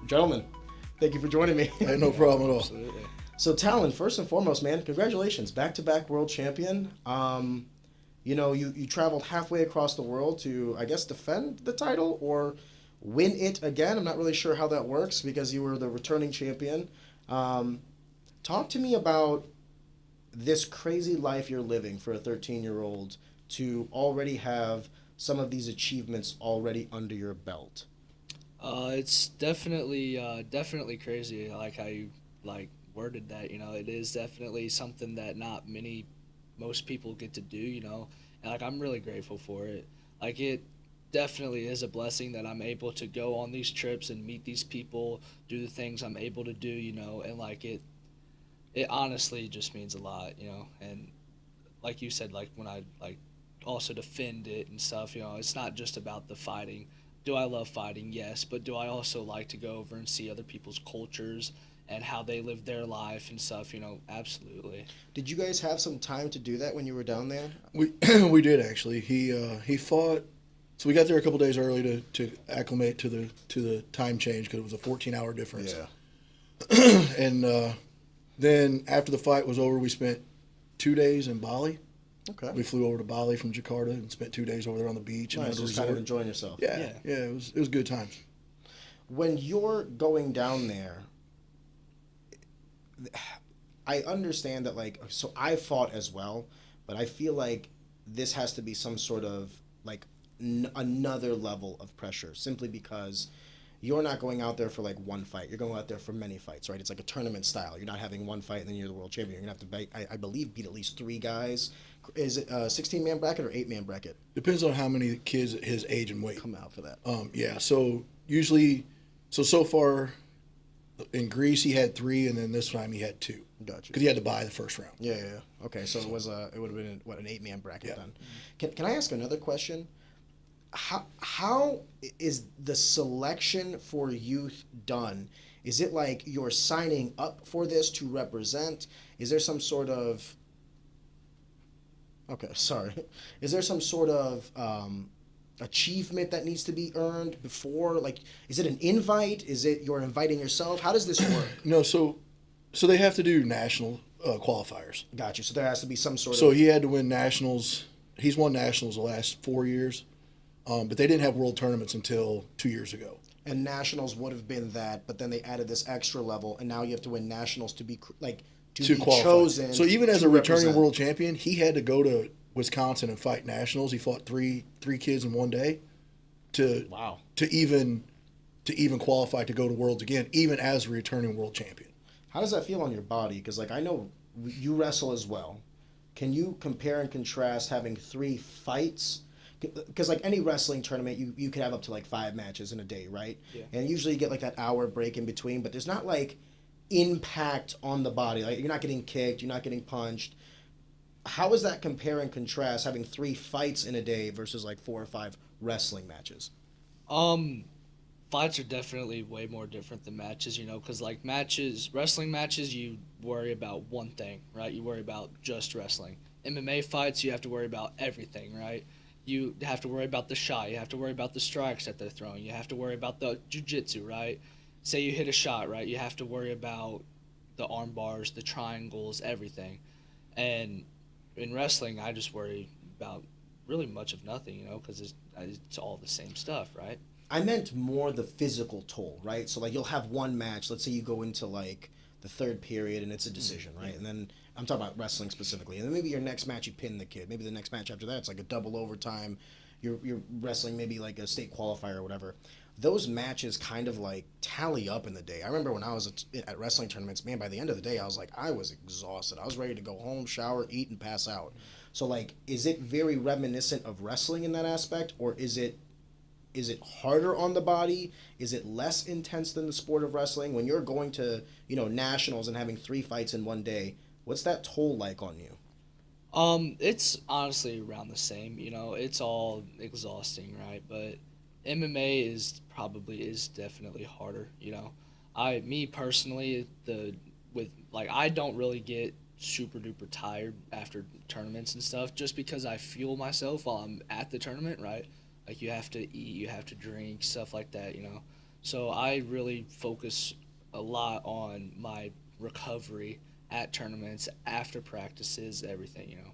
Gentlemen, thank you for joining me. Hey, no problem at all. Absolutely. So Talon, first and foremost, man, congratulations, back-to-back world champion. You traveled halfway across the world to, I guess, defend the title or win it again. I'm not really sure how that works because you were the returning champion. Talk to me about this crazy life you're living for a 13-year-old to already have some of these achievements already under your belt. It's definitely crazy. I like how you worded that. It is definitely something that most people get to do. And I'm really grateful for it. It definitely is a blessing that I'm able to go on these trips and meet these people, do the things I'm able to do. And it honestly just means a lot. And like you said, when I also defend it and stuff. It's not just about the fighting. Do I love fighting? Yes, but do I also like to go over and see other people's cultures and how they live their life and stuff? Absolutely. Did you guys have some time to do that when you were down there? We did actually. He fought. So we got there a couple days early to acclimate to the time change because it was a 14-hour difference. Yeah. And then after the fight was over, we spent 2 days in Bali. Okay. We flew over to Bali from Jakarta and spent 2 days over there on the beach and Nice, at the just resort. kind of enjoying yourself. Yeah, it was good times. When you're going down there, I understand that so I fought as well, but I feel like this has to be some sort of another level of pressure simply because you're not going out there for one fight. You're going out there for many fights, right? It's like a tournament style. You're not having one fight and then you're the world champion. You're going to have to, I believe, beat at least 3 guys. Is it a 16-man bracket or 8-man bracket? Depends on how many kids his age and weight come out for that. So usually, so far in Greece he had 3, and then this time he had 2. Gotcha. Because he had to buy the first round. Yeah. Okay, so it would have been an 8-man bracket then. Can I ask another question? How is the selection for youth done? Is it like you're signing up for this to represent? Is there some sort of Is there some sort of achievement that needs to be earned before? Is it an invite? Is it you're inviting yourself? How does this work? No, so they have to do national qualifiers. Gotcha. So there has to be some sort of... So he had to win nationals. He's won nationals the last 4 years, but they didn't have world tournaments until 2 years ago. And nationals would have been that, but then they added this extra level, and now you have to win nationals to be to be qualify. Chosen. So even as a returning represent. world champion, he had to go to Wisconsin and fight nationals. He fought three kids in one day to even qualify to go to worlds again, even as a returning world champion. How does that feel on your body? Because I know you wrestle as well. Can you compare and contrast having 3 fights? Because any wrestling tournament, you could have up to 5 matches in a day, right? Yeah. And usually you get that hour break in between, but there's not impact on the body. You're not getting kicked, you're not getting punched. How does that compare and contrast having 3 fights in a day versus 4 or 5 wrestling matches? Fights are definitely way more different than matches, because wrestling matches, you worry about one thing, right? You worry about just wrestling. MMA fights, you have to worry about everything, right? You have to worry about the shot. You have to worry about the strikes that they're throwing. You have to worry about the jiu-jitsu, right? Say you hit a shot, right? You have to worry about the arm bars, the triangles, everything. And in wrestling, I just worry about really much of nothing, because it's all the same stuff, right? I meant more the physical toll, right? So you'll have one match. Let's say you go into the 3rd period and it's a decision, right? And then I'm talking about wrestling specifically. And then maybe your next match you pin the kid. Maybe the next match after that it's a double overtime. You're wrestling maybe a state qualifier or whatever. Those matches kind of tally up in the day. I remember when I was at wrestling tournaments, man, by the end of the day I was exhausted. I was ready to go home, shower, eat, and pass out. So is it very reminiscent of wrestling in that aspect, or is it harder on the body? Is it less intense than the sport of wrestling? When you're going to, nationals and having 3 fights in one day, what's that toll like on you? It's honestly around the same, it's all exhausting, right? But MMA is definitely harder, me personally, I don't really get super duper tired after tournaments and stuff just because I fuel myself while I'm at the tournament, right? You have to eat, you have to drink, stuff like that, So I really focus a lot on my recovery at tournaments, after practices, everything, you know.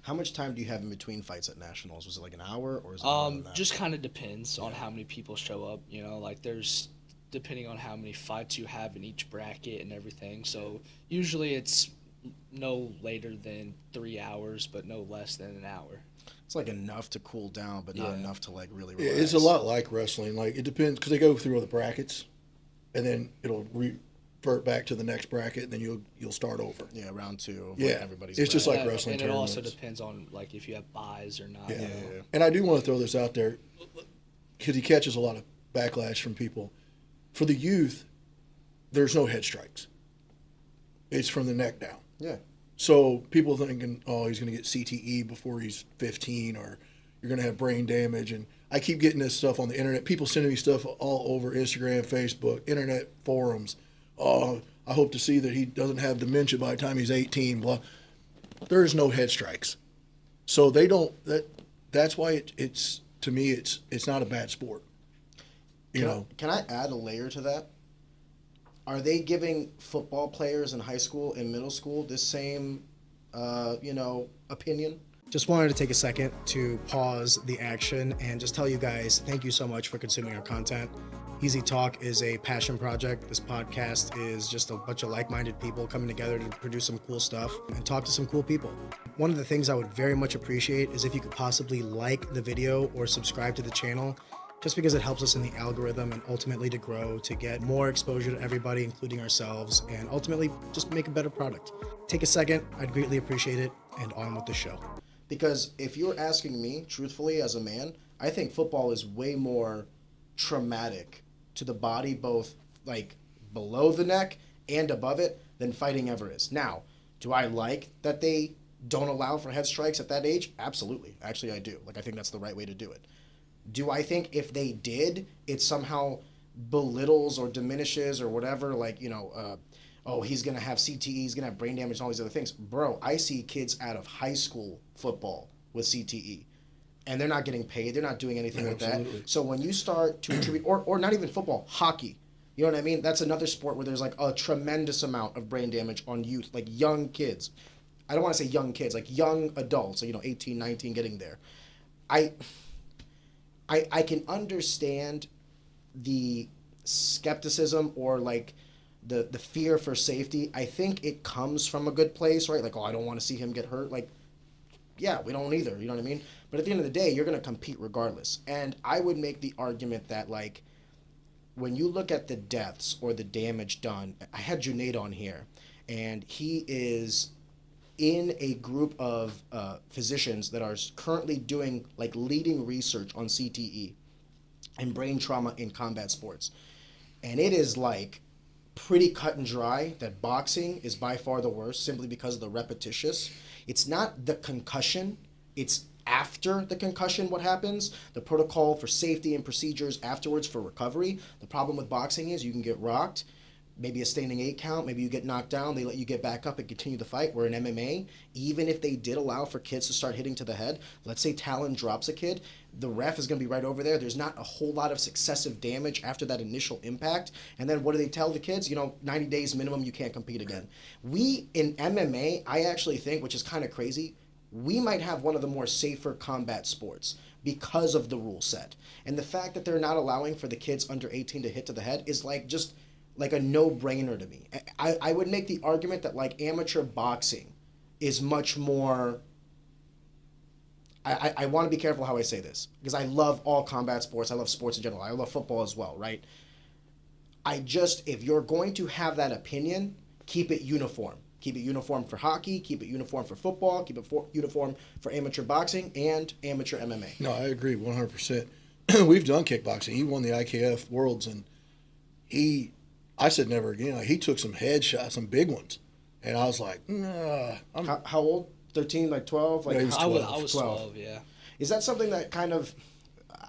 How much time do you have in between fights at nationals? Was it like an hour, or is it more than that? Just kind of depends on how many people show up, you know, like there's depending on how many fights you have in each bracket and everything. So usually it's no later than 3 hours, but no less than an hour. It's like enough to cool down, but not enough to like really Yeah, relax. it's a lot like wrestling. Like it depends because they go through all the brackets, and then it'll revert back to the next bracket, and then you'll start over. Yeah, round 2 of Yeah, like everybody's it's just bracket. like wrestling and it tournaments. also depends on like if you have buys or not. Yeah. You know? And I do want to throw this out there because he catches a lot of backlash from people. For the youth, there's no head strikes. It's from the neck down. Yeah. So people thinking, oh, he's going to get CTE before he's 15, or you're going to have brain damage. And I keep getting this stuff on the internet. People sending me stuff all over Instagram, Facebook, internet forums. Oh, I hope to see that he doesn't have dementia by the time he's 18. Blah. There is no head strikes. So they don't. That's why it's to me it's not a bad sport. Can I add a layer to that? Are they giving football players in high school and middle school this same, opinion? Just wanted to take a second to pause the action and just tell you guys thank you so much for consuming our content. Easy Talk is a passion project. This podcast is just a bunch of like-minded people coming together to produce some cool stuff and talk to some cool people. One of the things I would very much appreciate is if you could possibly like the video or subscribe to the channel, just because it helps us in the algorithm and ultimately to grow, to get more exposure to everybody, including ourselves, and ultimately just make a better product. Take a second, I'd greatly appreciate it, and on with the show. Because if you're asking me, truthfully, as a man, I think football is way more traumatic to the body, both like below the neck and above it, than fighting ever is. Now, do I like that they don't allow for head strikes at that age? Absolutely. Actually, I do. Like, I think that's the right way to do it. Do I think if they did, it somehow belittles or diminishes or whatever, like, he's going to have CTE, he's going to have brain damage and all these other things. Bro, I see kids out of high school football with CTE, and they're not getting paid. They're not doing anything with that. So when you start to attribute, or not even football, hockey, you know what I mean? That's another sport where there's like a tremendous amount of brain damage on youth, like young kids. I don't want to say young kids, like young adults, 18, 19, getting there. I can understand the skepticism or like the fear for safety. I think it comes from a good place, right? Like, I don't want to see him get hurt. Like, yeah, we don't either, you know what I mean? But at the end of the day, you're going to compete regardless. And I would make the argument that, like, when you look at the deaths or the damage done, I had Junaid on here, and he is in a group of physicians that are currently doing like leading research on CTE and brain trauma in combat sports. And it is like pretty cut and dry that boxing is by far the worst simply because of the repetitious. It's not the concussion, it's after the concussion what happens, the protocol for safety and procedures afterwards for recovery. The problem with boxing is you can get rocked, maybe a standing 8 count, maybe you get knocked down, they let you get back up and continue the fight. Where in MMA, even if they did allow for kids to start hitting to the head, let's say Talon drops a kid, the ref is going to be right over there. There's not a whole lot of successive damage after that initial impact. And then what do they tell the kids? 90 days minimum, you can't compete again. We, in MMA, I actually think, which is kind of crazy, we might have one of the more safer combat sports because of the rule set. And the fact that they're not allowing for the kids under 18 to hit to the head is like just like a no-brainer to me. I would make the argument that like amateur boxing is much more. I want to be careful how I say this because I love all combat sports. I love sports in general. I love football as well, right? If you're going to have that opinion, keep it uniform. Keep it uniform for hockey, keep it uniform for football, keep it uniform for amateur boxing and amateur MMA. No, I agree 100%. We've done kickboxing. He won the IKF Worlds, and I said never again. Like, he took some headshots, some big ones, and I was like, nah. How old? 13, like 12? Like, Yeah, he was 12. I was 12, yeah. Is that something that kind of,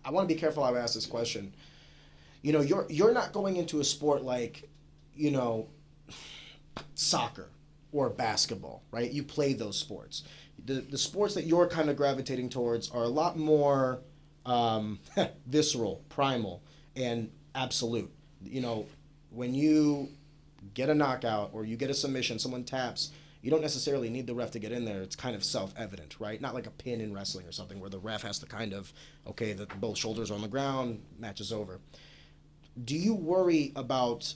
I want to be careful how I ask this question. You're not going into a sport like, soccer or basketball, right? You play those sports. The sports that you're kind of gravitating towards are a lot more visceral, primal, and absolute. you know, when you get a knockout or you get a submission, someone taps, you don't necessarily need the ref to get in there. It's kind of self-evident, right? Not like a pin in wrestling or something where the ref has to kind of, okay, both shoulders are on the ground, match is over. Do you worry about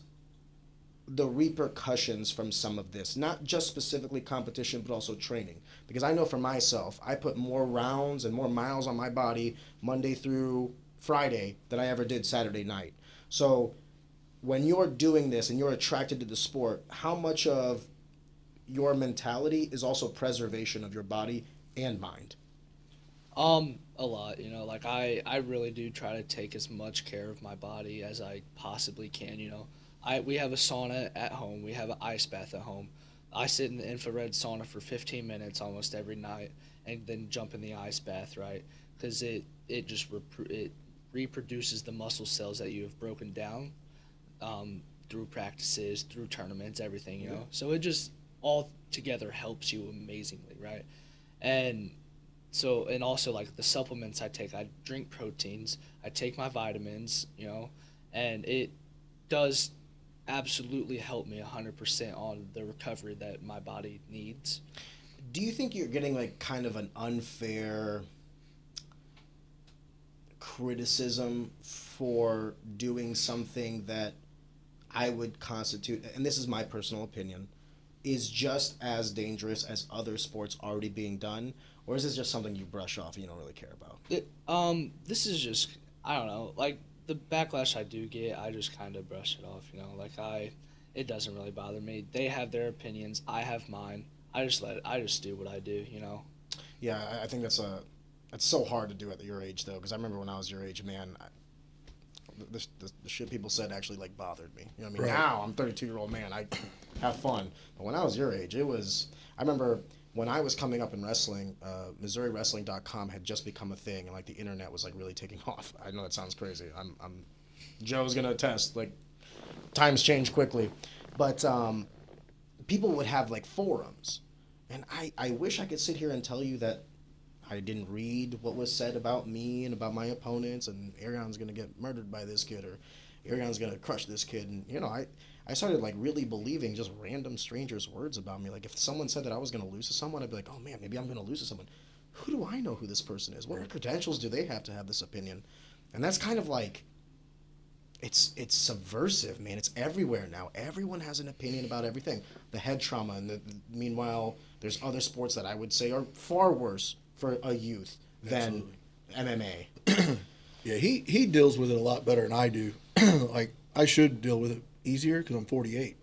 the repercussions from some of this? Not just specifically competition, but also training. Because I know for myself, I put more rounds and more miles on my body Monday through Friday than I ever did Saturday night. So when you're doing this and you're attracted to the sport, how much of your mentality is also preservation of your body and mind? A lot, you know, like I really do try to take as much care of my body as I possibly can, you know. We have a sauna at home, we have an ice bath at home. I sit in the infrared sauna for 15 minutes almost every night and then jump in the ice bath, right? Because it reproduces the muscle cells that you have broken down through practices, through tournaments, everything, you know. So it just all together helps you amazingly, right? And so, and also like the supplements I take, I drink proteins, I take my vitamins, you know, and it does absolutely help me 100% on the recovery that my body needs. Do you think you're getting like kind of an unfair criticism for doing something that I would constitute, and this is my personal opinion, is just as dangerous as other sports already being done? Or is this just something you brush off and you don't really care about? This is just, I don't know, like the backlash I do get, I just kind of brush it off, you know, like it doesn't really bother me. They have their opinions, I have mine. I just do what I do, you know. Yeah, I think that's so hard to do at your age though, because I remember when I was your age, man, the shit people said actually like bothered me. You know what I mean? Right. Now I'm a 32-year-old man, I have fun, but when I was your age, I remember when I was coming up in wrestling, MissouriWrestling.com had just become a thing, and like the internet was like really taking off. I know that sounds crazy. Joe's gonna attest. Like, times change quickly, but people would have like forums, and I wish I could sit here and tell you that I didn't read what was said about me and about my opponents, and Arian's gonna get murdered by this kid, or Arian's gonna crush this kid, and you know I started like really believing just random strangers' words about me. Like if someone said that I was going to lose to someone, I'd be like, oh man, maybe I'm going to lose to someone. Who do I know who this person is? What credentials do they have to have this opinion? And that's kind of like, it's subversive, man. It's everywhere now. Everyone has an opinion about everything. The head trauma, and meanwhile, there's other sports that I would say are far worse for a youth than MMA. Yeah, he deals with it a lot better than I do. Like I should deal with it easier because I'm 48.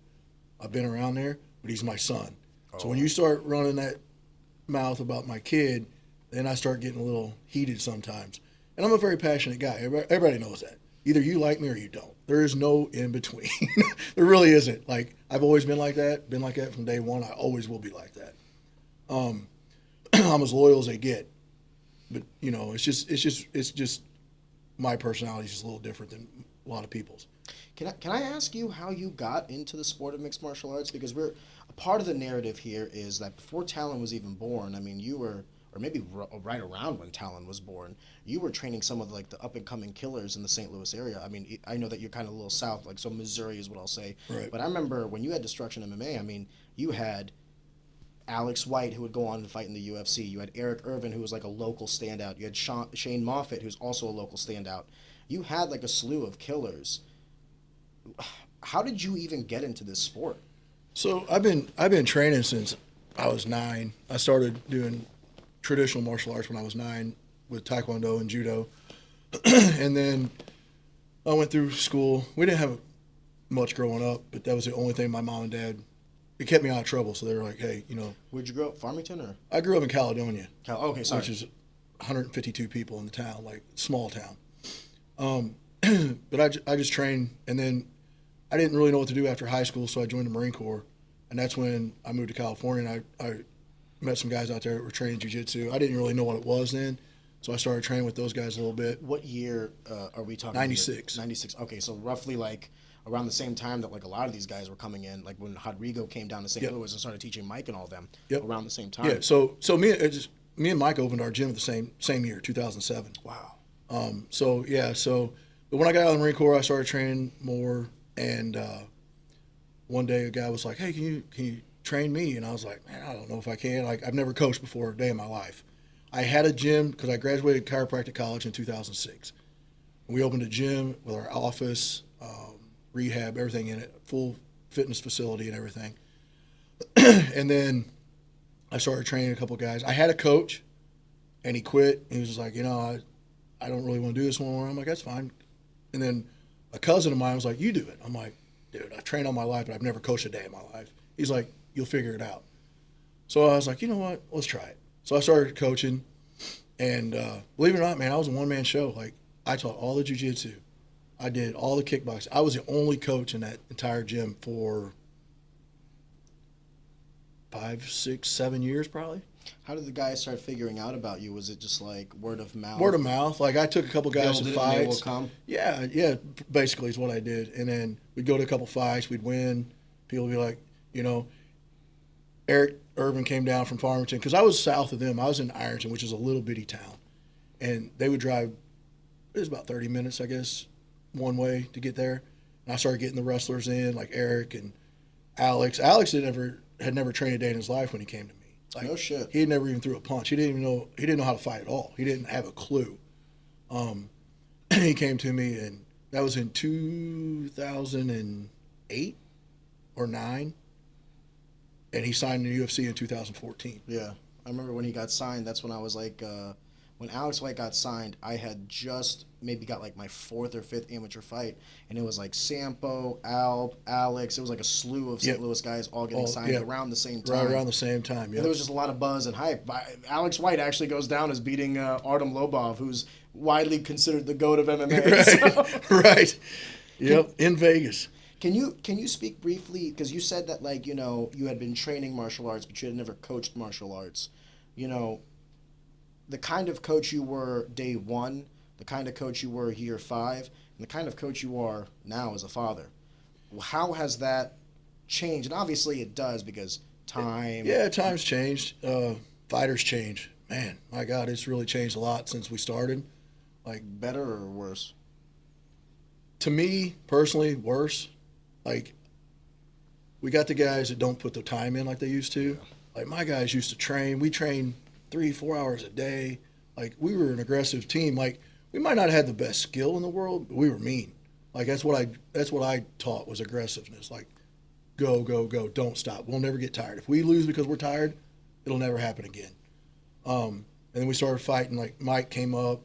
I've been around there, but he's my son. So when you start running that mouth about my kid, then I start getting a little heated sometimes. And I'm a very passionate guy. Everybody knows that. Either you like me or you don't. There is no in between. There really isn't. Like I've always been like that from day one. I always will be like that. I'm as loyal as they get. But you know, it's just my personality is just a little different than a lot of people's. Can I ask you how you got into the sport of mixed martial arts? Because a part of the narrative here is that before Talon was even born, I mean, you were, or maybe right around when Talon was born, you were training some of like the up and coming killers in the St. Louis area. I mean, I know that you're kind of a little south, like so Missouri is what I'll say. Right. But I remember when you had Destruction MMA, I mean, you had Alex White, who would go on to fight in the UFC. You had Eric Irvin, who was like a local standout. You had Shane Moffitt, who's also a local standout. You had like a slew of killers. How did you even get into this sport? So I've been training since I was 9. I started doing traditional martial arts when I was 9 with Taekwondo and Judo. And then I went through school. We didn't have much growing up, but that was the only thing my mom and dad, it kept me out of trouble. So they were like, hey, you know. Where'd you grow up, Farmington or? I grew up in Caledonia. Okay, sorry. Which is 152 people in the town, like small town. But I just trained, and then I didn't really know what to do after high school, so I joined the Marine Corps, and that's when I moved to California, and I met some guys out there that were training jiu-jitsu. I didn't really know what it was then, so I started training with those guys a little bit. What year are we talking? 96. 96. Okay, so roughly like around the same time that like a lot of these guys were coming in, like when Rodrigo came down to St. Louis and started teaching Mike and all of them around the same time. Yeah, so me and Mike opened our gym at the same year, 2007. Wow. So But when I got out of the Marine Corps, I started training more. And one day a guy was like, "Hey, can you train me?" And I was like, "Man, I don't know if I can. Like, I've never coached before a day in my life." I had a gym because I graduated chiropractic college in 2006. We opened a gym with our office, rehab, everything in it, full fitness facility and everything. And then I started training a couple of guys. I had a coach, and he quit. He was just like, I don't really want to do this one more. I'm like, that's fine. And then a cousin of mine was like, you do it. I'm like, dude, I've trained all my life, but I've never coached a day in my life. He's like, you'll figure it out. So I was like, you know what? Let's try it. So I started coaching, and believe it or not, man, I was a one-man show. Like, I taught all the jiu-jitsu. I did all the kickboxing. I was the only coach in that entire gym for 5, 6, 7 years probably. How did the guys start figuring out about you? Was it just like word of mouth? Word of mouth. Like, I took a couple guys to Build it fights. and they will come? Yeah, basically is what I did. And then we'd go to a couple fights. We'd win. People would be like, Eric Irvin came down from Farmington because I was south of them. I was in Ironton, which is a little bitty town. And they would drive, it was about 30 minutes, I guess, one way to get there. And I started getting the wrestlers in, like Eric and Alex. Alex had never trained a day in his life when he came to me. Like, no shit. He had never even threw a punch. He didn't know how to fight at all. He didn't have a clue. He came to me, and that was in 2008 or 9. And he signed in the UFC in 2014. Yeah. I remember when he got signed, that's when I was like, when Alex White got signed, I had just maybe got like my 4th or 5th amateur fight. And it was like Sampo, Alex. It was like a slew of St. Louis guys all getting signed around the same time. Right around the same time, yeah. And there was just a lot of buzz and hype. Alex White actually goes down as beating Artem Lobov, who's widely considered the GOAT of MMA. Right. Right. Yep, in Vegas. Can you speak briefly, because you said that you had been training martial arts, but you had never coached martial arts. The kind of coach you were day 1, the kind of coach you were year 5, and the kind of coach you are now as a father. How has that changed? And obviously it does because time. Yeah, time's changed. Fighters change. Man, my God, it's really changed a lot since we started. Like, better or worse? To me, personally, worse. Like, we got the guys that don't put the time in like they used to. Like, my guys used to train. We trained 3-4 hours a day. Like, we were an aggressive team. Like, we might not have had the best skill in the world, but we were mean. Like, that's what I taught was aggressiveness. Like, go, go, go, don't stop. We'll never get tired. If we lose because we're tired, it'll never happen again. And then we started fighting. Like, Mike came up,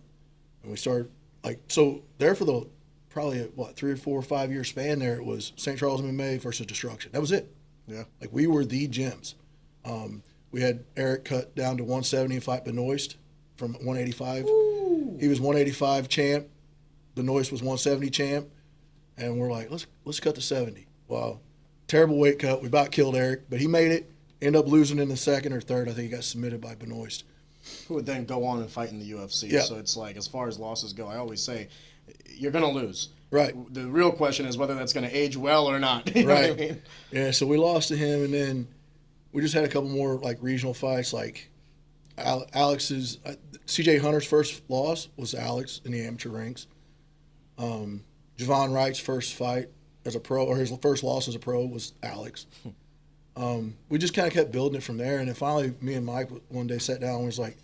and we started, like, so there for the probably 3 or 4 or 5 year span there, it was St. Charles MMA versus Destruction. That was it. Yeah. Like, we were the gyms. We had Eric cut down to 170 and fight Benoist from 185. Ooh. He was 185 champ. Benoist was 170 champ. And we're like, let's cut to 70. Wow. Terrible weight cut. We about killed Eric, but he made it. Ended up losing in the 2nd or 3rd. I think he got submitted by Benoist. Who would then go on and fight in the UFC. Yeah. So it's like, as far as losses go, I always say, you're going to lose. Right. The real question is whether that's going to age well or not. You know what I mean? Yeah, so we lost to him, and then we just had a couple more, like, regional fights. Like, Alex's CJ Hunter's first loss was Alex in the amateur ranks. Javon Wright's first fight as a pro, or his first loss as a pro, was Alex. We just kind of kept building it from there, and then finally me and Mike one day sat down and was like,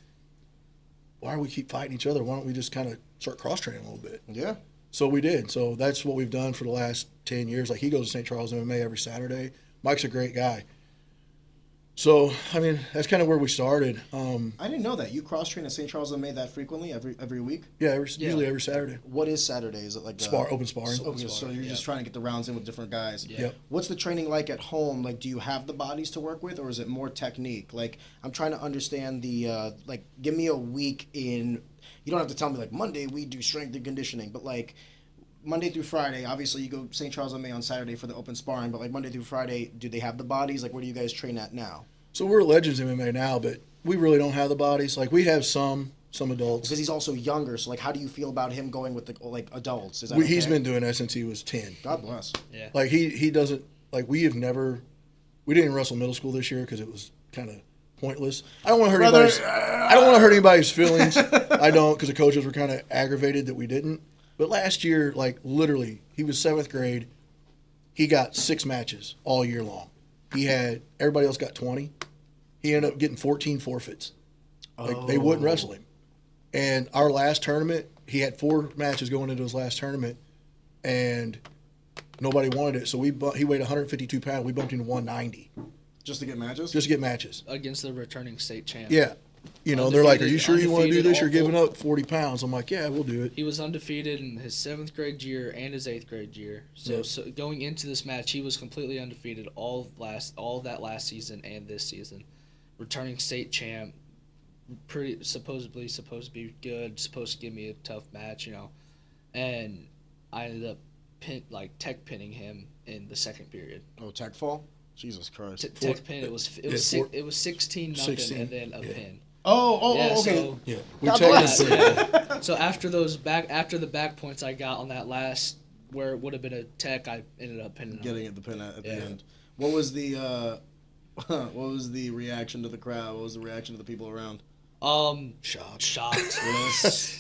why do we keep fighting each other? Why don't we just kind of start cross-training a little bit? Yeah. So we did. So that's what we've done for the last 10 years. Like, he goes to St. Charles MMA every Saturday. Mike's a great guy. So, I mean, that's kind of where we started. I didn't know that. You cross-train at St. Charles MMA that frequently, every week? Yeah, usually every Saturday. What is Saturday? Is it like open sparring? So you're just trying to get the rounds in with different guys. Yeah. Yep. What's the training like at home? Like, do you have the bodies to work with, or is it more technique? Like, I'm trying to understand the, give me a week in, you don't have to tell me, like, Monday we do strength and conditioning, but, like, Monday through Friday, obviously you go St. Charles MMA on Saturday for the open sparring, but, like, Monday through Friday, do they have the bodies? Like, where do you guys train at now? So we're Legends MMA now, but we really don't have the bodies. Like, we have some adults. Because he's also younger, so, like, how do you feel about him going with, adults? Is that He's okay? been doing that since he was 10. God bless. Yeah. Like, he doesn't, like, we didn't wrestle middle school this year because it was kind of pointless. I don't want to hurt anybody's feelings. I don't, because the coaches were kind of aggravated that we didn't. But last year, like literally, he was 7th grade. He got 6 matches all year long. Everybody else got 20. He ended up getting 14 forfeits. Like they wouldn't wrestle him. And our last tournament, he had 4 matches going into his last tournament, and nobody wanted it. So he weighed 152 pounds. We bumped him to 190. Just to get matches? Just to get matches. Against the returning state champ. Yeah. You know, they're like, are you sure you want to do this? You're giving up 40 pounds. I'm like, yeah, we'll do it. He was undefeated in his 7th grade year and his 8th grade year. So going into this match, he was completely undefeated all of that last season and this season. Returning state champ, supposedly supposed to be good, supposed to give me a tough match, you know. And I ended up tech pinning him in the 2nd period. Oh, tech fall? Jesus Christ. Tech pin. It was 16-0 and then a pin. Okay. So, yeah, we technically. So after the back points I got on that last, where it would have been a tech, I ended up pinning him. Getting at the pin at the end. What was the reaction to the crowd? What was the reaction to the people around? Shocked.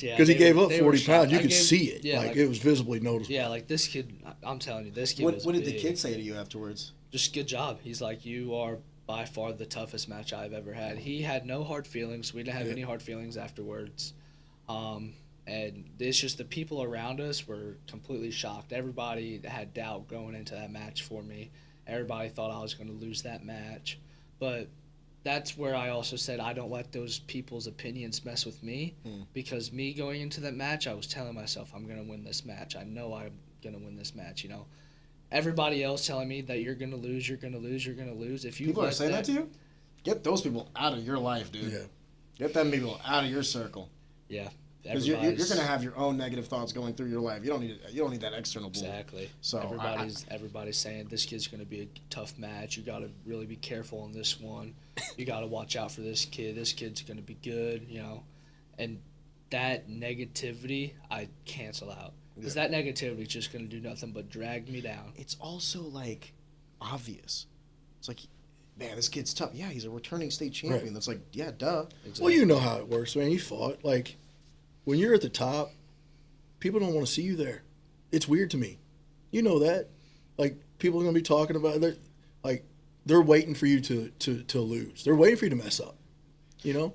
Yeah, because he gave up 40 pounds. You I could see it. Yeah, like it was visibly noticeable. Yeah, like this kid. I'm telling you, this kid. What did the kid say to you afterwards? Just good job. He's like, you are by far the toughest match I've ever had. He had no hard feelings. We didn't have any hard feelings afterwards. And it's just the people around us were completely shocked. Everybody had doubt going into that match for me. Everybody thought I was going to lose that match. But that's where I also said I don't let those people's opinions mess with me, because me going into that match, I was telling myself I'm going to win this match. I know I'm going to win this match, you know. Everybody else telling me that you're going to lose, you're going to lose, you're going to lose. If you people are saying that to you? Get those people out of your life, dude. Yeah. Get them people out of your circle. Yeah. Because you're going to have your own negative thoughts going through your life. You don't need that external bull. Exactly. So everybody's saying this kid's going to be a tough match. You got to really be careful on this one. You got to watch out for this kid. This kid's going to be good, you know. And that negativity, I cancel out. Because that negativity is just going to do nothing but drag me down. It's also, like, obvious. It's like, man, this kid's tough. Yeah, he's a returning state champion. Right. That's like, yeah, duh. Exactly. Well, you know how it works, man. You fought. Like, when you're at the top, people don't want to see you there. It's weird to me. You know that. Like, people are going to be talking about it. They're waiting for you to lose. They're waiting for you to mess up. You know?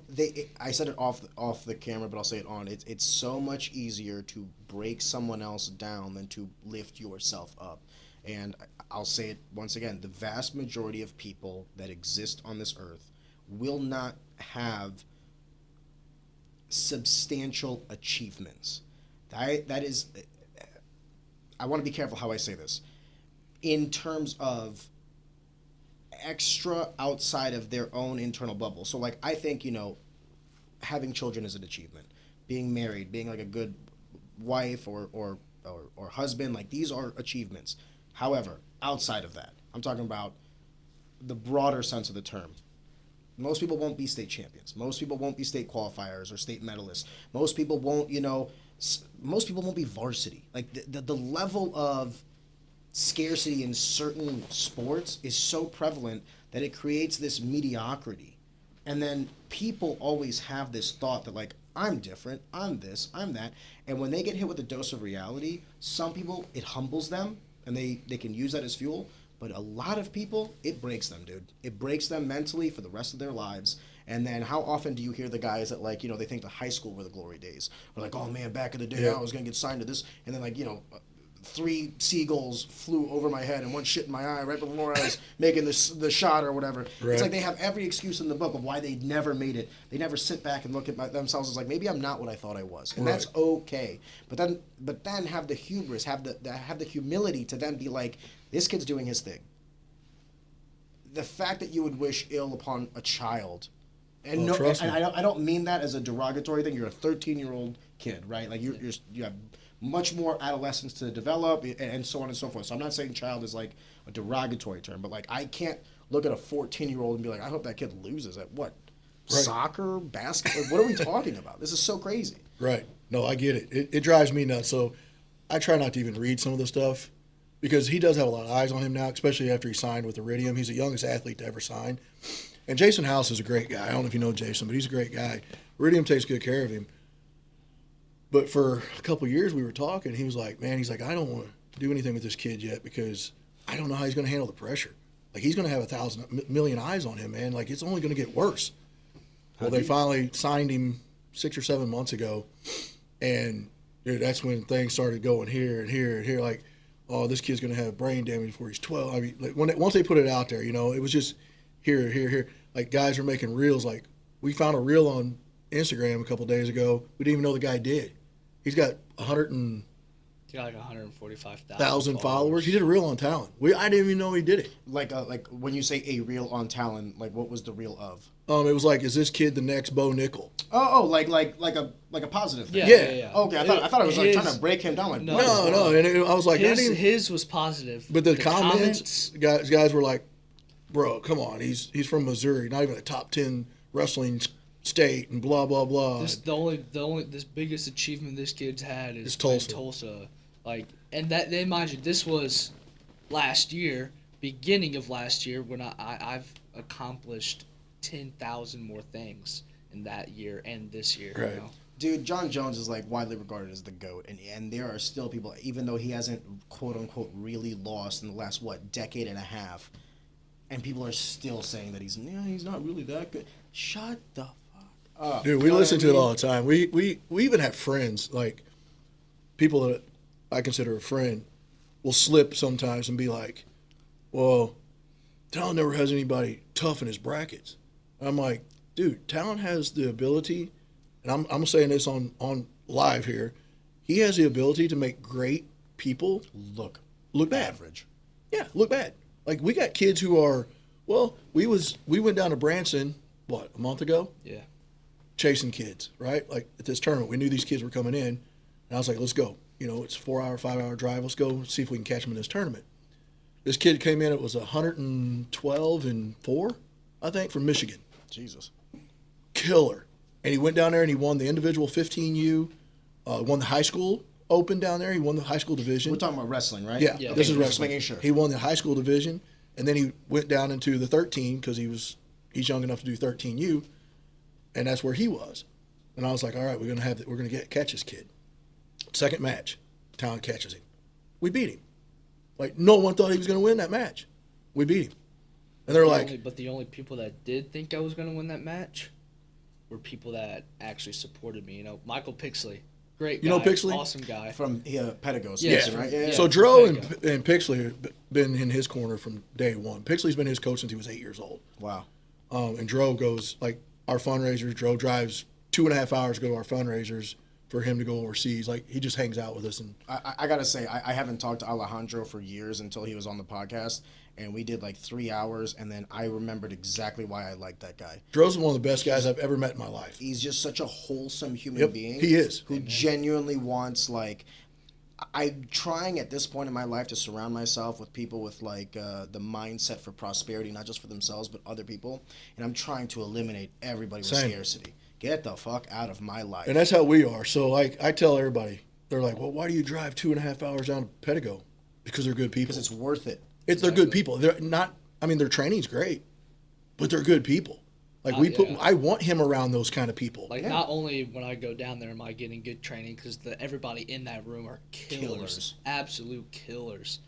I said it off the camera, but I'll say it on. It's so much easier to break someone else down than to lift yourself up. And I'll say it once again, the vast majority of people that exist on this earth will not have substantial achievements. That is, I want to be careful how I say this. In terms of extra outside of their own internal bubble. So, like, I think, you know, having children is an achievement. Being married, being like a good wife or husband, like, these are achievements. However, outside of that, I'm talking about the broader sense of the term. Most people won't be state champions. Most people won't be state qualifiers or state medalists. Most people won't, you know, most people won't be varsity. Like, the level of scarcity in certain sports is so prevalent that it creates this mediocrity. And then people always have this thought that, like, I'm different, I'm this, I'm that. And when they get hit with a dose of reality, some people, it humbles them, and they can use that as fuel. But a lot of people, it breaks them, dude. It breaks them mentally for the rest of their lives. And then how often do you hear the guys that, like, you know, they think the high school were the glory days? Or like, oh, man, back in the day, I was going to get signed to this. And then, like, you know, 3 seagulls flew over my head and one shit in my eye right before I was making the shot or whatever. Right. It's like they have every excuse in the book of why they never made it. They never sit back and look at themselves as like, maybe I'm not what I thought I was, and that's okay. But then have the hubris, have the humility to then be like, this kid's doing his thing. The fact that you would wish ill upon a child, and I don't mean that as a derogatory thing. You're a 13-year-old kid, right? Like you have much more adolescence to develop, and so on and so forth. So I'm not saying child is like a derogatory term, but like I can't look at a 14-year-old and be like, I hope that kid loses at what? Right. Soccer, basketball? What are we talking about? This is so crazy. Right. No, I get it. It drives me nuts. So I try not to even read some of the stuff because he does have a lot of eyes on him now, especially after he signed with Iridium. He's the youngest athlete to ever sign. And Jason House is a great guy. I don't know if you know Jason, but he's a great guy. Iridium takes good care of him. But for a couple of years we were talking. He was like, man, he's like, I don't want to do anything with this kid yet because I don't know how he's going to handle the pressure. Like, he's going to have 1,000 million eyes on him, man. Like, it's only going to get worse. Well, they finally signed him 6 or 7 months ago, and dude, that's when things started going here and here and here. Like, oh, this kid's going to have brain damage before he's 12. I mean, like, once they put it out there, you know, it was just here, here, here. Like, guys are making reels. Like, we found a reel on Instagram a couple of days ago. We didn't even know the guy did. He's got 145,000 followers. He did a reel on Talon. I didn't even know he did it. Like when you say a reel on Talon, like what was the reel of? It was like, is this kid the next Bo Nickel? Like a positive thing. Yeah. Okay, I thought it was like trying to break him down. Like, no. And I was like, his was positive. But the comments, guys were like, bro, come on, he's from Missouri, not even a top 10 wrestling state, and blah blah blah. This biggest achievement this kid's had is Tulsa. Like, and that, then mind you, this was last year, beginning of last year, when I've accomplished 10,000 more things in that year and this year. Right. You know? Dude, John Jones is like widely regarded as the GOAT, and there are still people, even though he hasn't quote unquote really lost in the last decade and a half, and people are still saying that he's not really that good. Shut the fuck up. Dude, we listen to it all the time. We even have friends, like people that I consider a friend, will slip sometimes and be like, well, Talon never has anybody tough in his brackets. I'm like, dude, Talon has the ability, and I'm saying this on live here, he has the ability to make great people look bad. Average. Yeah, look bad. Like, we got kids who are, well, we went down to Branson, a month ago? Yeah. Chasing kids, right? Like, at this tournament, we knew these kids were coming in, and I was like, let's go. You know, it's a 4-hour, 5-hour drive. Let's go see if we can catch them in this tournament. This kid came in, it was 112-4, I think, from Michigan. Jesus. Killer. And he went down there and he won the individual 15U, won the high school open down there. He won the high school division. We're talking about wrestling, right? Yeah, this is wrestling. Just making sure. He won the high school division, and then he went down into the 13 because he's young enough to do 13U, and that's where he was. And I was like, all right, we're gonna catch this kid. Second match, Talon catches him. We beat him. Like, no one thought he was gonna win that match. We beat him. And they're the only people that did think I was gonna win that match were people that actually supported me. You know, Michael Pixley. Great guy. You know Pixley? Awesome guy. From Pedigo, yeah. right? Yeah. So Dro and Pixley have been in his corner from day one. Pixley's been his coach since he was 8 years old. Wow. And Dro goes, like, our fundraisers, Dro drives 2.5 hours to go to our fundraisers for him to go overseas. Like, he just hangs out with us. And I gotta say, I haven't talked to Alejandro for years until he was on the podcast, and we did like 3 hours, and then I remembered exactly why I liked that guy. Dro's one of the best guys I've ever met in my life. He's just such a wholesome human being. He is. Who genuinely wants, like, I'm trying at this point in my life to surround myself with people with like the mindset for prosperity, not just for themselves, but other people. And I'm trying to eliminate everybody with scarcity. Get the fuck out of my life. And that's how we are. So, like, I tell everybody, they're like, well, why do you drive 2.5 hours down to Pedigo? Because they're good people. Because it's worth it. They're good people. They're not, I mean, their training's great, but they're good people. Like, I want him around those kind of people. Like, not only when I go down there am I getting good training, because everybody in that room are killers. Absolute killers.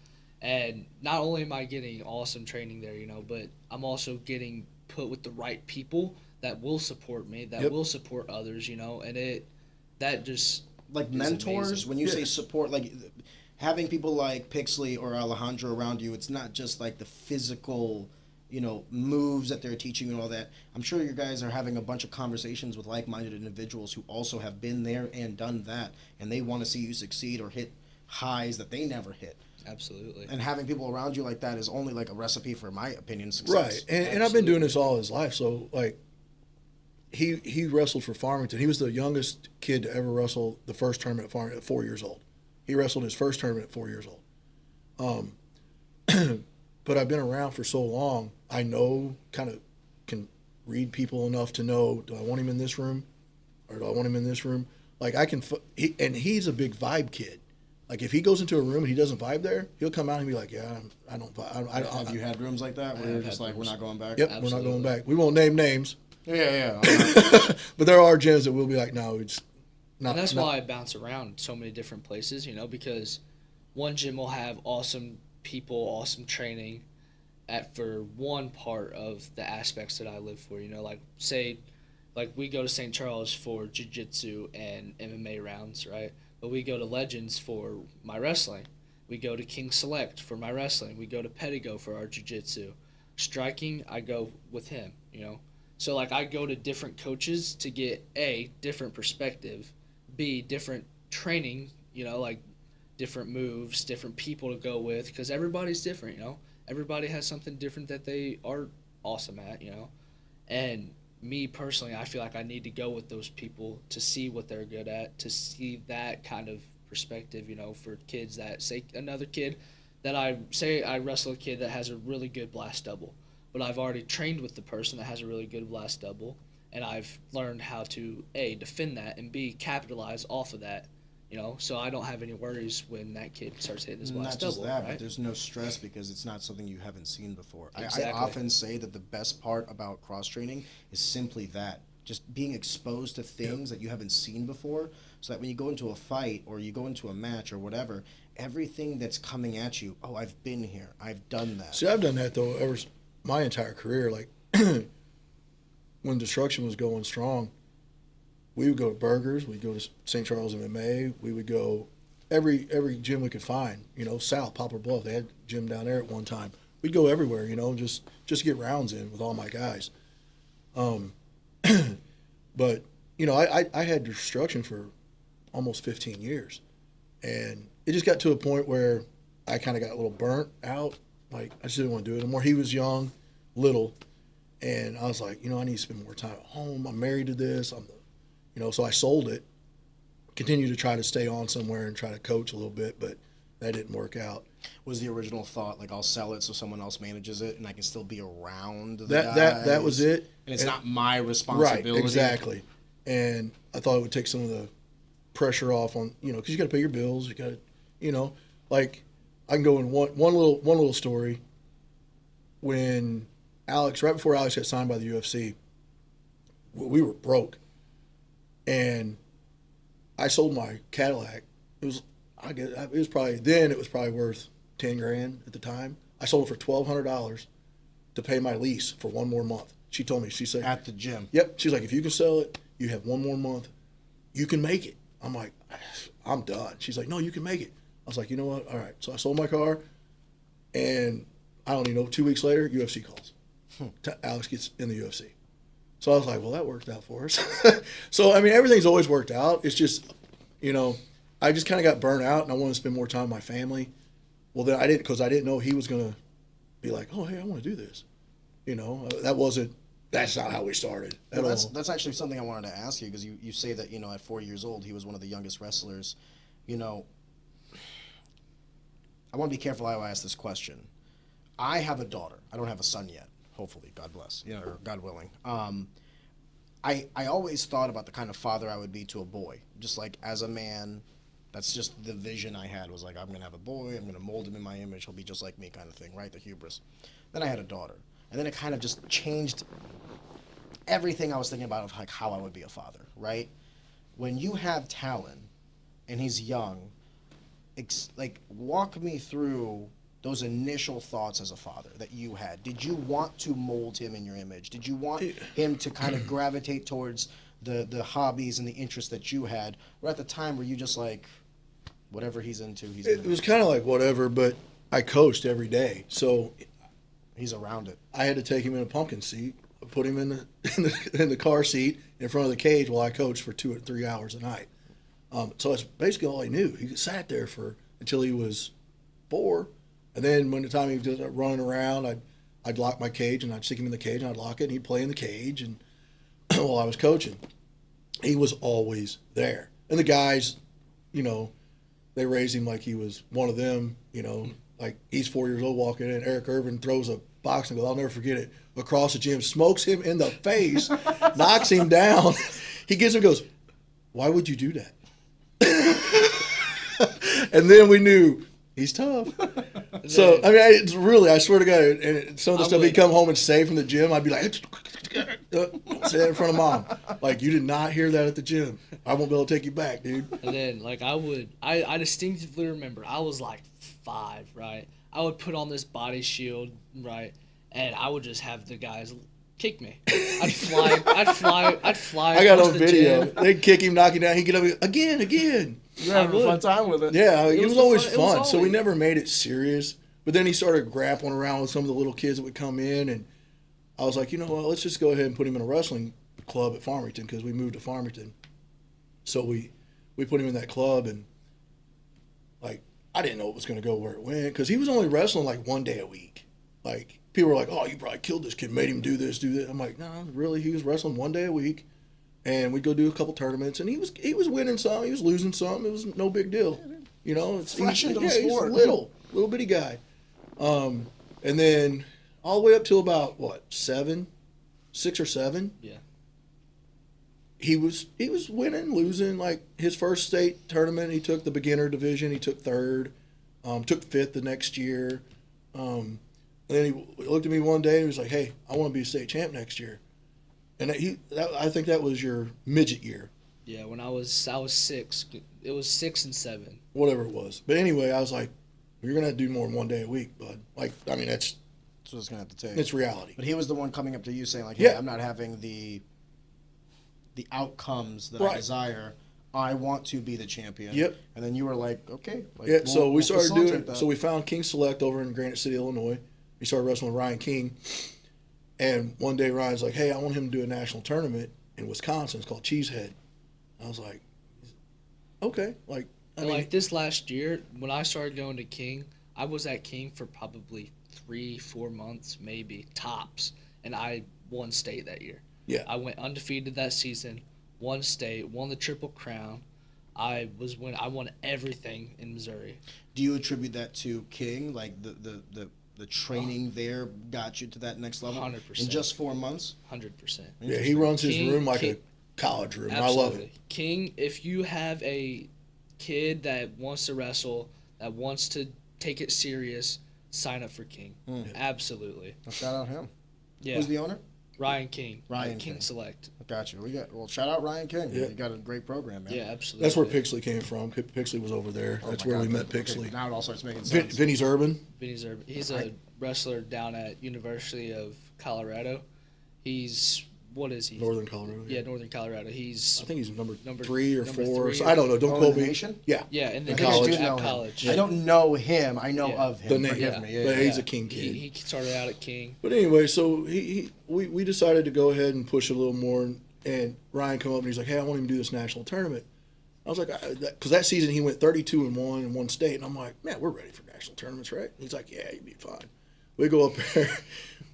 And not only am I getting awesome training there, you know, but I'm also getting put with the right people that will support me, that will support others, you know, and that just like mentors. Amazing. When you say support, like having people like Pixley or Alejandro around you, it's not just like the physical, you know, moves that they're teaching you and all that. I'm sure you guys are having a bunch of conversations with like-minded individuals who also have been there and done that, and they want to see you succeed or hit highs that they never hit. Absolutely. And having people around you like that is only like a recipe for, in my opinion, success. Right. And I've been doing this all his life. So, like, he wrestled for Farmington. He was the youngest kid to ever wrestle the first tournament at Farmington at 4 years old. He wrestled his first tournament at 4 years old. But I've been around for so long, I know, kind of can read people enough to know, do I want him in this room or do I want him in this room? Like, I can, and he's a big vibe kid. Like, if he goes into a room and he doesn't vibe there, he'll come out and be like, yeah, I don't vibe. Have you had rooms like that where you're just like, we're not going back? Yep, Absolutely. We're not going back. We won't name names. Yeah. But there are gyms that will be like, no, And that's why I bounce around so many different places, you know, because one gym will have awesome people, awesome training for one part of the aspects that I live for, you know, like say, like we go to St. Charles for jiu-jitsu and MMA rounds, right? But we go to Legends for my wrestling. We go to King Select for my wrestling. We go to Pedigo for our jiu-jitsu. Striking, I go with him, you know. So, like, I go to different coaches to get, A, different perspective, B, different training, you know, like different moves, different people to go with, because everybody's different, you know. Everybody has something different that they are awesome at, you know. And me personally, I feel like I need to go with those people to see what they're good at, to see that kind of perspective, you know, for kids that, say, another kid that I wrestle a kid that has a really good blast double, but I've already trained with the person that has a really good blast double, and I've learned how to, A, defend that, and B, capitalize off of that, you know, so I don't have any worries when that kid starts hitting his blast double. Not just that, right? but there's no stress because it's not something you haven't seen before. Exactly. I often say that the best part about cross-training is simply that, just being exposed to things that you haven't seen before, so that when you go into a fight or you go into a match or whatever, everything that's coming at you, oh, I've been here, I've done that. See, I've done that, though, my entire career. Like, when Destruction was going strong, we would go to Burgers, we'd go to St. Charles MMA, we would go every gym we could find, you know, South, Poplar Bluff, they had a gym down there at one time. We'd go everywhere, you know, just get rounds in with all my guys. But, you know, I had Destruction for almost 15 years, and it just got to a point where I kind of got a little burnt out. Like, I just didn't want to do it anymore. He was young, little, and I was like, you know, I need to spend more time at home. I'm married to this. You know, so I sold it, continued to try to stay on somewhere and try to coach a little bit, but that didn't work out. Was the original thought, like, I'll sell it so someone else manages it and I can still be around the That was it. And it's not my responsibility. Right, exactly. And I thought it would take some of the pressure off on, you know, because you got to pay your bills. You got to, you know, like, I can go in one little story. When right before Alex got signed by the UFC, we were broke, and I sold my Cadillac. It was probably worth $10,000 at the time. I sold it for $1,200 to pay my lease for one more month. She told me, she said, at the gym. Yep. She's like, if you can sell it, you have one more month, you can make it. I'm like, I'm done. She's like, no, you can make it. I was like, you know what? All right. So I sold my car, and I don't even know, 2 weeks later, UFC calls. Alex gets in the UFC. So I was like, well, that worked out for us. So, I mean, everything's always worked out. It's just, you know, I just kind of got burnt out, and I wanted to spend more time with my family. Well, then I didn't, because I didn't know he was going to be like, oh, hey, I want to do this. You know, that's not how we started at all. That's actually something I wanted to ask you, because you say that, you know, at 4 years old, he was one of the youngest wrestlers. You know, I want to be careful how I ask this question. I have a daughter. I don't have a son yet. Hopefully, God bless, you know, or God willing. I always thought about the kind of father I would be to a boy. Just like, as a man, that's just the vision I had, was like, I'm going to have a boy, I'm going to mold him in my image, he'll be just like me, kind of thing, right? The hubris. Then I had a daughter. And then it kind of just changed everything I was thinking about of, like, how I would be a father, right? When you have Talon, and he's young, like, walk me through those initial thoughts as a father that you had. Did you want to mold him in your image? Did you want him to kind of gravitate towards the hobbies and the interests that you had? Or at the time, were you just like, whatever he's into, he's into? It was kind of like whatever, but I coached every day. So he's around it. I had to take him in a pumpkin seat, put him in the car seat in front of the cage while I coached for 2 or 3 hours a night. So that's basically all he knew. He sat there until he was 4. And then when the time he was running around, I'd lock my cage, and I'd stick him in the cage, and I'd lock it, and he'd play in the cage. And while I was coaching, he was always there. And the guys, you know, they raised him like he was one of them. You know, like, he's 4 years old walking in. Eric Irvin throws a box and goes, I'll never forget it, across the gym, smokes him in the face, knocks him down. He gets him and goes, why would you do that? And then we knew he's tough. So, I mean, it's really, I swear to God, and some of the stuff he'd come home and say from the gym, I'd be like, Don't say that in front of mom. Like, you did not hear that at the gym. I won't be able to take you back, dude. And then, like, I distinctively remember, I was like 5, right? I would put on this body shield, right? And I would just have the guys kick me. I'd fly. I got on video. They'd kick him, knock him down. He'd get up again. You're having a fun time with it. Yeah, it was always fun. So we always... never made it serious. But then he started grappling around with some of the little kids that would come in, and I was like, you know what, let's just go ahead and put him in a wrestling club at Farmington, because we moved to Farmington. So we put him in that club, and like, I didn't know it was going to go where it went, because he was only wrestling like 1 day a week. Like, people were like, oh, you probably killed this kid, made him do this, do that. I'm like, no, really, he was wrestling 1 day a week, and we'd go do a couple tournaments, and he was winning some, he was losing some. It was no big deal, you know. Fresh into the sport. He's a little bitty guy. And then all the way up till about what, 6 or 7. Yeah. He was winning, losing. Like, his first state tournament, he took the beginner division. He took 3rd, took 5th the next year. And then he looked at me one day and he was like, "Hey, I want to be a state champ next year." And I think that was your midget year. Yeah, when I was 6. It was 6 and 7. Whatever it was. But anyway, I was like, you're going to have to do more than 1 day a week, bud. Like, I mean, that's what it's going to have to take. It's reality. But he was the one coming up to you saying, like, hey, I'm not having the outcomes that I desire. I want to be the champion. Yep. And then you were like, okay. Like, yeah, so we started doing that. So we found King Select over in Granite City, Illinois. We started wrestling with Ryan King. And one day Ryan's like, hey, I want him to do a national tournament in Wisconsin. It's called Cheesehead. I was like, okay. Like, I mean, like this last year, when I started going to King, I was at King for probably 3-4 months, maybe, tops. And I won state that year. Yeah. I went undefeated that season, won state, won the Triple Crown. I won everything in Missouri. Do you attribute that to King? Like the training there got you to that next level? 100%. In just 4 months? 100%. Yeah, he runs his room like a college room. Absolutely. I love it. King, if you have a kid that wants to wrestle, that wants to take it serious, sign up for King. Absolutely. Well, shout out him. Yeah. Who's the owner? Ryan King. Ryan King Select. Got you. Shout out Ryan King. Yeah. You got a great program, man. Yeah, absolutely. That's where Pixley came from. Pixley was over there. That's where we met Pixley. Okay, now it all starts making sense. Vinny's Urban. Vinny's Urban. He's a wrestler down at University of Colorado. He's, what is he? Northern Colorado. Yeah, Northern Colorado. He's, I think he's number 3 or 4. 3 So I don't know. Don't quote me. Yeah. Yeah, and then college. I don't know him. I know of him. Forgive me. But he's a King kid. He started out at King. But anyway, so we decided to go ahead and push a little more. And Ryan come up and he's like, "Hey, I want him to do this national tournament." I was like, because that season he went 32-1 in one state, and I'm like, "Man, we're ready for national tournaments, right?" He's like, "Yeah, you'd be fine." We go up there.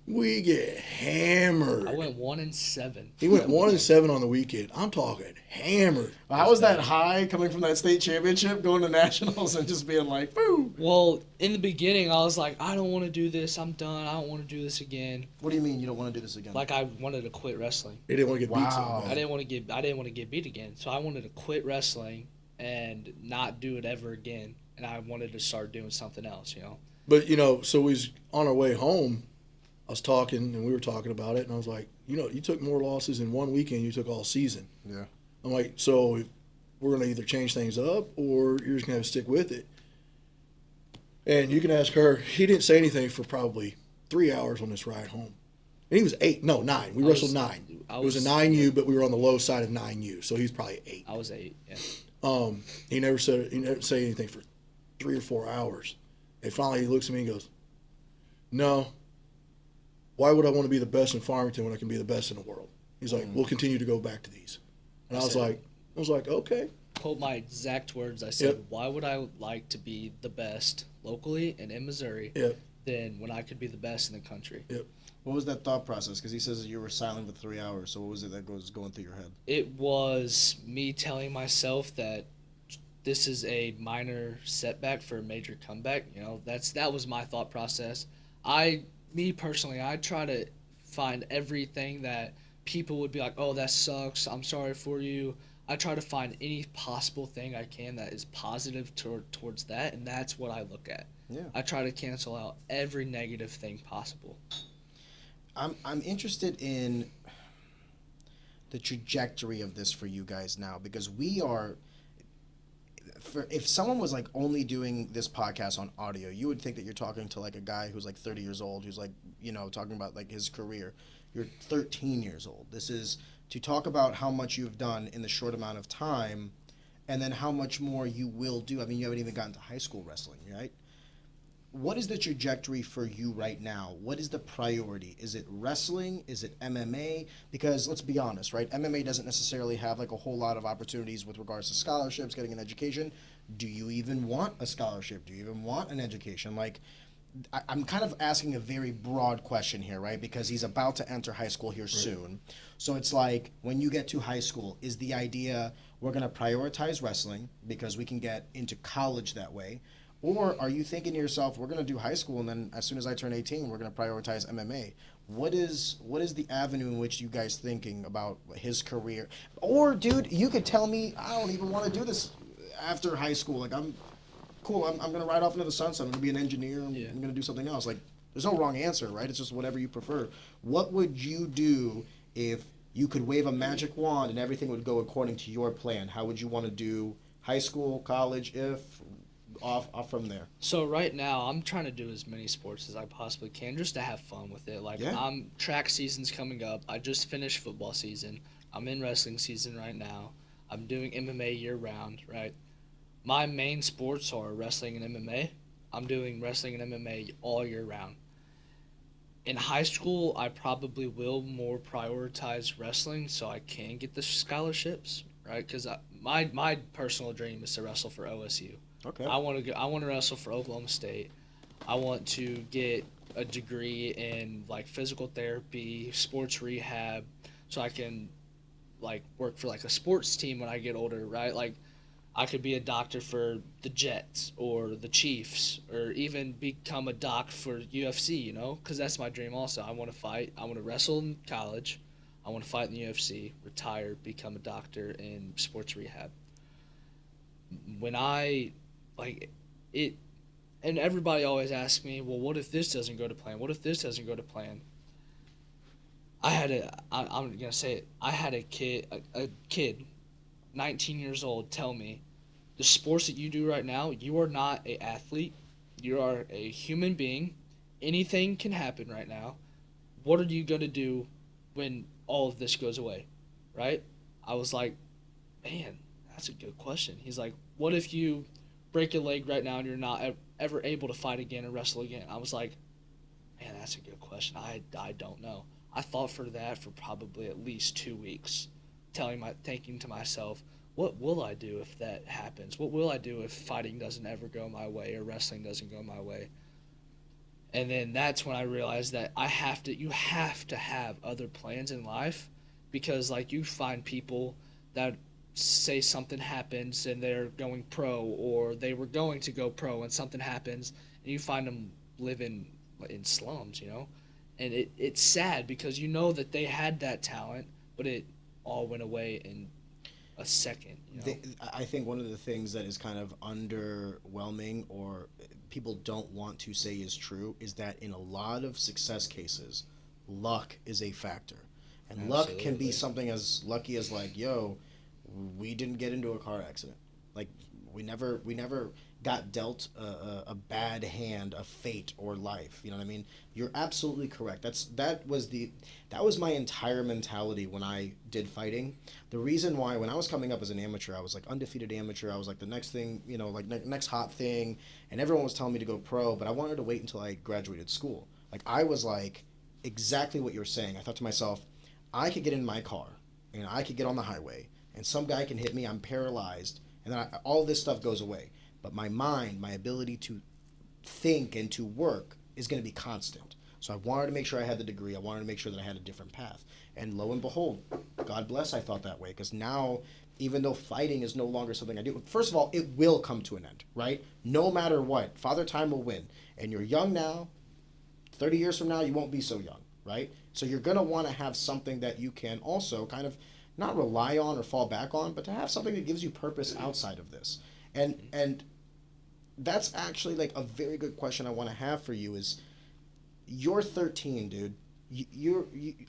We get hammered. I went 1-7. He went 1-7 on the weekend. I'm talking hammered. How was that high coming from that state championship, going to nationals, and just being like, "Boo"? Well, in the beginning, I was like, I don't want to do this. I'm done. I don't want to do this again. What do you mean you don't want to do this again? Like, I wanted to quit wrestling. He didn't want to get beat so bad. I didn't want to get beat again. So I wanted to quit wrestling and not do it ever again. And I wanted to start doing something else, you know. But, you know, so we was on our way home. I was talking, and we were talking about it, and I was like, you know, you took more losses in one weekend you took all season. Yeah. I'm like, so we're going to either change things up or you're just going to have to stick with it. And you can ask her. He didn't say anything for probably 3 hours on this ride home. And he was 9. We wrestled 9. It was a 9U, but we were on the low side of 9U, so he's probably 8. I was 8, yeah. He never said anything for 3 or 4 hours. And finally he looks at me and goes, "No. Why would I want to be the best in Farmington when I can be the best in the world?" He's like, "We'll continue to go back to these." And I was like, okay. Quote my exact words. I said, "Why would I like to be the best locally and in Missouri than when I could be the best in the country?" Yep. What was that thought process? Because he says you were silent for 3 hours. So what was it that was going through your head? It was me telling myself that this is a minor setback for a major comeback. You know, that was my thought process. Me personally, I try to find everything that people would be like, "Oh, that sucks. I'm sorry for you." I try to find any possible thing I can that is positive towards that, and that's what I look at. Yeah. I try to cancel out every negative thing possible. I'm interested in the trajectory of this for you guys now? Because if someone was like only doing this podcast on audio, you would think that you're talking to like a guy who's like 30 years old, who's like, talking about like his career. You're 13 years old. This is to talk about how much you've done in the short amount of time, and then how much more you will do. I mean, you haven't even gotten to high school wrestling, right? What is the trajectory for you right now? What is the priority? Is it wrestling? Is it MMA? Because let's be honest, right? MMA doesn't necessarily have like a whole lot of opportunities with regards to scholarships, getting an education. Do you even want a scholarship? Do you even want an education? Like, I'm kind of asking a very broad question here, right? Because he's about to enter high school here soon. So it's like, when you get to high school, is the idea we're going to prioritize wrestling because we can get into college that way? Or are you thinking to yourself, we're going to do high school, and then as soon as I turn 18, we're going to prioritize MMA? What is the avenue in which you guys thinking about his career? Or, dude, you could tell me, I don't even want to do this after high school. Like, I'm cool. I'm going to ride off into the sunset. I'm going to be an engineer. I'm going to do something else. Like, there's no wrong answer, right? It's just whatever you prefer. What would you do if you could wave a magic wand and everything would go according to your plan? How would you want to do high school, college, off from there? So right now, I'm trying to do as many sports as I possibly can just to have fun with it. Like, track season's coming up. I just finished football season. I'm in wrestling season right now. I'm doing MMA year-round, right? My main sports are wrestling and MMA. I'm doing wrestling and MMA all year round. In high school, I probably will more prioritize wrestling so I can get the scholarships, right? Because my personal dream is to wrestle for OSU. Okay. I want to wrestle for Oklahoma State. I want to get a degree in like physical therapy, sports rehab, so I can like work for like a sports team when I get older, right? Like, I could be a doctor for the Jets or the Chiefs, or even become a doc for UFC, because that's my dream also. I want to fight. I want to wrestle in college. I want to fight in the UFC, retire, become a doctor in sports rehab. When I, like, it, and everybody always asks me, well, what if this doesn't go to plan? What if this doesn't go to plan? I'm going to say it. I had a kid, 19 years old, tell me, the sports that you do right now, you are not an athlete. You are a human being. Anything can happen right now. What are you going to do when all of this goes away, right? I was like, man, that's a good question. He's like, what if you break your leg right now and you're not ever able to fight again or wrestle again? I was like, man, that's a good question. I don't know. I thought for that for probably at least 2 weeks, thinking to myself, what will I do if that happens? What will I do if fighting doesn't ever go my way or wrestling doesn't go my way? And then that's when I realized that you have to have other plans in life, because like you find people that say something happens and they're going pro, or they were going to go pro and something happens, and you find them living in slums, And it's sad because that they had that talent, but it all went away in a second. I think one of the things that is kind of underwhelming, or people don't want to say is true, is that in a lot of success cases, luck is a factor. And Absolutely. Luck can be something as lucky as like, yo, we didn't get into a car accident. Like, we never got dealt a bad hand of fate or life. You know what I mean? You're absolutely correct. That was my entire mentality when I did fighting. The reason why, when I was coming up as an amateur, I was like undefeated amateur. I was like the next thing, next hot thing, and everyone was telling me to go pro, but I wanted to wait until I graduated school. Like, I was like exactly what you're saying. I thought to myself, I could get in my car and I could get on the highway and some guy can hit me, I'm paralyzed, and then all this stuff goes away. But my mind, my ability to think and to work is going to be constant. So I wanted to make sure I had the degree. I wanted to make sure that I had a different path. And lo and behold, God bless, I thought that way. Because now, even though fighting is no longer something I do, first of all, it will come to an end, right? No matter what, Father Time will win. And you're young now. 30 years from now, you won't be so young, right? So you're going to want to have something that you can also kind of not rely on or fall back on, but to have something that gives you purpose outside of this. And that's actually like a very good question I want to have for you is, you're 13, dude.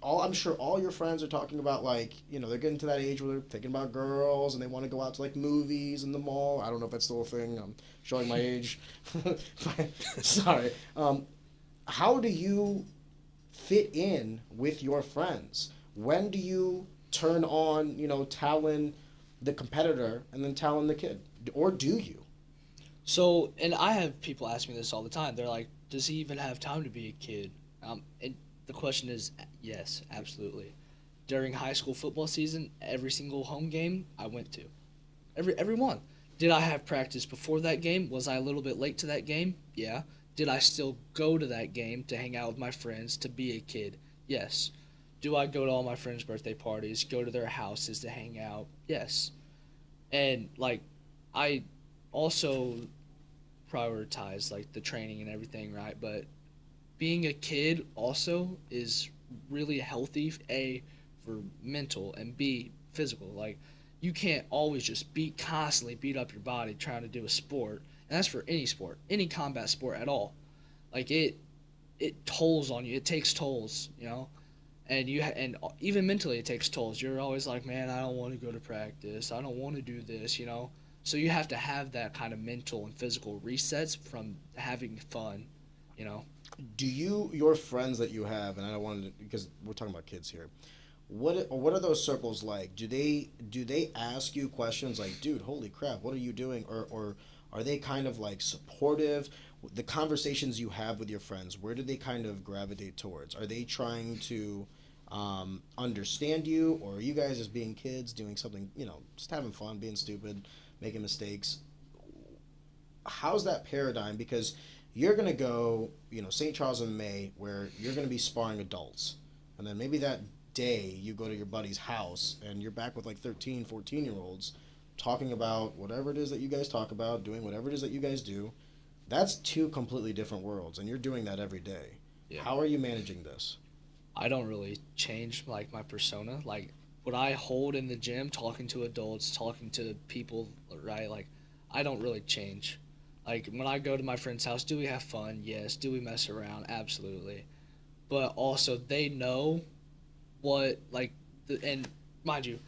I'm sure all your friends are talking about, like, you know, they're getting to that age where they're thinking about girls and they want to go out to like movies in the mall. I don't know if that's still a thing. I'm showing my age. Sorry. How do you fit in with your friends? When do you turn on, you know, Talon the competitor and then Talon the kid? Or do you? So, and I have people ask me this all the time. They're like, does he even have time to be a kid? And the question is, yes, absolutely. During high school football season, every single home game I went to. Every one. Did I have practice before that game? Was I a little bit late to that game? Yeah. Did I still go to that game to hang out with my friends, to be a kid? Yes. Do I go to all my friends' birthday parties, go to their houses to hang out? Yes. And, like, I also prioritize, like, the training and everything, right? But being a kid also is really healthy, A, for mental, and B, physical. Like, you can't always just constantly beat up your body trying to do a sport. And that's for any sport, any combat sport at all. Like, it tolls on you. It takes tolls, you know? And and even mentally it takes tolls. You're always like, man, I don't want to go to practice. I don't want to do this, you know? So you have to have that kind of mental and physical resets from having fun, you know? Do your friends that you have, and I don't want to, because we're talking about kids here, what are those circles like? Do they ask you questions like, dude, holy crap, what are you doing? Or are they kind of like supportive? The conversations you have with your friends, where do they kind of gravitate towards? Are they trying to understand you, or are you guys just being kids doing something, you know, just having fun, being stupid, making mistakes? How's that paradigm? Because you're going to go, you know, St. Charles in May, where you're going to be sparring adults. And then maybe that day you go to your buddy's house and you're back with like 13, 14-year-olds talking about whatever it is that you guys talk about, doing whatever it is that you guys do. That's two completely different worlds, and you're doing that every day. Yeah. How are you managing this? I don't really change, like, my persona. Like, what I hold in the gym, talking to adults, talking to people, right? Like, I don't really change. Like, when I go to my friend's house, do we have fun? Yes. Do we mess around? Absolutely. But also, they know what, like, and mind you,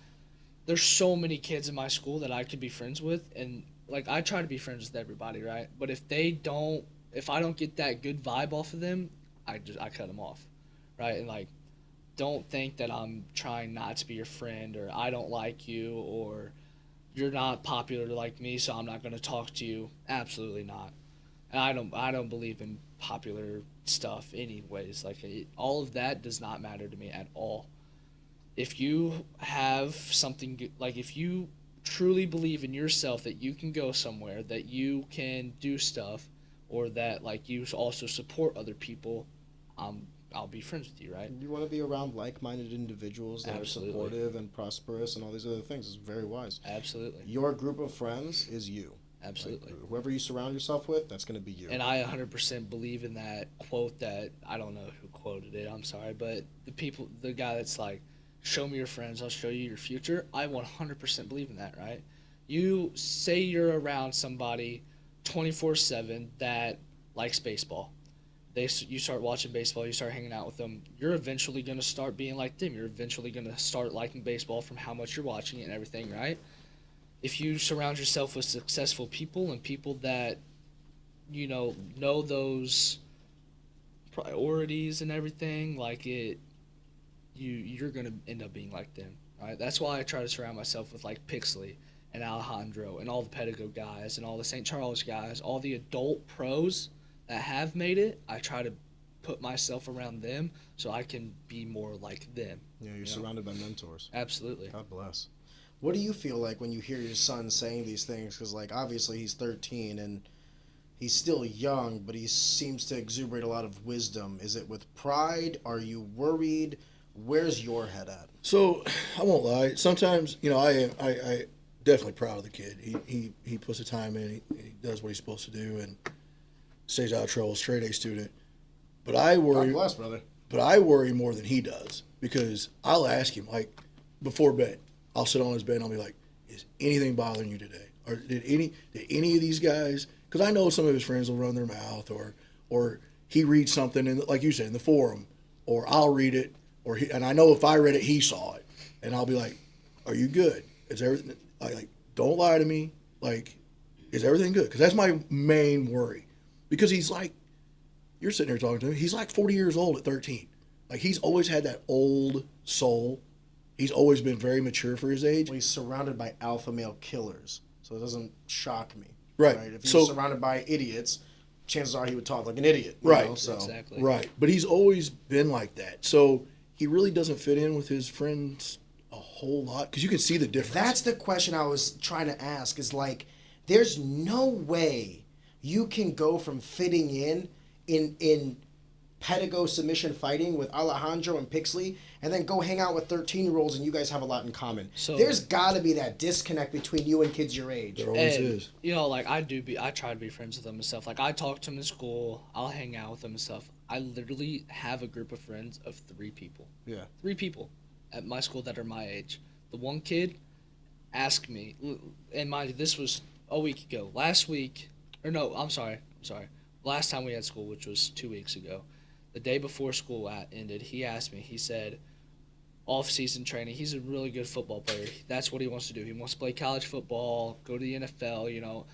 there's so many kids in my school that I could be friends with, and, like, I try to be friends with everybody, right? But if I don't get that good vibe off of them, I cut them off, right? And, like, don't think that I'm trying not to be your friend, or I don't like you, or you're not popular like me, so I'm not going to talk to you. Absolutely not. And I don't believe in popular stuff anyways. Like, all of that does not matter to me at all. If you have something, like, if you truly believe in yourself that you can go somewhere, that you can do stuff, or that, like, you also support other people, I'll be friends with you, right? You want to be around like-minded individuals that Absolutely. are supportive and prosperous and all these other things. It's very wise. Absolutely. Your group of friends is you. Absolutely. Like, whoever you surround yourself with, that's going to be you. And I 100% believe in that quote that, I don't know who quoted it, I'm sorry, but the guy that's like, show me your friends, I'll show you your future. I 100% believe in that, right? You say you're around somebody 24/7 that likes baseball. You start watching baseball, you start hanging out with them, you're eventually going to start being like them. You're eventually going to start liking baseball from how much you're watching it and everything, right? If you surround yourself with successful people and people that, you know those priorities and everything, like, you're going to end up being like them, right? That's why I try to surround myself with, like, Pixley and Alejandro and all the Pedigo guys and all the St. Charles guys, all the adult pros that have made it. I try to put myself around them so I can be more like them. Yeah, you're surrounded by mentors. Absolutely. God bless. What do you feel like when you hear your son saying these things? Because, like, obviously he's 13 and he's still young, but he seems to exuberate a lot of wisdom. Is it with pride? Are you worried? Where's your head at? So, I won't lie. Sometimes, you know, I definitely proud of the kid. He puts the time in. He does what he's supposed to do and stays out of trouble. Straight A student. But I worry. God bless, brother. But I worry more than he does, because I'll ask him, like, before bed. I'll sit on his bed and I'll be like, is anything bothering you today? Or did any of these guys? Because I know some of his friends will run their mouth, or he reads something, and like you said, in the forum, or I'll read it, and I know if I read it, he saw it, and I'll be like, "Are you good? Is everything like? Don't lie to me. Like, is everything good?" Because that's my main worry. Because he's like, you're sitting there talking to him. He's like 40 years old at 13. Like, he's always had that old soul. He's always been very mature for his age. Well, he's surrounded by alpha male killers, so it doesn't shock me. Right. If he was surrounded by idiots, chances are he would talk like an idiot. Right. Exactly. Right. But he's always been like that. So he really doesn't fit in with his friends a whole lot because you can see the difference. That's the question I was trying to ask is like, there's no way you can go from fitting in pedigo submission fighting with Alejandro and Pixley and then go hang out with 13-year-olds and you guys have a lot in common. So there's got to be that disconnect between you and kids your age. There always is. You know, like I try to be friends with them and stuff. Like I talk to them in school. I'll hang out with them and stuff. I literally have a group of friends of 3 people. Yeah. 3 people at my school that are my age. The one kid asked me, and this was a week ago. Last time we had school, which was 2 weeks ago, the day before school ended, he asked me, he said, off-season training, he's a really good football player. That's what he wants to do. He wants to play college football, go to the NFL, you know.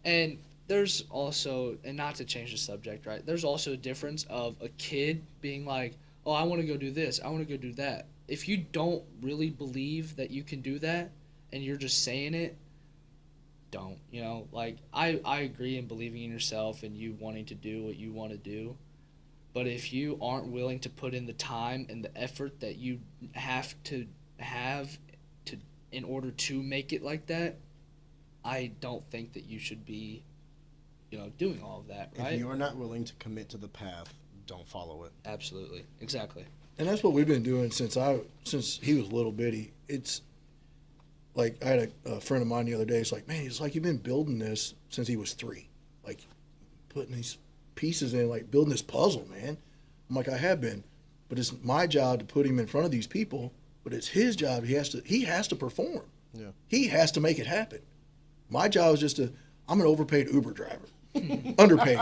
And there's also, and not to change the subject, right, there's also a difference of a kid being like, oh, I want to go do this, I want to go do that. If you don't really believe that you can do that and you're just saying it, don't, you know. Like, I agree in believing in yourself and you wanting to do what you want to do. But if you aren't willing to put in the time and the effort that you have to in order to make it like that, I don't think that you should be, you know, doing all of that, right? If you're not willing to commit to the path, don't follow it. Absolutely. Exactly. And that's what we've been doing since he was little bitty. It's like I had a friend of mine the other day. It's like, man, it's like you've been building this since he was 3, like putting these pieces in, like building this puzzle, man. I'm like, I have been, but it's my job to put him in front of these people. But it's his job. He has to perform. Yeah. He has to make it happen. My job is just I'm an overpaid Uber driver, underpaid,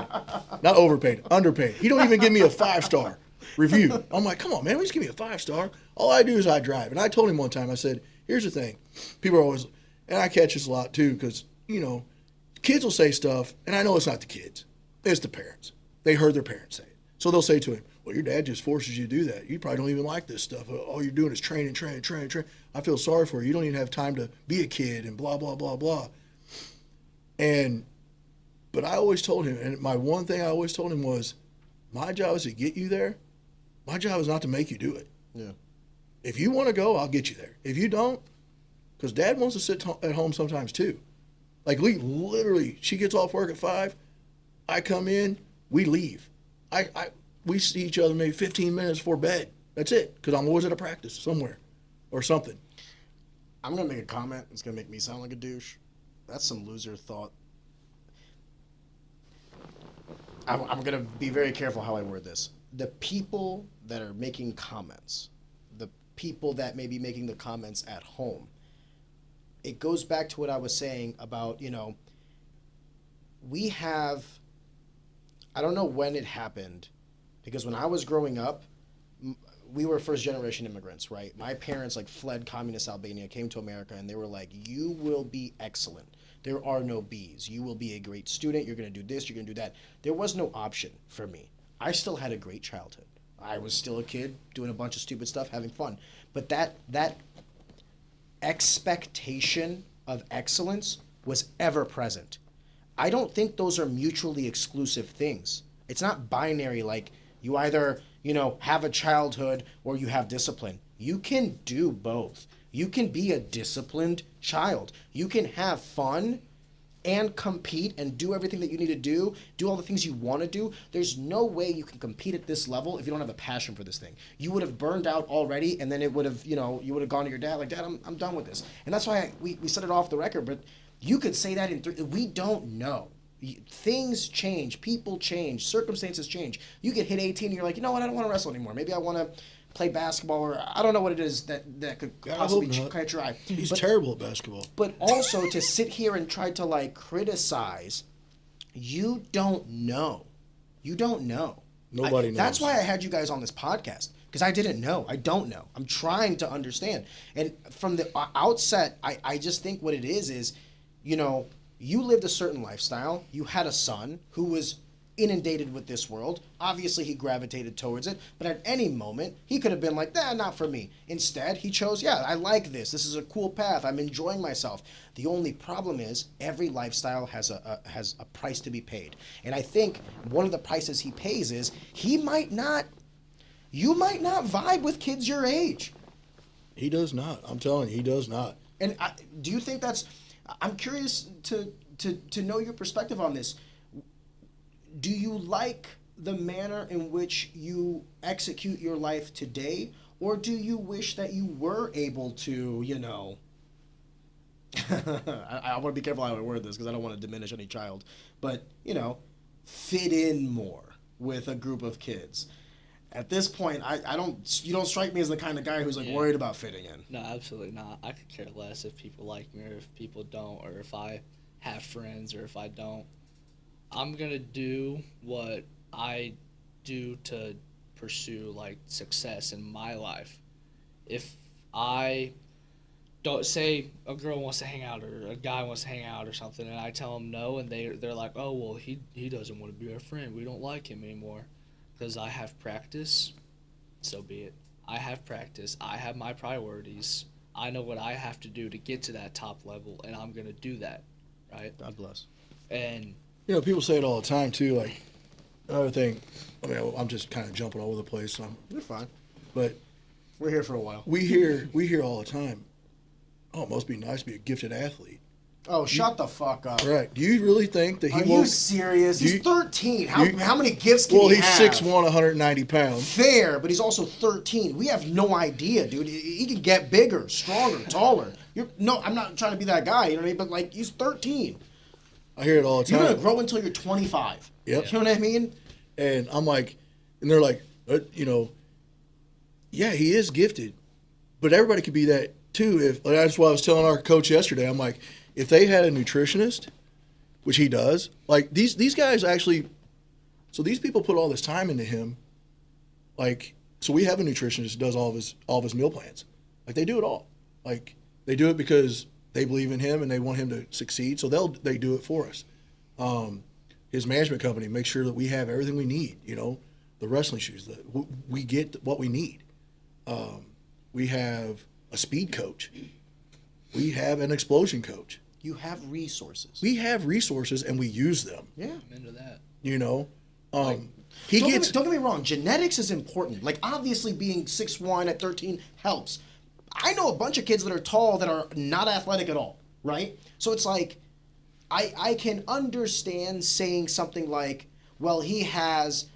not overpaid, underpaid. He don't even give me a 5-star review. I'm like, come on, man, just give me a 5-star. All I do is I drive. And I told him one time, I said, here's the thing. People are always, and I catch this a lot too, because, you know, kids will say stuff, and I know it's not the kids. It's the parents. They heard their parents say it. So they'll say to him, well, your dad just forces you to do that. You probably don't even like this stuff. All you're doing is train. I feel sorry for you. You don't even have time to be a kid and blah, blah, blah, blah. But I always told him, and my one thing I always told him was, my job is to get you there. My job is not to make you do it. Yeah. If you want to go, I'll get you there. If you don't, because Dad wants to sit at home sometimes too. Like, we literally, she gets off work at 5, I come in, we leave. We see each other maybe 15 minutes before bed. That's it, because I'm always at a practice somewhere or something. I'm going to make a comment. It's going to make me sound like a douche. That's some loser thought. I'm going to be very careful how I word this. The people that are making comments, the people that may be making the comments at home, it goes back to what I was saying about, you know, we have, I don't know when it happened, because when I was growing up, we were first generation immigrants, right? My parents like fled communist Albania, came to America, and they were like, you will be excellent. There are no B's. You will be a great student. You're going to do this. You're going to do that. There was no option for me. I still had a great childhood. I was still a kid doing a bunch of stupid stuff, having fun. But that expectation of excellence was ever present. I don't think those are mutually exclusive things. It's not binary, like you either, you know, have a childhood or you have discipline. You can do both. You can be a disciplined child. You can have fun and compete and do everything that you need to do all the things you want to do. There's no way you can compete at this level if you don't have a passion for this thing. You would have burned out already, and then it would have, you know, you would have gone to your dad like, Dad, I'm done with this. And that's why we said it off the record, but you could say that in 3, we don't know. Things change, people change, circumstances change. You get hit 18 and you're like, you know what, I don't want to wrestle anymore. Maybe I want to play basketball, or I don't know what it is that could possibly catch your eye. He's terrible at basketball. But also to sit here and try to like criticize, you don't know. You don't know. Nobody knows. That's why I had you guys on this podcast, because I didn't know. I don't know. I'm trying to understand. And from the outset, I just think what it is, you know, you lived a certain lifestyle. You had a son who was inundated with this world. Obviously, he gravitated towards it. But at any moment, he could have been like, nah, not for me. Instead, he chose, yeah, I like this. This is a cool path. I'm enjoying myself. The only problem is every lifestyle has a price to be paid. And I think one of the prices he pays is you might not vibe with kids your age. He does not. I'm telling you, he does not. And do you think that's... I'm curious to know your perspective on this. Do you like the manner in which you execute your life today, or do you wish that you were able to, you know... I want to be careful how I word this because I don't want to diminish any child, but, you know, fit in more with a group of kids. At this point, you don't strike me as the kind of guy who's like worried about fitting in. No, absolutely not. I could care less if people like me or if people don't, or if I have friends or if I don't. I'm going to do what I do to pursue like success in my life. If I don't, say a girl wants to hang out or a guy wants to hang out or something, and I tell them no, and they're like, oh, well, he doesn't want to be our friend. We don't like him anymore. Because I have practice, so be it. I have practice. I have my priorities. I know what I have to do to get to that top level, and I'm going to do that, right? God bless. And you know, people say it all the time too. Like another thing, I mean, I'm just kind of jumping all over the place. So You're fine. But we're here for a while. We hear all the time. Oh, it must be nice to be a gifted athlete. Oh, shut the fuck up. Right. Do you really think that he Are you serious? He's 13. How many gifts can he have? Well, he's 6'1", 190 pounds. Fair, but he's also 13. We have no idea, dude. He can get bigger, stronger, taller. No, I'm not trying to be that guy, you know what I mean? But, like, he's 13. I hear it all the time. You're going to grow until you're 25. Yep. You know what I mean? And I'm like, and they're like, you know, yeah, he is gifted. But everybody could be that, too. That's what I was telling our coach yesterday. I'm like, if they had a nutritionist, which he does, like these guys actually, so these people put all this time into him. Like, so we have a nutritionist who does all of his meal plans. Like they do it all. Like they do it because they believe in him and they want him to succeed. So they do it for us. His management company makes sure that we have everything we need. You know, the wrestling shoes, we get what we need. We have a speed coach. We have an explosion coach. You have resources. We have resources and we use them. Yeah. I'm into that. You know, don't get me wrong. Genetics is important. Like obviously being 6'1" at 13 helps. I know a bunch of kids that are tall that are not athletic at all, right? So it's like, I can understand saying something like, well, he has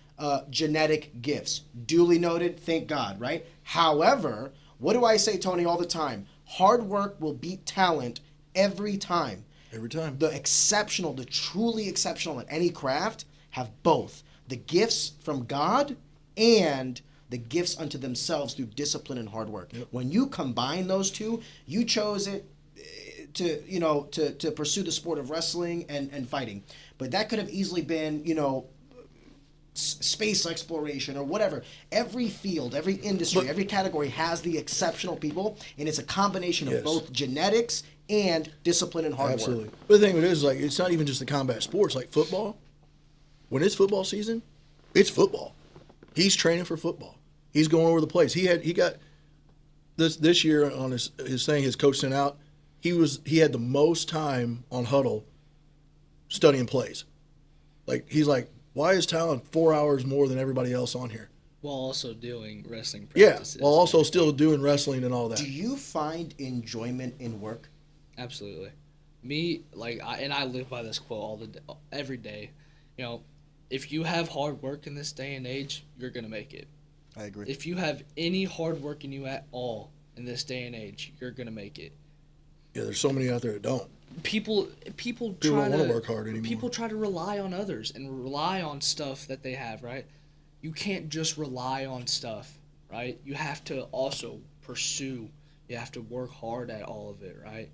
genetic gifts. Duly noted, thank God, right? However, what do I say, Tony, all the time? Hard work will beat talent every time. Every time. The truly exceptional in any craft have both the gifts from God and the gifts unto themselves through discipline and hard work. Yep. When you combine those two, you chose it to pursue the sport of wrestling and fighting. But that could have easily been, space exploration or whatever. Every field, every industry, every category has the exceptional people, and it's a combination of both genetics and discipline and hard work. But the thing of it is, like, it's not even just the combat sports. Like football, when it's football season, it's football. He's training for football. He's going over the plays. He got this year on his thing. His coach sent out. He had the most time on huddle studying plays. Like he's like, why is Talon 4 hours more than everybody else on here? While also doing wrestling practices. Yeah, while also still doing wrestling and all that. Do you find enjoyment in work? Absolutely. Me, I live by this quote every day. You know, if you have hard work in this day and age, you're going to make it. I agree. If you have any hard work in you at all in this day and age, you're going to make it. Yeah, there's so many out there that don't. People don't want to work hard anymore. People try to rely on others and rely on stuff that they have, right? You can't just rely on stuff, right? You have to also pursue. You have to work hard at all of it, right?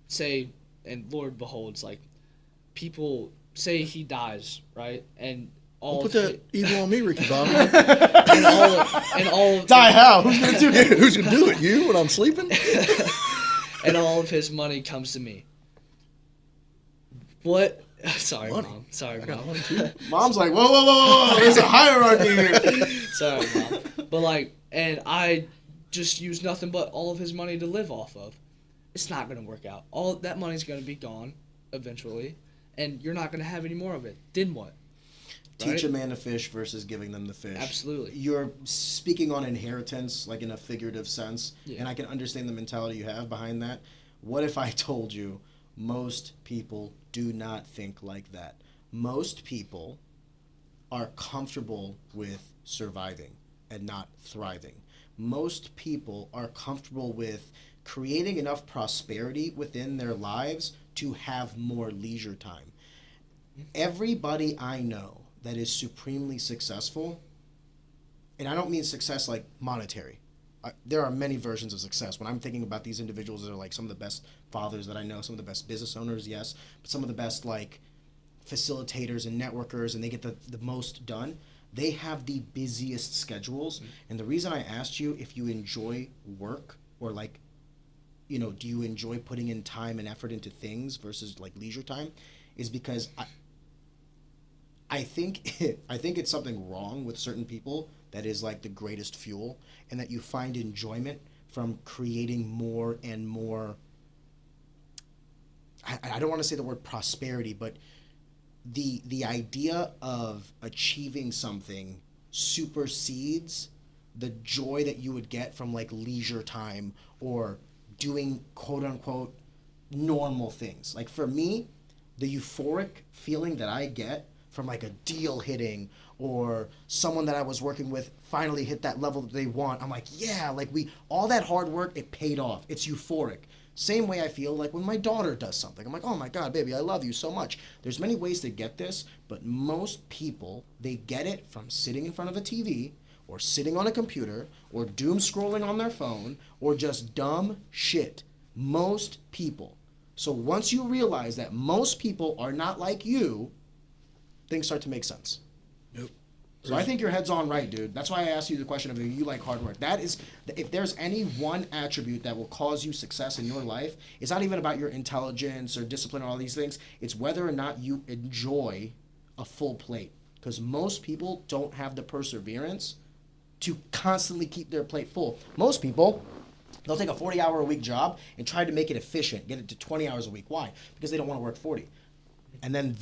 Say, and Lord beholds, like, people say he dies, right? And all Put that evil on me, Ricky Bobby. and all of Die how? Who's gonna do it? Who's gonna do it? You when I'm sleeping? and all of his money comes to me. What? Sorry, Money. Mom. Sorry, Mom. Mom's like, whoa, whoa, whoa, whoa, there's a hierarchy here. Sorry, Mom. But like, and I just use nothing but all of his money to live off of. It's not gonna work out. All that money's gonna be gone eventually, and you're not gonna have any more of it. Then what? Teach a man to fish versus giving them the fish. Absolutely. You're speaking on inheritance, like in a figurative sense, Yeah. and I can understand the mentality you have behind that. What if I told you most people do not think like that? Most people are comfortable with surviving and not thriving. Most people are comfortable with creating enough prosperity within their lives to have more leisure time. Everybody I know that is supremely successful, and I don't mean success like monetary. There are many versions of success. When I'm thinking about these individuals that are like some of the best fathers that I know, some of the best business owners, yes, but some of the best like facilitators and networkers, and they get the most done. They have the busiest schedules. Mm-hmm. And the reason I asked you if you enjoy work or like, you know, do you enjoy putting in time and effort into things versus like leisure time is because I think it's something wrong with certain people that is like the greatest fuel, and that you find enjoyment from creating more and more. I don't want to say the word prosperity, but the idea of achieving something supersedes the joy that you would get from like leisure time or doing quote unquote normal things. Like for me, the euphoric feeling that I get from like a deal hitting or someone that I was working with finally hit that level that they want. I'm like, yeah, like all that hard work, it paid off. It's euphoric. Same way I feel like when my daughter does something. I'm like, oh my God, baby, I love you so much. There's many ways to get this, but most people, they get it from sitting in front of a TV or sitting on a computer or doom scrolling on their phone or just dumb shit. Most people. So once you realize that most people are not like you, things start to make sense. Yep. So I think your head's on right, dude. That's why I asked you the question of if you like hard work. That is, if there's any one attribute that will cause you success in your life, it's not even about your intelligence or discipline or all these things. It's whether or not you enjoy a full plate. Because most people don't have the perseverance to constantly keep their plate full. Most people, they'll take a 40-hour-a-week job and try to make it efficient, get it to 20 hours a week. Why? Because they don't want to work 40. And then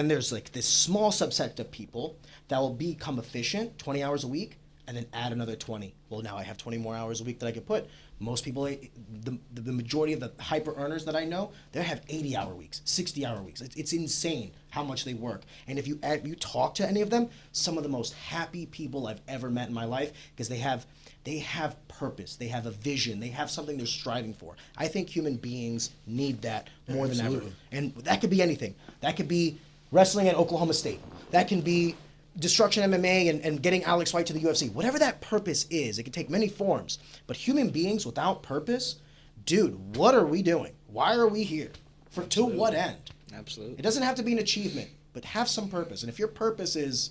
there's like this small subset of people that will become efficient 20 hours a week and then add another 20. Well, now I have 20 more hours a week that I could put. Most people, the majority of the hyper earners that I know, they have 80-hour weeks, 60-hour weeks. It's insane how much they work. And if you talk to any of them, some of the most happy people I've ever met in my life, because they have purpose, they have a vision, they have something they're striving for. I think human beings need that more than ever. And that could be anything. That could be wrestling at Oklahoma State. That can be Destruction MMA and getting Alex White to the UFC. Whatever that purpose is, it can take many forms. But human beings without purpose, dude, what are we doing? Why are we here? To what end? Absolutely. It doesn't have to be an achievement, but have some purpose. And if your purpose is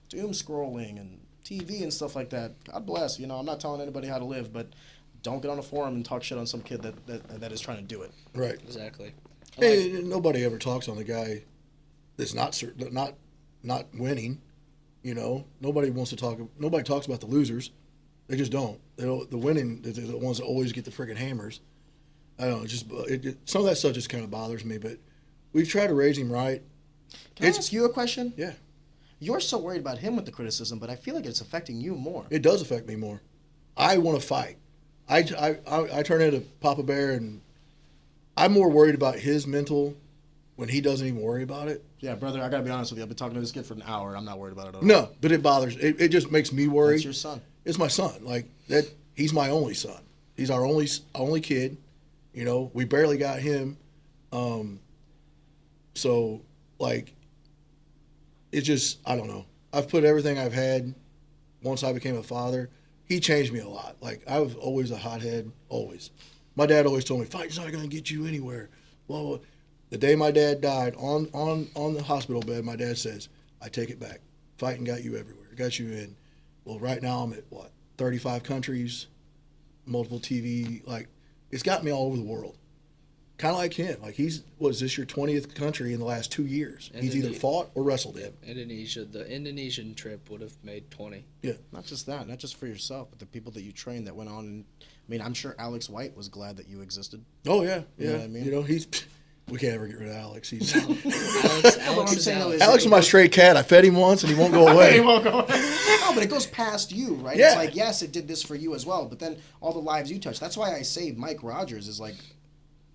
doom scrolling and TV and stuff like that, God bless. You know, I'm not telling anybody how to live, but don't get on a forum and talk shit on some kid that is trying to do it. Right. Exactly. Hey, nobody ever talks on the guy that's not winning. You know, nobody talks about the losers. They just don't. The winning, they're the ones that always get the friggin' hammers. I don't know. Some of that stuff just kind of bothers me. But we've tried to raise him right. Can I ask you a question? Yeah. You're so worried about him with the criticism, but I feel like it's affecting you more. It does affect me more. I want to fight. I turn into Papa Bear, and I'm more worried about his mental when he doesn't even worry about it. Yeah, brother, I got to be honest with you. I've been talking to this kid for an hour. I'm not worried about it at all. No, but it bothers. It just makes me worry. It's your son. It's my son. Like that. He's my only son. He's our only kid. You know, we barely got him. So like, it's just, I don't know. I've put everything I've had once I became a father. He changed me a lot. Like, I was always a hothead, always. My dad always told me, fighting's not going to get you anywhere. Blah, blah. The day my dad died on the hospital bed, my dad says, "I take it back. Fighting got you everywhere. It got you in." Well, right now I'm at 35 countries, multiple TV. Like, it's got me all over the world. Kind of like him. Like, was this your 20th country in the last 2 years? He's either fought or wrestled in. Indonesia, the Indonesian trip would have made 20. Yeah. Not just that, not just for yourself, but the people that you trained that went on. And I mean, I'm sure Alex White was glad that you existed. Oh yeah, yeah. You know what I mean? You know, we can't ever get rid of Alex. He's Alex is my stray cat. I fed him once and he won't go away. He won't go away. No, but it goes past you, right? Yeah. It's like, yes, it did this for you as well, but then all the lives you touch. That's why I say Mike Rogers is like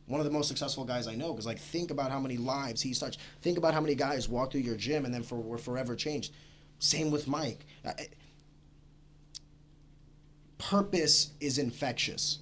one of the most successful guys I know, because like, think about how many lives he's touched. Think about how many guys walk through your gym and then were forever changed. Same with Mike. Purpose is infectious.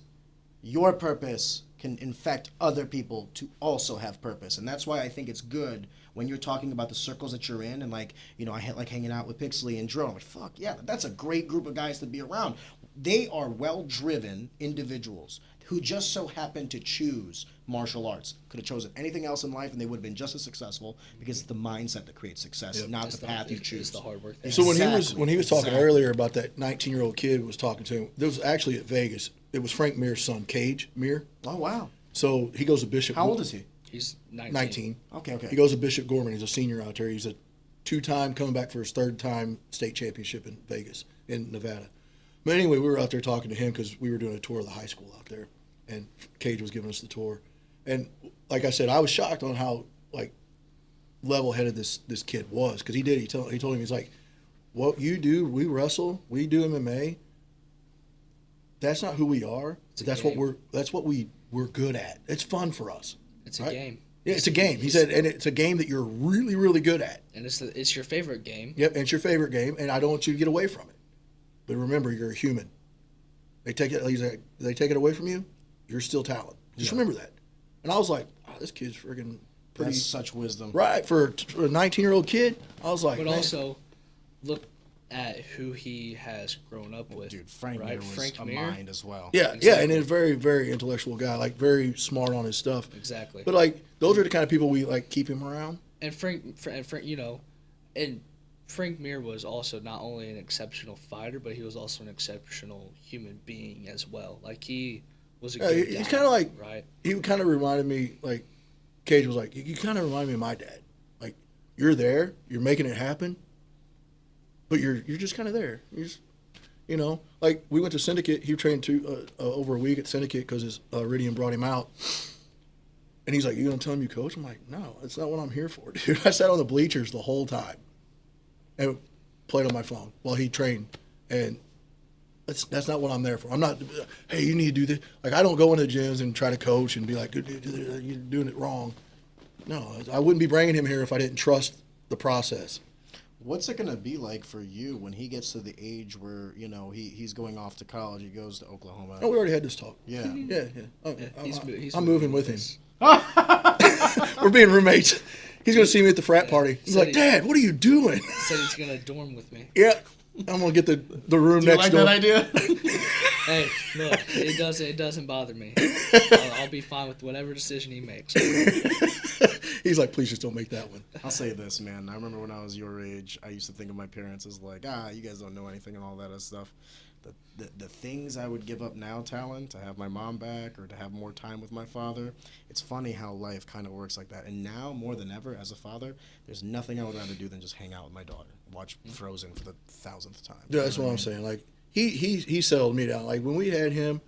Your purpose can infect other people to also have purpose. And that's why I think it's good when you're talking about the circles that you're in, and like, you know, I like hanging out with Pixley and Drill. I'm like, fuck yeah, that's a great group of guys to be around. They are well-driven individuals who just so happen to choose martial arts. Could have chosen anything else in life and they would have been just as successful, because it's the mindset that creates success, not the path you choose. It's the hard work. So when he was talking earlier about that 19-year-old kid was talking to him, there was actually at Vegas. It was Frank Mir's son, Cage Mir. Oh wow. So he goes to Bishop. How old is he? He's 19. Okay. He goes to Bishop Gorman. He's a senior out there. He's a 2-time coming back for his 3rd time state championship in Vegas, in Nevada. But anyway, we were out there talking to him because we were doing a tour of the high school out there, and Cage was giving us the tour. And like I said, I was shocked on how like level-headed this kid was, because he told him, he's like, what you do, we wrestle, we do MMA. That's not who we are. That's what we're good at. It's fun for us. It's a game. Yeah, it's a game. He said, and it's a game that you're really, really good at. And it's your favorite game. Yep, and it's your favorite game, and I don't want you to get away from it. But remember, you're a human. They take it away from you, you're still Talon. Just remember that. And I was like, oh, this kid's freaking pretty. That's such wisdom. Right, for a 19-year-old kid, I was like, but also, look at who he has grown up with. Dude, Frank Mir was a mind as well. Yeah, exactly. Yeah, and he's a very, very intellectual guy, like very smart on his stuff. Exactly. But like, those are the kind of people we like keep him around. And Frank, you know, and Frank Mir was also not only an exceptional fighter, but he was also an exceptional human being as well. Like, he was a good guy. He's kind of like, right? He kind of reminded me, like, Cage was like, you kind of remind me of my dad. Like, you're there, you're making it happen, but you're just kind of there. You're just, you know, like, we went to Syndicate. He trained over a week at Syndicate because his Iridium brought him out. And he's like, you going to tell him you coach? I'm like, no, that's not what I'm here for, dude. I sat on the bleachers the whole time and played on my phone while he trained. And that's not what I'm there for. I'm not, hey, you need to do this. Like, I don't go into gyms and try to coach and be like, you're doing it wrong. No, I wouldn't be bringing him here if I didn't trust the process. What's it going to be like for you when he gets to the age where, you know, he's going off to college, he goes to Oklahoma? Oh, we already had this talk. Yeah. Yeah. Oh, He's I'm moving with him. We're being roommates. He's going to see me at the frat party. He's like, Dad, what are you doing? He said he's going to dorm with me. Yeah. I'm going to get the room next door. Do you like that idea? Hey, look, it doesn't bother me. I'll be fine with whatever decision he makes. He's like, please just don't make that one. I'll say this, man. I remember when I was your age, I used to think of my parents as like, you guys don't know anything and all that other stuff. The things I would give up now, Talon, to have my mom back or to have more time with my father, it's funny how life kind of works like that. And now, more than ever, as a father, there's nothing I would rather do than just hang out with my daughter, watch Frozen for the 1000th time. Yeah, that's what I'm saying. Like, he settled me down. Like, when we had him,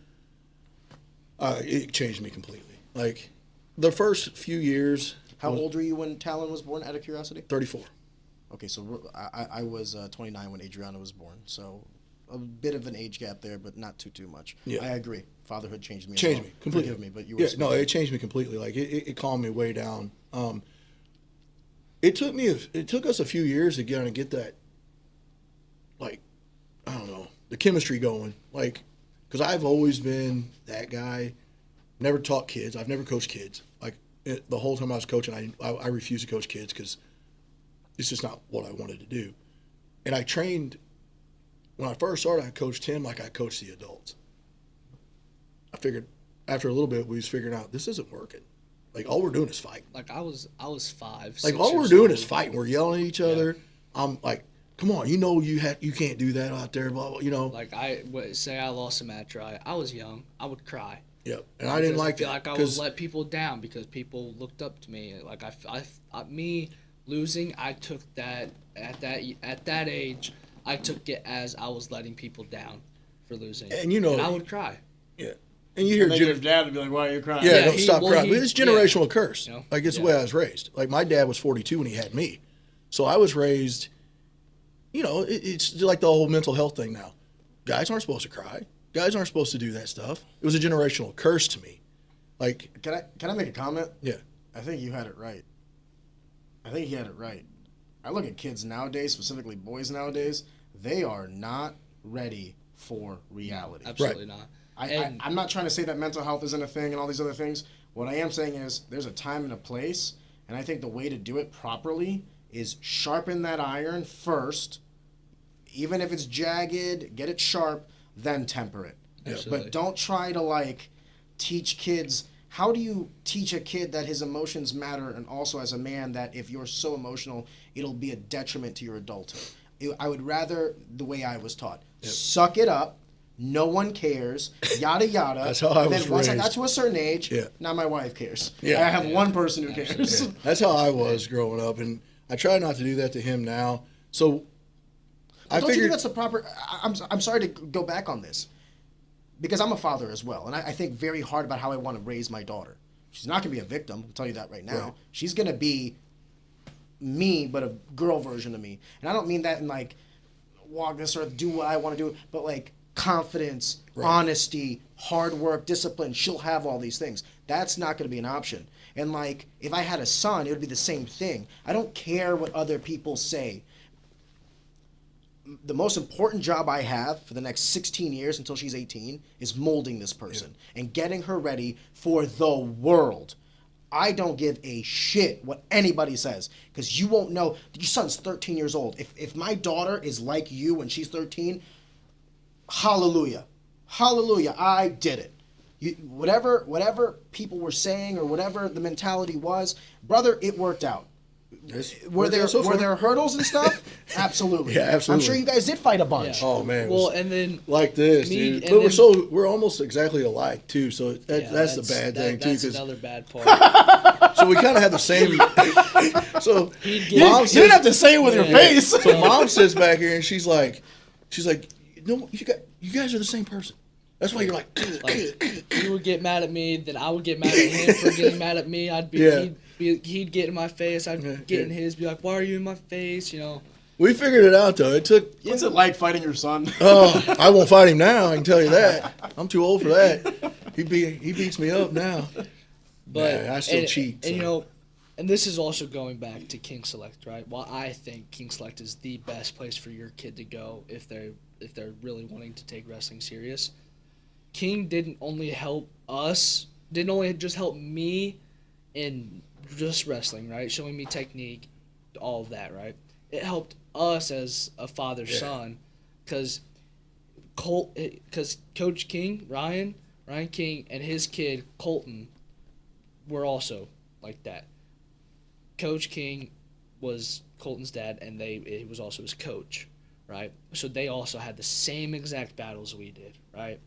it changed me completely. Like, the first few years. How old were you when Talon was born, out of curiosity? 34. Okay, so I was 29 when Adriana was born, so a bit of an age gap there, but not too much. Yeah. I agree. Fatherhood changed me. Changed me completely. Forgive me, but you were no, it changed me completely. Like, it calmed me way down. It took us a few years to get that, like, I don't know, the chemistry going. Like, because I've always been that guy. Never taught kids. I've never coached kids. Like, the whole time I was coaching, I refused to coach kids because it's just not what I wanted to do. And I trained, when I first started, I coached him like I coached the adults. I figured after a little bit, we was figuring out this isn't working. Like all we're doing is fight. Like I was 5. Like 6 all we're years doing old. is fighting. We're yelling at each other. I'm like, come on, you know you can't do that out there. Blah, blah, you know. Like say I lost a match, right? I was young. I would cry. Yep, and I didn't like I feel that. like I would let people down because people looked up to me. Like me losing, I took that at that age. I took it as I was letting people down for losing, and you know, and I would cry. Yeah, and you hear your dad would be like, "Why are you crying?" Yeah, don't stop crying. But it's generational curse. You know? Like it's the way I was raised. Like my dad was 42 when he had me, so I was raised. You know, it's like the whole mental health thing now. Guys aren't supposed to cry. Guys aren't supposed to do that stuff. It was a generational curse to me. Like, can I make a comment? Yeah. I think you had it right. I think he had it right. I look at kids nowadays, specifically boys nowadays, they are not ready for reality. Absolutely not. I'm not trying to say that mental health isn't a thing and all these other things. What I am saying is there's a time and a place, and I think the way to do it properly is sharpen that iron first. Even if it's jagged, get it sharp, then temper it. Absolutely. But don't try to teach kids. How do you teach a kid that his emotions matter, and also as a man that if you're so emotional, it'll be a detriment to your adulthood? I would rather the way I was taught. Yep. Suck it up. No one cares. Yada yada. That's how I was raised. Once I got to a certain age, yeah. Now my wife cares. Yeah. I have one person who cares. Yeah. That's how I was growing up, and I try not to do that to him now. So don't you think that's the proper? I'm sorry to go back on this, because I'm a father as well, and I think very hard about how I want to raise my daughter. She's not going to be a victim. I'll tell you that right now. Right. She's going to be me, but a girl version of me. And I don't mean that in walk this earth, do what I want to do, but confidence, right. Honesty, hard work, discipline. She'll have all these things. That's not going to be an option. And if I had a son, it would be the same thing. I don't care what other people say. The most important job I have for the next 16 years until she's 18 is molding this person and getting her ready for the world. I don't give a shit what anybody says, because you won't know. Your son's 13 years old. If my daughter is like you when she's 13, hallelujah. Hallelujah, I did it. Whatever people were saying or whatever the mentality was, brother, it worked out. Were there hurdles and stuff? Absolutely. Yeah, absolutely. I'm sure you guys did fight a bunch. Yeah. Oh man. Well, and then like this, dude. But we're almost exactly alike too. So that's the bad thing too. That's another bad part. So we kind of have the same. So you didn't have to say it with your face. So mom sits back here and she's like, no, you guys are the same person. That's why you're like you would get mad at me, then I would get mad at him for getting mad at me. He'd get in my face. I'd get in his, be like, "Why are you in my face?" You know. We figured it out though. It took. What's it like fighting your son? Oh, I won't fight him now. I can tell you that. I'm too old for that. He beats me up now. But I still cheat. And and this is also going back to King Select, right? While I think King Select is the best place for your kid to go if they're really wanting to take wrestling serious. King didn't only just help me in just wrestling, right? Showing me technique, all of that, right? It helped us as a father-son, because Coach King, Ryan King, and his kid, Colton, were also like that. Coach King was Colton's dad, and it was also his coach, right? So they also had the same exact battles we did, right?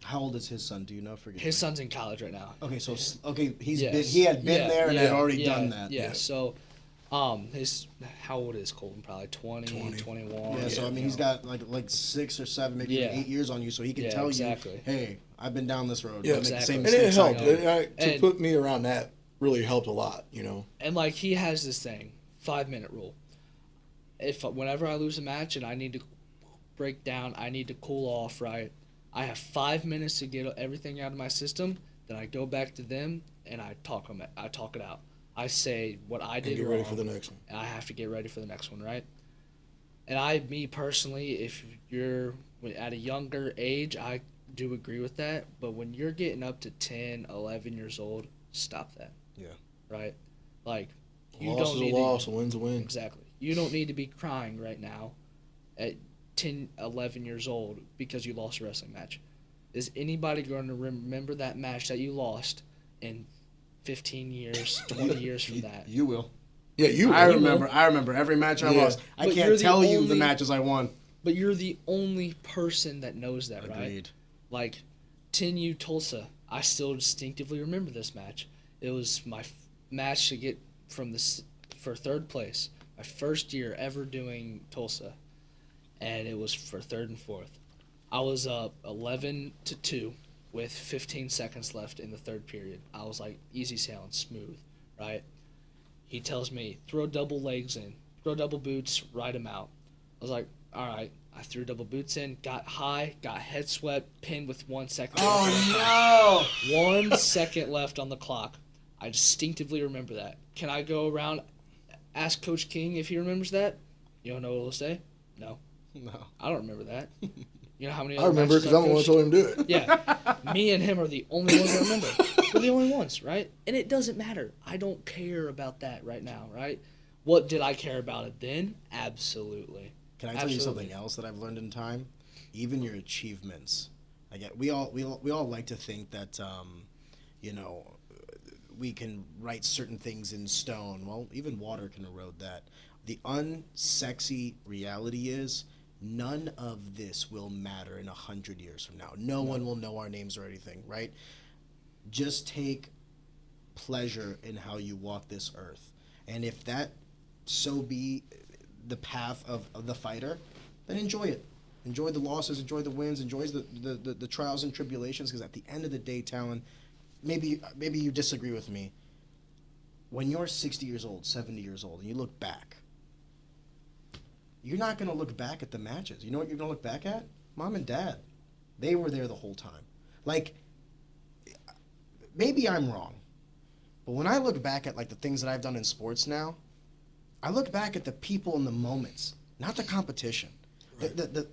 How old is his son? Do you know? His son's in college right now. Okay, so he had been there and had already done that. Yeah. So, how old is Colton? Probably 20. 21. Yeah. So he's got like 6 or 7, maybe even 8 years on you, so he can tell you, hey, I've been down this road. Yeah, exactly. And it helped. To put me around that really helped a lot, you know. And he has this thing, 5-minute rule. Whenever I lose a match and I need to break down, I need to cool off, right? I have 5 minutes to get everything out of my system. Then I go back to them and I talk it out. I say what I did wrong. Get ready for the next one. And I have to get ready for the next one, right? And me personally, if you're at a younger age, I do agree with that. But when you're getting up to 10, 11 years old, stop that. Yeah. Right? Loss is a loss, a win's a win. Exactly. You don't need to be crying right now at 10, 11 years old because you lost a wrestling match. Is anybody going to remember that match that you lost in 15 years, 20 years from that. You will. Yeah, you. I will. remember every match I lost. I But you're can't the tell you the only- matches I won. But you're the only person that knows that, right? Agreed. Like, 10U Tulsa, I still distinctively remember this match. It was my match to get for third place. My first year ever doing Tulsa, and it was for third and fourth. I was up 11-2 with 15 seconds left in the third period. I was like, easy sailing, smooth, right? He tells me, throw double legs in, throw double boots, ride him out. I was like, all right. I threw double boots in, got high, got head swept, pinned with 1 second. Oh, no! 1 second left on the clock. I distinctively remember that. Can I go around, ask Coach King if he remembers that? You don't know what he'll say? No. No. I don't remember that. You know how many I other remember matches because I'm the one coached? who told him to do it. Yeah. Me and him are the only ones that remember. We're the only ones, right? And it doesn't matter. I don't care about that right now, right? What did I care about it then? Absolutely. Can I tell you something else that I've learned in time? Even your achievements. We all like to think that we can write certain things in stone. Well, even water can erode that. The unsexy reality is none of this will matter in 100 years from now. No one will know our names or anything, right? Just take pleasure in how you walk this earth. And if that so be the path of the fighter, then enjoy it. Enjoy the losses, enjoy the wins, enjoy the trials and tribulations, because at the end of the day, Talon, maybe you disagree with me. When you're 60 years old, 70 years old, and you look back, you're not going to look back at the matches. You know what you're going to look back at? Mom and Dad. They were there the whole time. Like, maybe I'm wrong, but when I look back at, like, the things that I've done in sports now, I look back at the people and the moments, not the competition. Right. The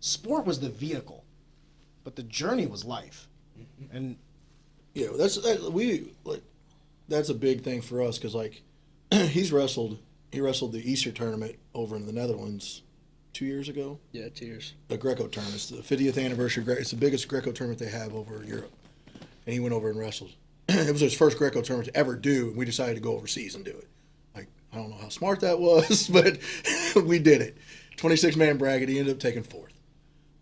sport was the vehicle, but the journey was life. And yeah, that's a big thing for us because like he wrestled the Easter tournament over in the Netherlands 2 years ago. Yeah, 2 years. A Greco tournament. It's the 50th anniversary. It's the biggest Greco tournament they have over in Europe, and he went over and wrestled. It was his first Greco tournament to ever do, and we decided to go overseas and do it. I don't know how smart that was, but we did it. 26-man bracket. He ended up taking fourth.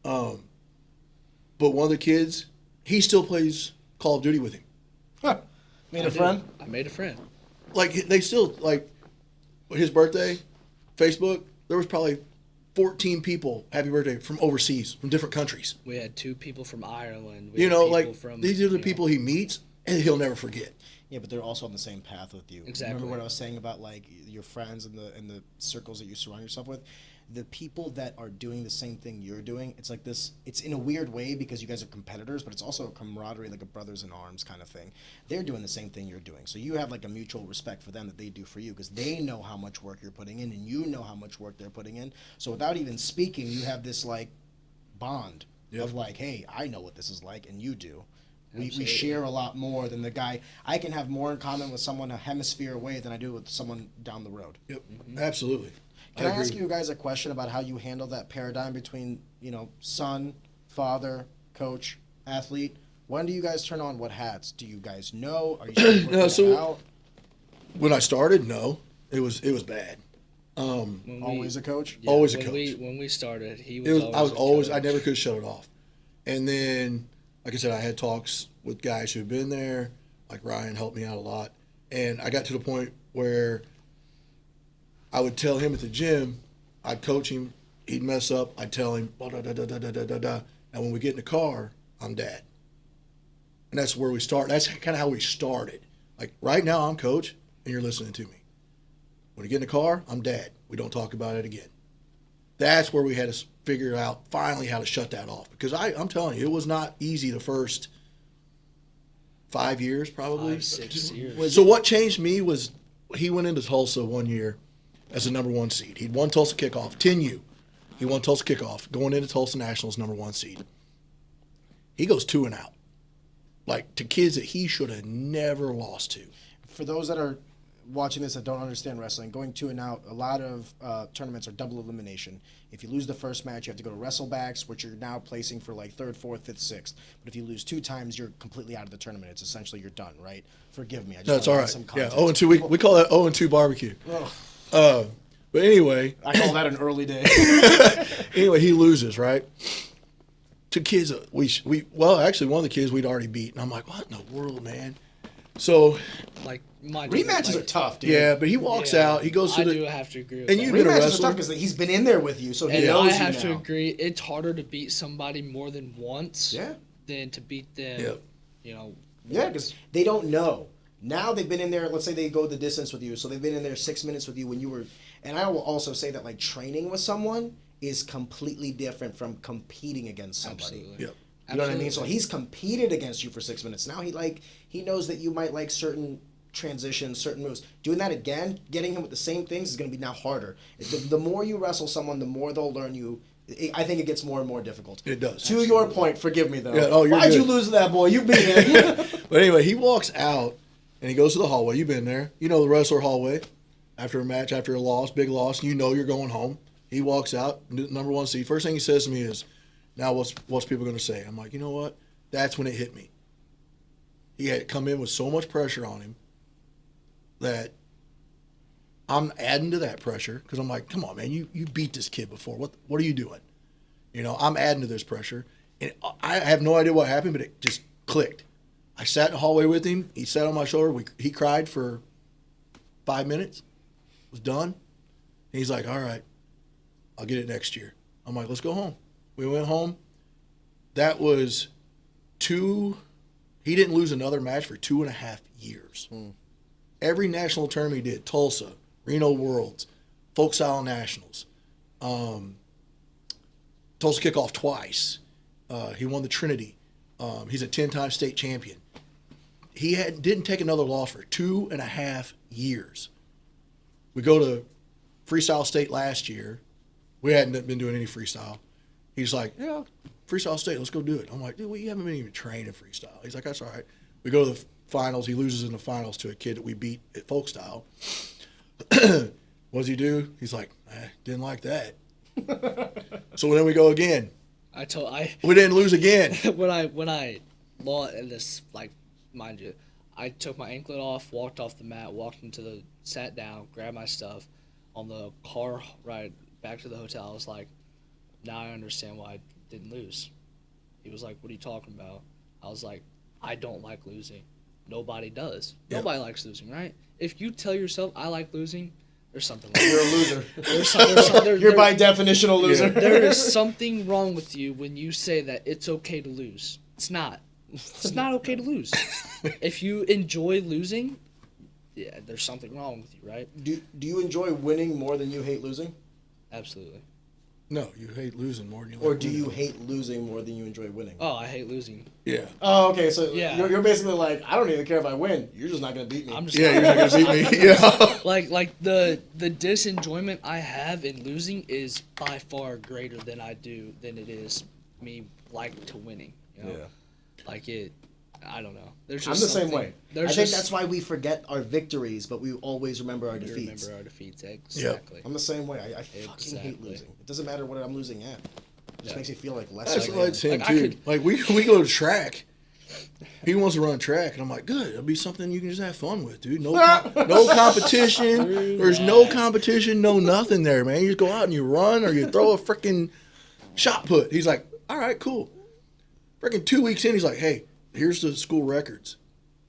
But one of the kids, he still plays Call of Duty with him. Huh. Made a friend? I made a friend. Like, they still, like, his birthday, Facebook, there was probably 14 people, happy birthday, from overseas, from different countries. We had 2 people from Ireland. These are the people he meets, and he'll never forget. Yeah, but they're also on the same path with you. Exactly. Remember what I was saying about like your friends and the circles that you surround yourself with? The people that are doing the same thing you're doing, it's like this, it's in a weird way because you guys are competitors, but it's also a camaraderie, like a brothers in arms kind of thing. They're doing the same thing you're doing. So you have like a mutual respect for them that they do for you because they know how much work you're putting in and you know how much work they're putting in. So without even speaking, you have this like bond of like, hey, I know what this is like and you do. We share a lot more than the guy. I can have more in common with someone a hemisphere away than I do with someone down the road. Yep, absolutely. Can I ask you guys a question about how you handle that paradigm between, son, father, coach, athlete? When do you guys turn on what hats? Do you guys know? Are you working out? When I started, no. It was bad. Always a coach? Yeah, always a coach. When we started, he was I never could shut it off. And then, like I said, I had talks with guys who've been there, like Ryan helped me out a lot. And I got to the point where I would tell him at the gym, I'd coach him, he'd mess up, I'd tell him, da da da da da da da da. And when we get in the car, I'm dad. And that's where we start. That's kind of how we started. Like right now, I'm coach, and you're listening to me. When we get in the car, I'm dad. We don't talk about it again. That's where we had to figure out finally how to shut that off. Because I'm telling you, it was not easy the first 5 years, probably. 6 years. So what changed me was he went into Tulsa one year as the number 1 seed. He'd won Tulsa kickoff, 10U. He won Tulsa kickoff, going into Tulsa Nationals, number 1 seed. He goes 2-0, like to kids that he should have never lost to. For those that are watching this that don't understand wrestling, going to and out, a lot of tournaments are double elimination. If you lose the first match, you have to go to wrestlebacks, which you're now placing for like 3rd, 4th, 5th, 6th. But if you lose 2 times, you're completely out of the tournament. It's essentially you're done, right? Forgive me. I just That's all right. some Yeah, context. 0-2. We call that 0-2 barbecue. But anyway, I call that an early day. anyway, he loses, right? 2 kids actually one of the kids we'd already beat, and I'm like, what in the world, man? So Like rematches are tough, dude. yeah, but he walks out, he goes to I the do have to agree with and that. you've been a Rematches are wrestler. tough because he's been in there with you, so he And knows I have you to now. agree, it's harder to beat somebody more than once Yeah. than to beat them, Yep. you know. Yeah, because they don't know. Now they've been in there, let's say they go the distance with you, so they've been in there 6 minutes with you when you were, and I will also say that like training with someone is completely different from competing against somebody. Absolutely. Yep. You know what I mean? So Absolutely. he's competed against you for 6 minutes. Now he knows that you might like certain transitions, certain moves. Doing that again, getting him with the same things is going to be now harder. The more you wrestle someone, the more they'll learn you. I think it gets more and more difficult. It does. To your point, forgive me though. Yeah, oh, you're Why'd you good. lose to that boy? You beat him. But anyway, he walks out and he goes to the hallway. You've been there. You know the wrestler hallway. After a match, after a loss, big loss, you know you're going home. He walks out, number 1 seed. First thing he says to me is, now what's people going to say? I'm like, you know what? That's when it hit me. He had come in with so much pressure on him that I'm adding to that pressure because I'm like, come on, man, you beat this kid before. What are you doing? You know, I'm adding to this pressure. And I have no idea what happened, but it just clicked. I sat in the hallway with him. He sat on my shoulder. He cried for 5 minutes. Was done. And he's like, all right, I'll get it next year. I'm like, let's go home. We went home. That was he didn't lose another match for 2.5 years. Every national tournament he did, Tulsa, Reno Worlds, Folk Style Nationals, Tulsa Kickoff twice. He won the Trinity. He's a 10-time state champion. He didn't take another loss for 2.5 years. We go to Freestyle State last year. We hadn't been doing any freestyle. He's like, yeah, Freestyle State, let's go do it. I'm like, dude, you haven't been even trained in freestyle. He's like, that's all right. We go to the finals. He loses in the finals to a kid that we beat at Folk Style. What does he do? He's like, didn't like that. So then we go again. We didn't lose again. when I lost this, like, mind you, I took my anklet off, walked off the mat, sat down, grabbed my stuff. On the car ride back to the hotel, I was like, now I understand why I didn't lose. He was like, what are you talking about? I was like, I don't like losing. Nobody does. Yep. Nobody likes losing, right? If you tell yourself I like losing, there's something wrong. You're a loser. You're by definition a loser. There is something wrong with you when you say that it's okay to lose. It's not. It's not okay to lose. If you enjoy losing, yeah, there's something wrong with you, right? Do you enjoy winning more than you hate losing? Absolutely. No, you hate losing more than you like Or do winning. you hate losing more than you enjoy winning? Oh, I hate losing. Yeah. Oh, okay. So Yeah. you're basically like, I don't even care if I win. You're just not gonna beat me. I'm just Yeah, you're not going to beat me. Yeah. like the disenjoyment I have in losing is by far greater than it is me like to winning. You know? Yeah. Like it, I don't know. There's I'm just the same something- way. I There's think just- that's why we forget our victories, but we always remember our we defeats. remember our defeats exactly. I'm the same way. I fucking hate Exactly. losing. It doesn't matter what I'm losing at. It just makes me feel like less. That's than what I am. it's him, Like, I too. could- Like, we go to track. He wants to run track, and I'm like, good. It'll be something you can just have fun with, dude. No competition. There's no competition, no nothing there, man. You just go out and you run or you throw a freaking shot put. He's like, all right, cool. Freaking 2 weeks in, he's like, hey, here's the school records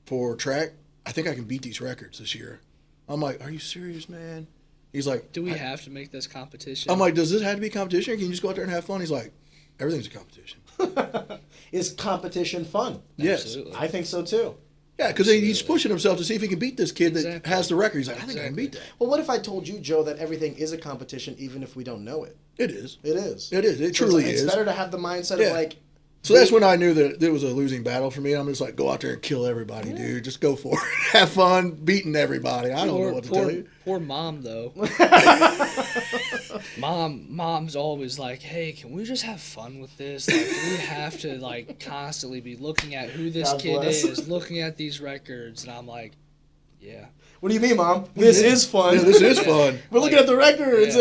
for track. I think I can beat these records this year. I'm like, are you serious, man? He's like, Do we have to make this competition? I'm like, does this have to be competition or can you just go out there and have fun? He's like, everything's a competition. Is competition fun? Yes. Absolutely. I think so too. Yeah, because he's pushing himself to see if he can beat this kid that Exactly. has the record. He's like, I think I can Exactly. beat that. Well, what if I told you, Joe, that everything is a competition even if we don't know it? It is. It is. It is. It So truly it's is. better to have the mindset Yeah. of like, So that's when I knew that it was a losing battle for me. I'm just like, go out there and kill everybody, dude. Just go for it. Have fun beating everybody. I don't know what to tell you. Poor mom though. Mom's always like, hey, can we just have fun with this? Like, do we have to like constantly be looking at who this God kid bless. is, looking at these records, and I'm like, Yeah. What do you mean, Mom? This is fun. Yeah, this is fun. We're looking at the records.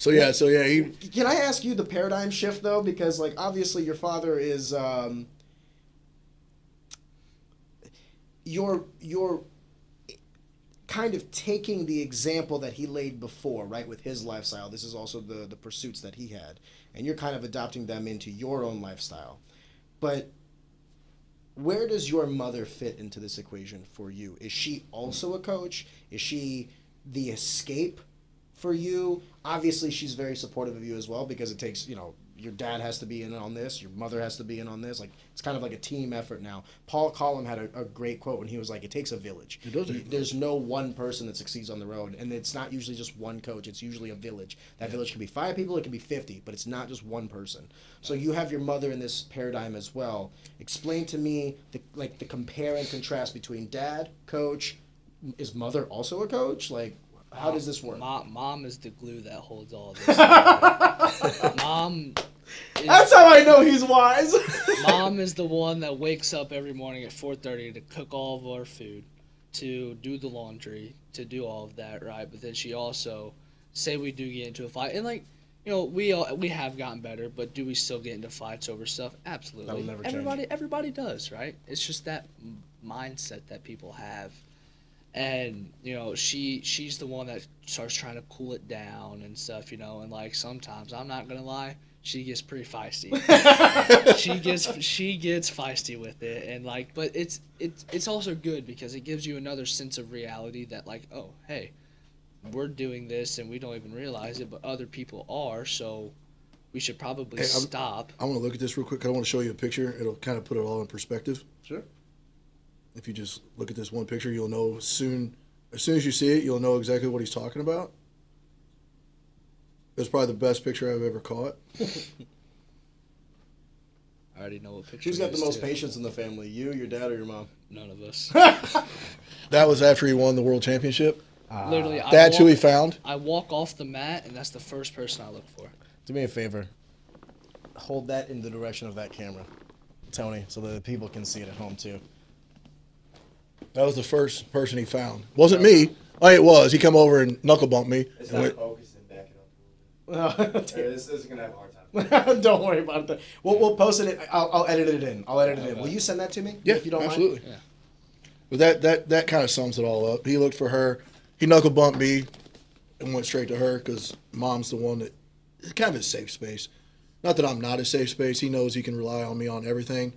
Yeah. So yeah. Can I ask you the paradigm shift though? Because like obviously your father is you're kind of taking the example that he laid before, right, with his lifestyle. This is also the pursuits that he had, and you're kind of adopting them into your own lifestyle. But where does your mother fit into this equation for you? Is she also a coach? Is she the escape for you? Obviously, she's very supportive of you as well, because it takes, your dad has to be in on this, your mother has to be in on this. Like, it's kind of like a team effort now. Paul Collum had a great quote when he was like, it takes a village. It does. There's no one person that succeeds on their own, and it's not usually just one coach. It's usually a village. That village can be 5 people, it can be 50, but it's not just one person. So you have your mother in this paradigm as well. Explain to me the compare and contrast between dad, coach. Is mother also a coach? Like, how does this work? Mom is the glue that holds all this. Mom. That's how I know he's wise. Mom is the one that wakes up every morning at 4:30 to cook all of our food, to do the laundry, to do all of that, right? But then she also, say we do get into a fight, and like, we have gotten better, but do we still get into fights over stuff? Absolutely. That will never change. Everybody does, right? It's just that mindset that people have. And, she's the one that starts trying to cool it down and stuff, and like sometimes, I'm not going to lie, she gets pretty feisty. she gets feisty with it, and like, but it's also good because it gives you another sense of reality that like, oh, hey, we're doing this and we don't even realize it, but other people are, so we should probably stop. I want to look at this real quick. I want to show you a picture. It'll kind of put it all in perspective. Sure. If you just look at this one picture, you'll know as soon as you see it, you'll know exactly what he's talking about. It's probably the best picture I've ever caught. I already know what picture. Who's got the most patience in the family? You, your dad, or your mom? None of us. That was after he won the world championship. Literally, That's who he found. I walk off the mat, and that's the first person I look for. Do me a favor. Hold that in the direction of that camera, Tony, so that the people can see it at home too. That was the first person he found. Wasn't me. Oh, it was. He come over and knuckle bumped me. It's not focusing, back it up a little bit. This is going to have a hard time. Don't worry about it. We'll post it. I'll edit it in. Will you send that to me? Yeah, if you don't absolutely. mind? Yeah. But that kind of sums it all up. He looked for her. He knuckle bumped me and went straight to her because mom's the one that is kind of his safe space. Not that I'm not a safe space. He knows he can rely on me on everything.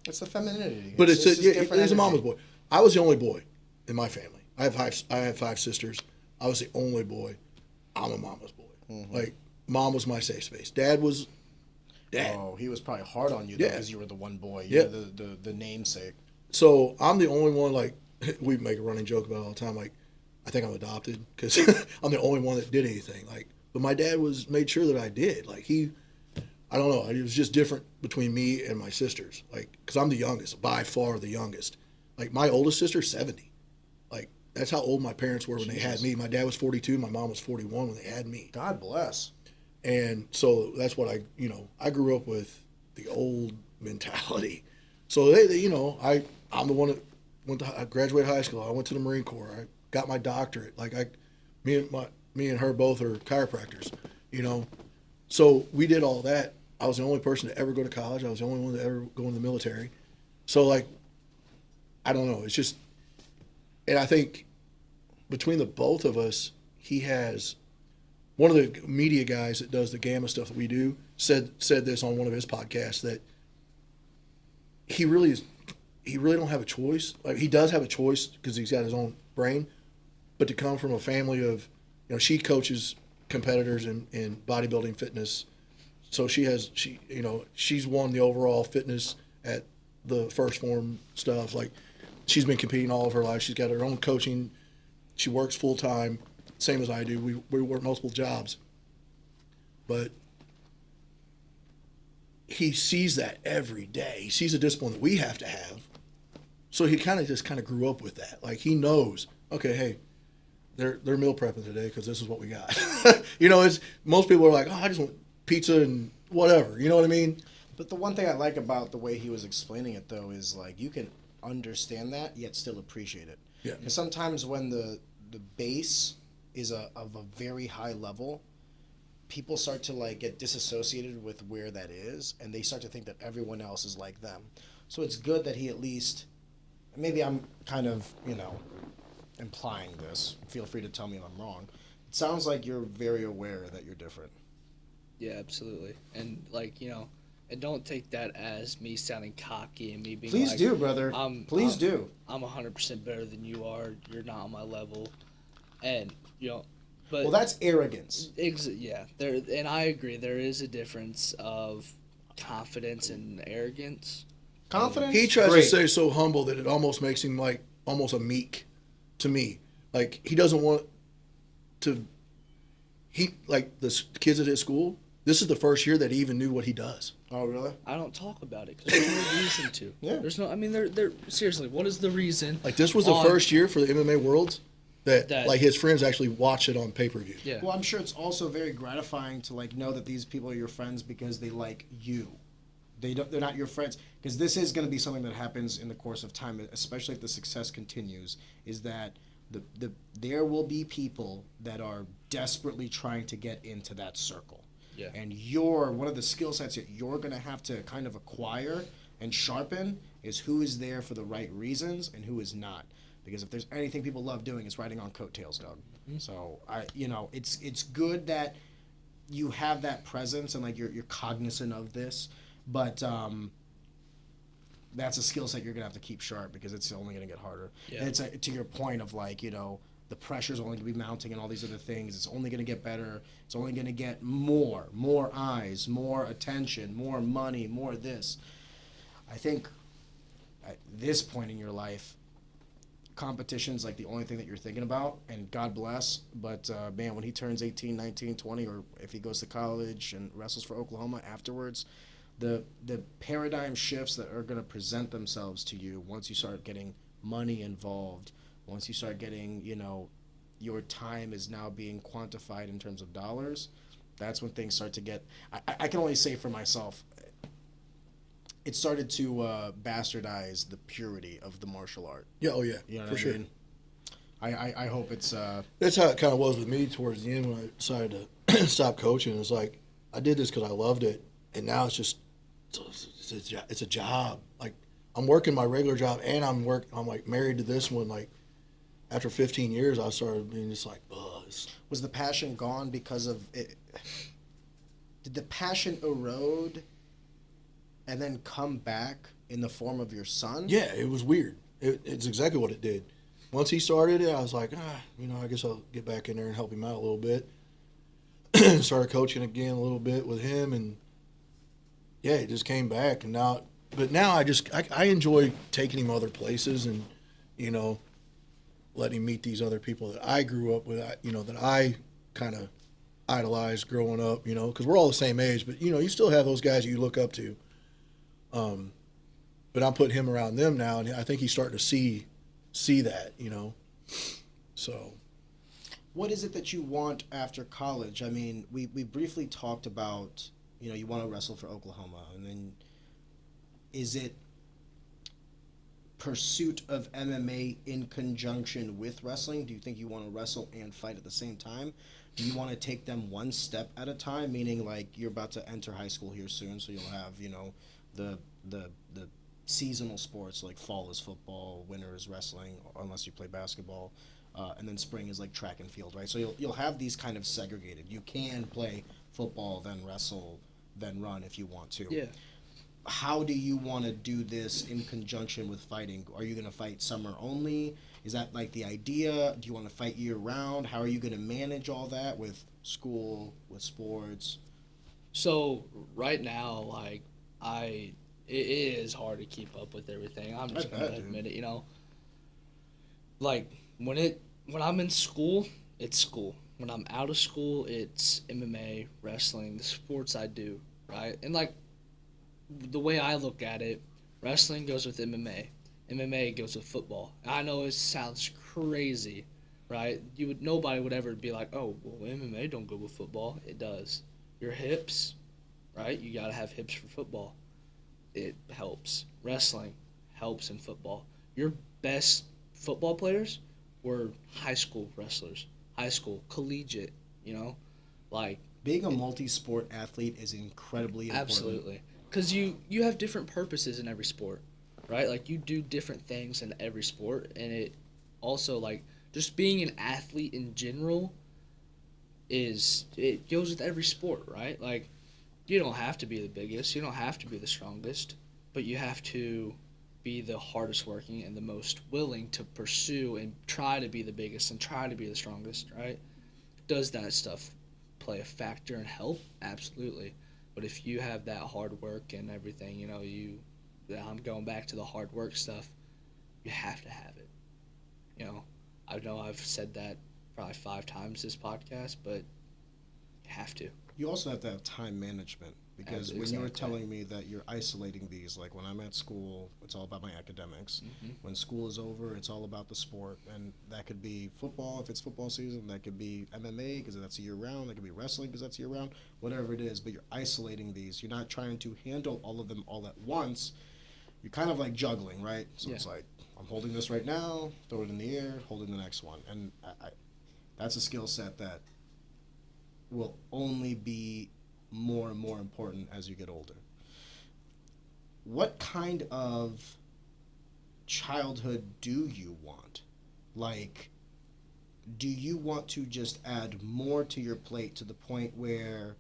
It's the femininity. But he's a mama's boy. I was the only boy in my family. I have 5 sisters. I was the only boy. I'm a mama's boy. Mm-hmm. Like, mom was my safe space. Dad was dad. Oh, he was probably hard on you though, because you were the one boy. You were the namesake. So I'm the only one. Like, we make a running joke about it all the time. Like, I think I'm adopted because I'm the only one that did anything. Like, but my dad made sure that I did. Like, I don't know. It was just different between me and my sisters. Like, because I'm the youngest, by far the youngest. Like, my oldest sister's 70. Like, that's how old my parents were when they had me. My dad was 42. My mom was 41 when they had me. God bless. And so that's what I grew up with the old mentality. So I'm the one that I graduated high school. I went to the Marine Corps. I got my doctorate. Like, me and her both are chiropractors, So we did all that. I was the only person to ever go to college. I was the only one to ever go in the military. So, like, I don't know. It's just, and I think between the both of us, he has, one of the media guys that does the GAMMA stuff that we do said this on one of his podcasts, that he really don't have a choice. Like, he does have a choice because he's got his own brain, but to come from a family of, she coaches competitors in bodybuilding fitness. So she's won the overall fitness at the first form stuff. Like, she's been competing all of her life. She's got her own coaching. She works full time, same as I do. We work multiple jobs. But he sees that every day. He sees the discipline that we have to have. So he kind of grew up with that. Like, he knows, okay, hey, they're meal prepping today because this is what we got. It's most people are like, oh, I just want pizza and whatever. You know what I mean? But the one thing I like about the way he was explaining it, though, is like you can understand that yet still appreciate it. Yeah. Because sometimes when the base is of a very high level, people start to like get disassociated with where that is, and they start to think that everyone else is like them. So it's good that he at least, maybe I'm kind of, implying this. Feel free to tell me if I'm wrong. It sounds like you're very aware that you're different. Yeah, absolutely. And and don't take that as me sounding cocky and me being Please like, do, brother. Please do. I'm 100% better than you are. You're not on my level. And, but Well, that's arrogance. Yeah, and I agree. There is a difference of confidence and arrogance. Confidence? He tries Great. to say so humble that it almost makes him like almost a meek to me. Like he doesn't want to. He like the kids at his school. This is the first year that he even knew what he does. Oh, really? I don't talk about it because there's no reason to. Yeah. There's no. I mean, they're seriously. What is the reason? Like this was the first year for the MMA Worlds that like his friends actually watch it on pay-per-view. Yeah. Well, I'm sure it's also very gratifying to like know that these people are your friends because they like you. They're not your friends, because this is going to be something that happens in the course of time, especially if the success continues, is that there will be people that are desperately trying to get into that circle. Yeah. And one of the skill sets that you're going to have to kind of acquire and sharpen is who is there for the right reasons and who is not. Because if there's anything people love doing, it's riding on coattails, dog. Mm-hmm. So it's good that you have that presence and like you're cognizant of this, but that's a skill set you're gonna have to keep sharp because it's only gonna get harder. Yeah. And it's to your point of like the pressure's only gonna be mounting and all these other things. It's only gonna get better. It's only gonna get more eyes, more attention, more money, more this. I think at this point in your life, competition's like the only thing that you're thinking about, and God bless, but man, when he turns 18, 19, 20, or if he goes to college and wrestles for Oklahoma afterwards, the paradigm shifts that are going to present themselves to you once you start getting money involved, once you start getting, your time is now being quantified in terms of dollars, that's when things start to get, I can only say for myself, it started to bastardize the purity of the martial art. Yeah, oh yeah, You know what for I sure. mean? I hope it's... That's how it kind of was with me towards the end when I decided to stop coaching. It's like, I did this because I loved it, and now it's just, it's a job. Like, I'm working my regular job, and I'm like married to this one. Like, after 15 years, I started being just like, buzz. Was the passion gone because of it? Did the passion erode and then come back in the form of your son? Yeah, it was weird. It's exactly what it did. Once he started it, I was like, I guess I'll get back in there and help him out a little bit. Started coaching again a little bit with him, and yeah, it just came back. And now I enjoy taking him other places and, letting him meet these other people that I grew up with, that I kind of idolized growing up, because we're all the same age, but, you still have those guys that you look up to. But I'm putting him around them now, and I think he's starting to see that, So. What is it that you want after college? I mean, we briefly talked about, you want to wrestle for Oklahoma, and then is it pursuit of MMA in conjunction with wrestling? Do you think you want to wrestle and fight at the same time? Do you want to take them one step at a time, meaning like you're about to enter high school here soon, so you'll have, the seasonal sports like fall is football, winter is wrestling, unless you play basketball, and then spring is like track and field, right? So you'll have these kind of segregated. You can play football, then wrestle, then run if you want to. Yeah. How do you want to do this in conjunction with fighting? Are you going to fight summer only? Is that like the idea? Do you want to fight year round? How are you going to manage all that with school, with sports? So right now, like it is hard to keep up with everything. I'm just gonna admit it. Like when I'm in school, it's school. When I'm out of school, it's MMA, wrestling, the sports I do, right? And like the way I look at it, wrestling goes with MMA. MMA goes with football. I know it sounds crazy, right? Nobody would ever be like, oh, well, MMA don't go with football. It does. Your hips, right? You got to have hips for football. It helps. Wrestling helps in football. Your best football players were high school wrestlers, high school, collegiate, you know? Like, being a multi-sport athlete is incredibly important. Absolutely. Because you have different purposes in every sport, right? Like, you do different things in every sport, and it also, like, just being an athlete in general it goes with every sport, right? Like, you don't have to be the biggest, you don't have to be the strongest, but you have to be the hardest working and the most willing to pursue and try to be the biggest and try to be the strongest, right? Does that stuff play a factor and help? Absolutely. But if you have that hard work and everything, you know, I'm going back to the hard work stuff, you have to have it. You know I've said that probably 5 times this podcast, but you have to. You also have to have time management, because when you were telling me that you're isolating these, like when I'm at school, it's all about my academics. Mm-hmm. When school is over, it's all about the sport, and that could be football if it's football season, that could be MMA because that's year round, that could be wrestling because that's year round, whatever it is, but you're isolating these. You're not trying to handle all of them all at once. You're kind of like juggling, right? So It's like, I'm holding this right now, throw it in the air, holding the next one. And that's a skill set that will only be more and more important as you get older. What kind of childhood do you want? Like, do you want to just add more to your plate to the point where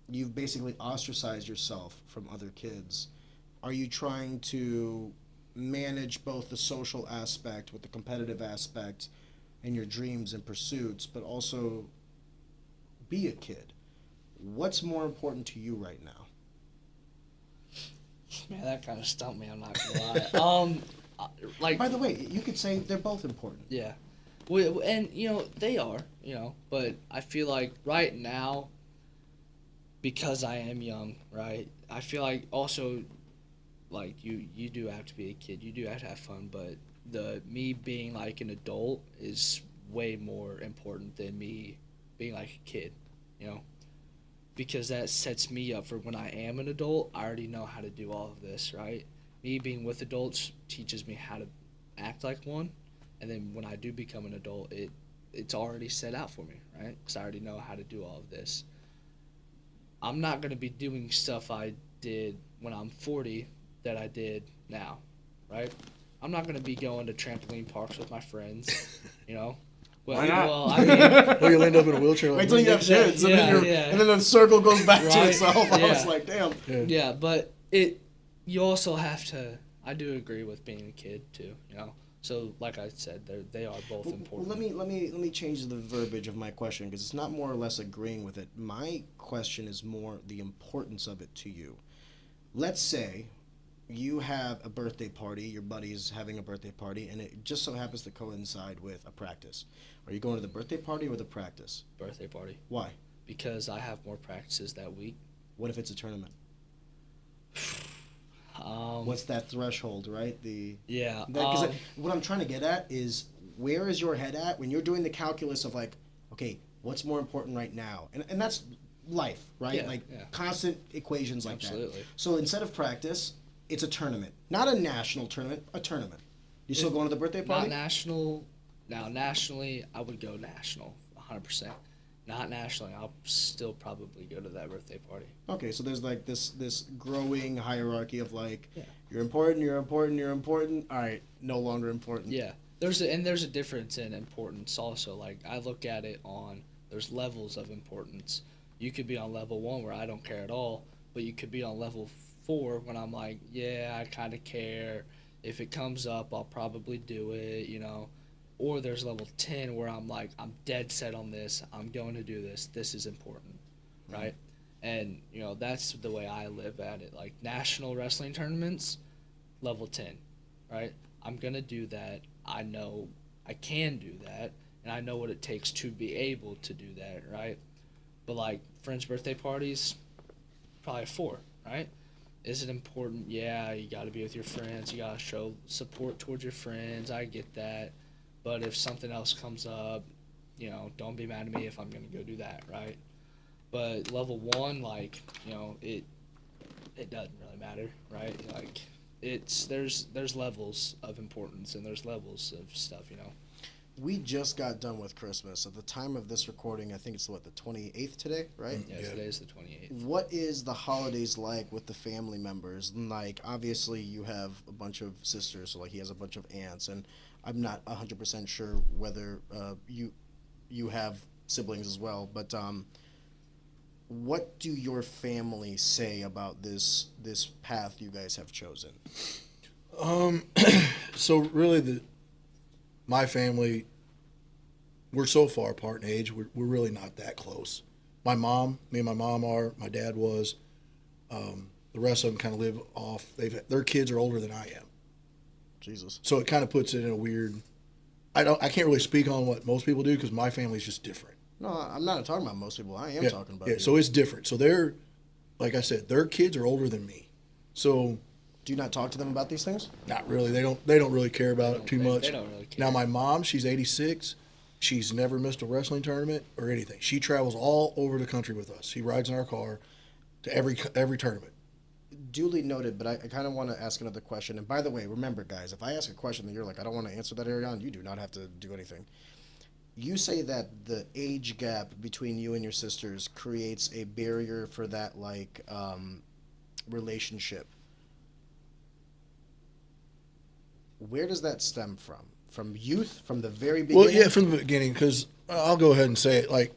you've basically ostracized yourself from other kids? Are you trying to manage both the social aspect with the competitive aspect and your dreams and pursuits, but also be a kid? What's more important to you right now? Man, that kind of stumped me, I'm not gonna lie. Like, by the way, you could say they're both important. Yeah. Well, and, you know, they are, you know, but I feel like right now, because I am young, right, I feel like also, like, you do have to be a kid, you do have to have fun, but me being like an adult is way more important than me being like a kid, you know, because that sets me up for when I am an adult. I already know how to do all of this, right? Me being with adults teaches me how to act like one, and then when I do become an adult, it's already set out for me, right? Because I already know how to do all of this. I'm not going to be doing stuff I did when I'm 40 that I did now, right? I'm not going to be going to trampoline parks with my friends, you know? Why not? Well, I mean, Or you'll end up in a wheelchair. Wait till you have kids, and then the circle goes back to itself. I was like, damn. Yeah, but you also have to. I do agree with being a kid too, you know. So, like I said, they are both important. Well, let me change the verbiage of my question, because it's not more or less agreeing with it. My question is more the importance of it to you. Let's say you have a birthday party, your buddy's having a birthday party, and it just so happens to coincide with a practice. Are you going to the birthday party or the practice? Birthday party. Why? Because I have more practices that week. What if it's a tournament? What's that threshold, right? What I'm trying to get at is, where is your head at when you're doing the calculus of, like, okay, what's more important right now? And that's life, right? Constant equations like Absolutely. that. So instead of practice, it's a tournament. Not a national tournament, a tournament. You still going to the birthday party? Not national. Now, nationally, I would go national, 100%. Not nationally, I'll still probably go to that birthday party. Okay, so there's like this growing hierarchy of, like, you're important. All right, no longer important. Yeah, there's a difference in importance also. Like, I look at it there's levels of importance. You could be on level 1 where I don't care at all, but you could be on level 4 when I'm like, yeah, I kind of care. If it comes up, I'll probably do it, you know. Or there's level 10 where I'm like, I'm dead set on this. I'm going to do this. This is important, right? Mm-hmm. And, you know, that's the way I live at it. Like, national wrestling tournaments, level 10, right? I'm going to do that. I know I can do that, and I know what it takes to be able to do that, right? But, like, friends' birthday parties, probably a 4, right? Is it important? Yeah, you got to be with your friends. You got to show support towards your friends. I get that. But if something else comes up, you know, don't be mad at me if I'm going to go do that, right? But level 1, like, you know, it doesn't really matter, right? Like, there's levels of importance and there's levels of stuff, you know. We just got done with Christmas. At the time of this recording, I think it's the 28th today, right? Yeah, today is the 28th. What is the holidays like with the family members? Like, obviously, you have a bunch of sisters, so like he has a bunch of aunts, and I'm not 100% sure whether you have siblings as well. But what do your family say about this path you guys have chosen? So really, my family, we're so far apart in age. We're really not that close. Me and my mom are. My dad was. The rest of them kind of live off. Their kids are older than I am. Jesus. So it kind of puts it in a weird. I can't really speak on what most people do because my family's just different. No, I'm not talking about most people. I am talking about. Yeah, so it's different. So they're, like I said, their kids are older than me. So. Do you not talk to them about these things? Not really. They don't really care about it too much. They don't really care. Now my mom, she's 86. She's never missed a wrestling tournament or anything. She travels all over the country with us. She rides in our car to every tournament. Duly noted, but I kind of want to ask another question. And by the way, remember, guys, if I ask a question that you're like, I don't want to answer that, Ariane, you do not have to do anything. You say that the age gap between you and your sisters creates a barrier for that, like, relationship. Where does that stem from? From youth? From the very beginning? Well, yeah, from the beginning, because I'll go ahead and say it. Like,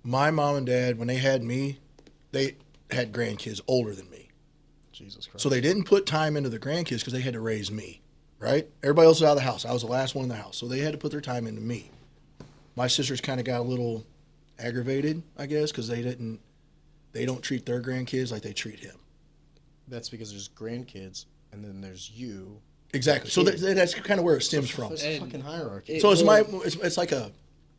my mom and dad, when they had me, they had grandkids older than me. Jesus Christ. So they didn't put time into the grandkids because they had to raise me, right? Everybody else was out of the house. I was the last one in the house. So they had to put their time into me. My sisters kind of got a little aggravated, I guess, because they don't treat their grandkids like they treat him. That's because there's grandkids, and then there's you. Exactly. So that's kind of where it stems from. There's a fucking hierarchy. So it's like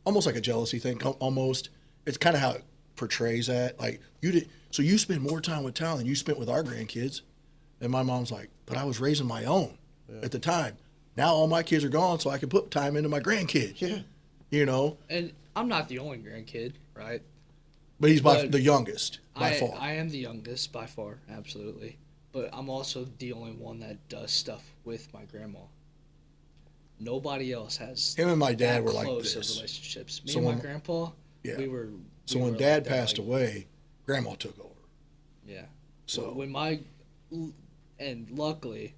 almost like a jealousy thing. Almost, it's kind of how it portrays that. Like so you spend more time with Talon than you spent with our grandkids. And my mom's like, but I was raising my own at the time. Now all my kids are gone, so I can put time into my grandkids. Yeah. You know. And I'm not the only grandkid, right? But he's the youngest by far. I am the youngest by far, absolutely. But I'm also the only one that does stuff with my grandma. Nobody else has. Him and my dad were close like of this. relationships. Me and my grandpa, we were. So when Dad passed away, Grandma took over. Yeah. So and luckily,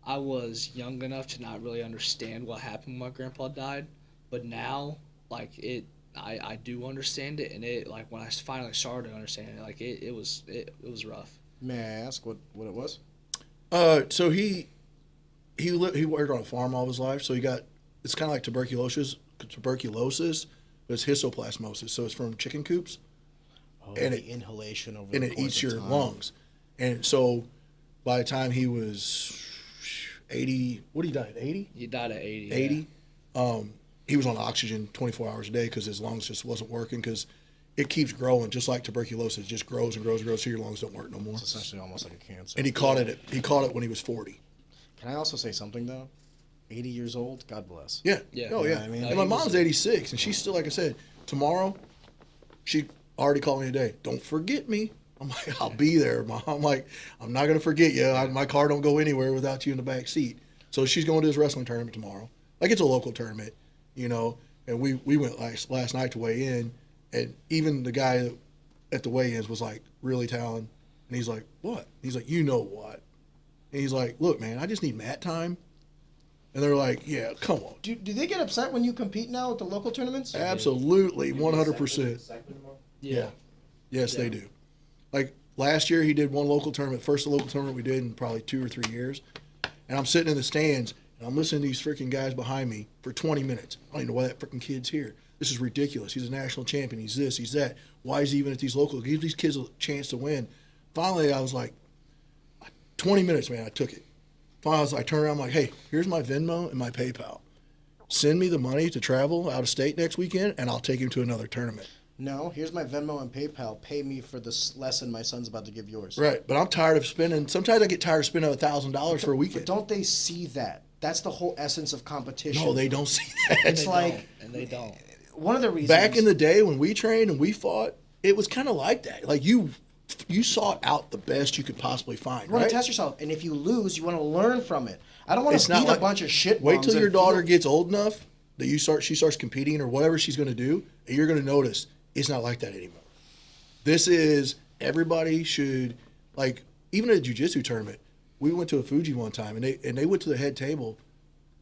I was young enough to not really understand what happened when my grandpa died, but now, like I do understand it, and it like when I finally started understanding it, like it was rough. May I ask what it was? So he worked on a farm all his life. So it's kind of like tuberculosis, but it's histoplasmosis. So it's from chicken coops. Oh, and the inhalation over and the it course eats of your time. lungs. And so by the time he was 80, what he died at 80? He died at 80. 80. Yeah. He was on oxygen 24 hours a day because his lungs just wasn't working because it keeps growing, just like tuberculosis. It just grows and grows and grows, so your lungs don't work no more. It's essentially almost like a cancer. And he caught it when he was 40. Can I also say something, though? 80 years old, God bless. Yeah. Yeah. Oh, yeah. I mean, and my mom's 86, and she's still, like I said, tomorrow, she already called me today. Don't forget me. I'm like, I'll be there, Mom. I'm like, I'm not going to forget you. My car don't go anywhere without you in the back seat. So she's going to this wrestling tournament tomorrow. Like, it's a local tournament, you know. And we went last night to weigh in, and even the guy at the weigh-ins was like, really, Talon? And he's like, what? He's like, you know what? And he's like, look, man, I just need mat time. And they're like, yeah, come on. Do they get upset when you compete now at the local tournaments? Absolutely, 100%. Yeah. Yes, they do. Like, last year he did one local tournament, first local tournament we did in probably 2 or 3 years. And I'm sitting in the stands, and I'm listening to these freaking guys behind me for 20 minutes. I don't even know why that freaking kid's here. This is ridiculous. He's a national champion. He's this, he's that. Why is he even at these locals? Give these kids a chance to win. Finally, I was like, 20 minutes, man, I took it. Finally, I turned around, I'm like, hey, here's my Venmo and my PayPal. Send me the money to travel out of state next weekend, and I'll take him to another tournament. No, here's my Venmo and PayPal. Pay me for this lesson my son's about to give yours. Right, but I'm tired of spending. Sometimes I get tired of spending $1,000 for a weekend. But don't they see that? That's the whole essence of competition. No, they don't see that. It's like they don't. One of the reasons Back in the day when we trained and we fought, it was kind of like that. Like you you sought out the best you could possibly find. You want right? to test yourself, and if you lose, you want to learn from it. I don't want to beat a bunch of shit. Wait till your daughter gets old enough that she starts competing or whatever she's going to do, and you're going to notice it's not like that anymore. This is everybody should like even at a jiu-jitsu tournament. We went to a Fuji one time, and they went to the head table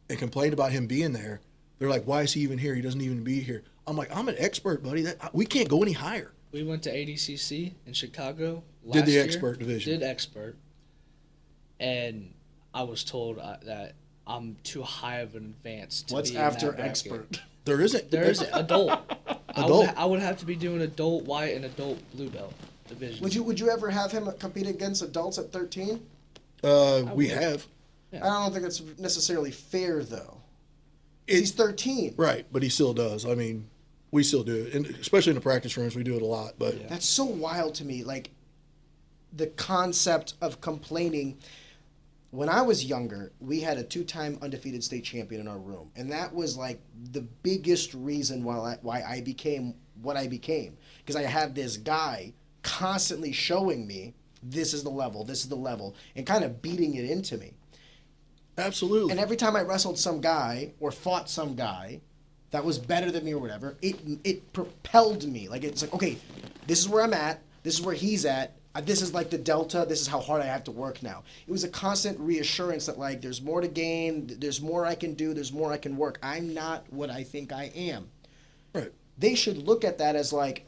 and complained about him being there. They're like, "Why is he even here? He doesn't even be here." I'm like, "I'm an expert, buddy. We can't go any higher." We went to ADCC in Chicago last Did the year. expert division. Did expert. And I was told that I'm too high of an advance to What's be in after that bracket. expert? There isn't. There is adult. Adult. I would have to be doing adult white and adult blue belt division. Would you ever have him compete against adults at 13? We have. Yeah. I don't think that's necessarily fair, though. He's 13. Right, but he still does. I mean, we still do it, and especially in the practice rooms, we do it a lot. But That's so wild to me. Like, the concept of complaining. When I was younger, we had a 2-time undefeated state champion in our room, and that was like the biggest reason why I became what I became, because I had this guy constantly showing me this is the level, and kind of beating it into me. absolutely. And every time I wrestled some guy or fought some guy that was better than me or whatever, it propelled me. Like, it's like, okay, this is where I'm at. This is where he's at. This is like the delta. This is how hard I have to work now. It was a constant reassurance that, like, there's more to gain. There's more I can do. There's more I can work. I'm not what I think I am. Right. They should look at that as, like,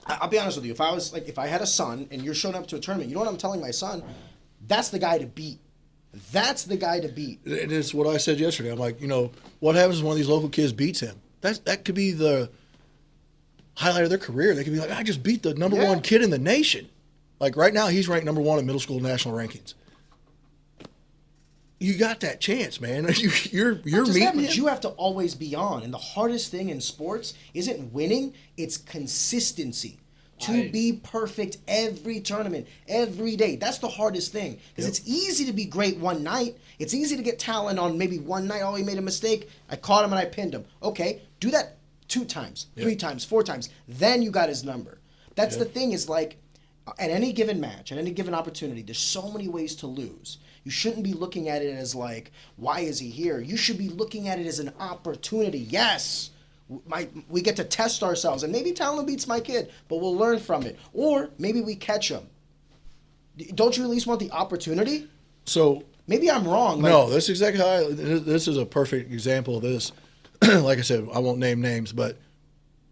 I'll be honest with you. If I had a son and you're showing up to a tournament, you know what I'm telling my son? That's the guy to beat. That's the guy to beat. And it's what I said yesterday. I'm like, what happens when one of these local kids beats him? That could be the highlight of their career. They could be like, I just beat the number one kid in the nation. Like right now, he's ranked number 1 in middle school national rankings. You got that chance, man. You're meeting him. But you have to always be on. And the hardest thing in sports isn't winning, it's consistency. To be perfect every tournament, every day. That's the hardest thing. Because it's easy to be great one night. It's easy to get talent on maybe one night. Oh, he made a mistake. I caught him and I pinned him. Okay, do that 2 times, 3 times, 4 times. Then you got his number. That's the thing is, like, at any given match, at any given opportunity, there's so many ways to lose. You shouldn't be looking at it as like, why is he here? You should be looking at it as an opportunity. Yes, we get to test ourselves. And maybe Talon beats my kid, but we'll learn from it. Or maybe we catch him. Don't you at least want the opportunity? So maybe I'm wrong. No, that's exactly how this is a perfect example of this. Like I said, I won't name names, but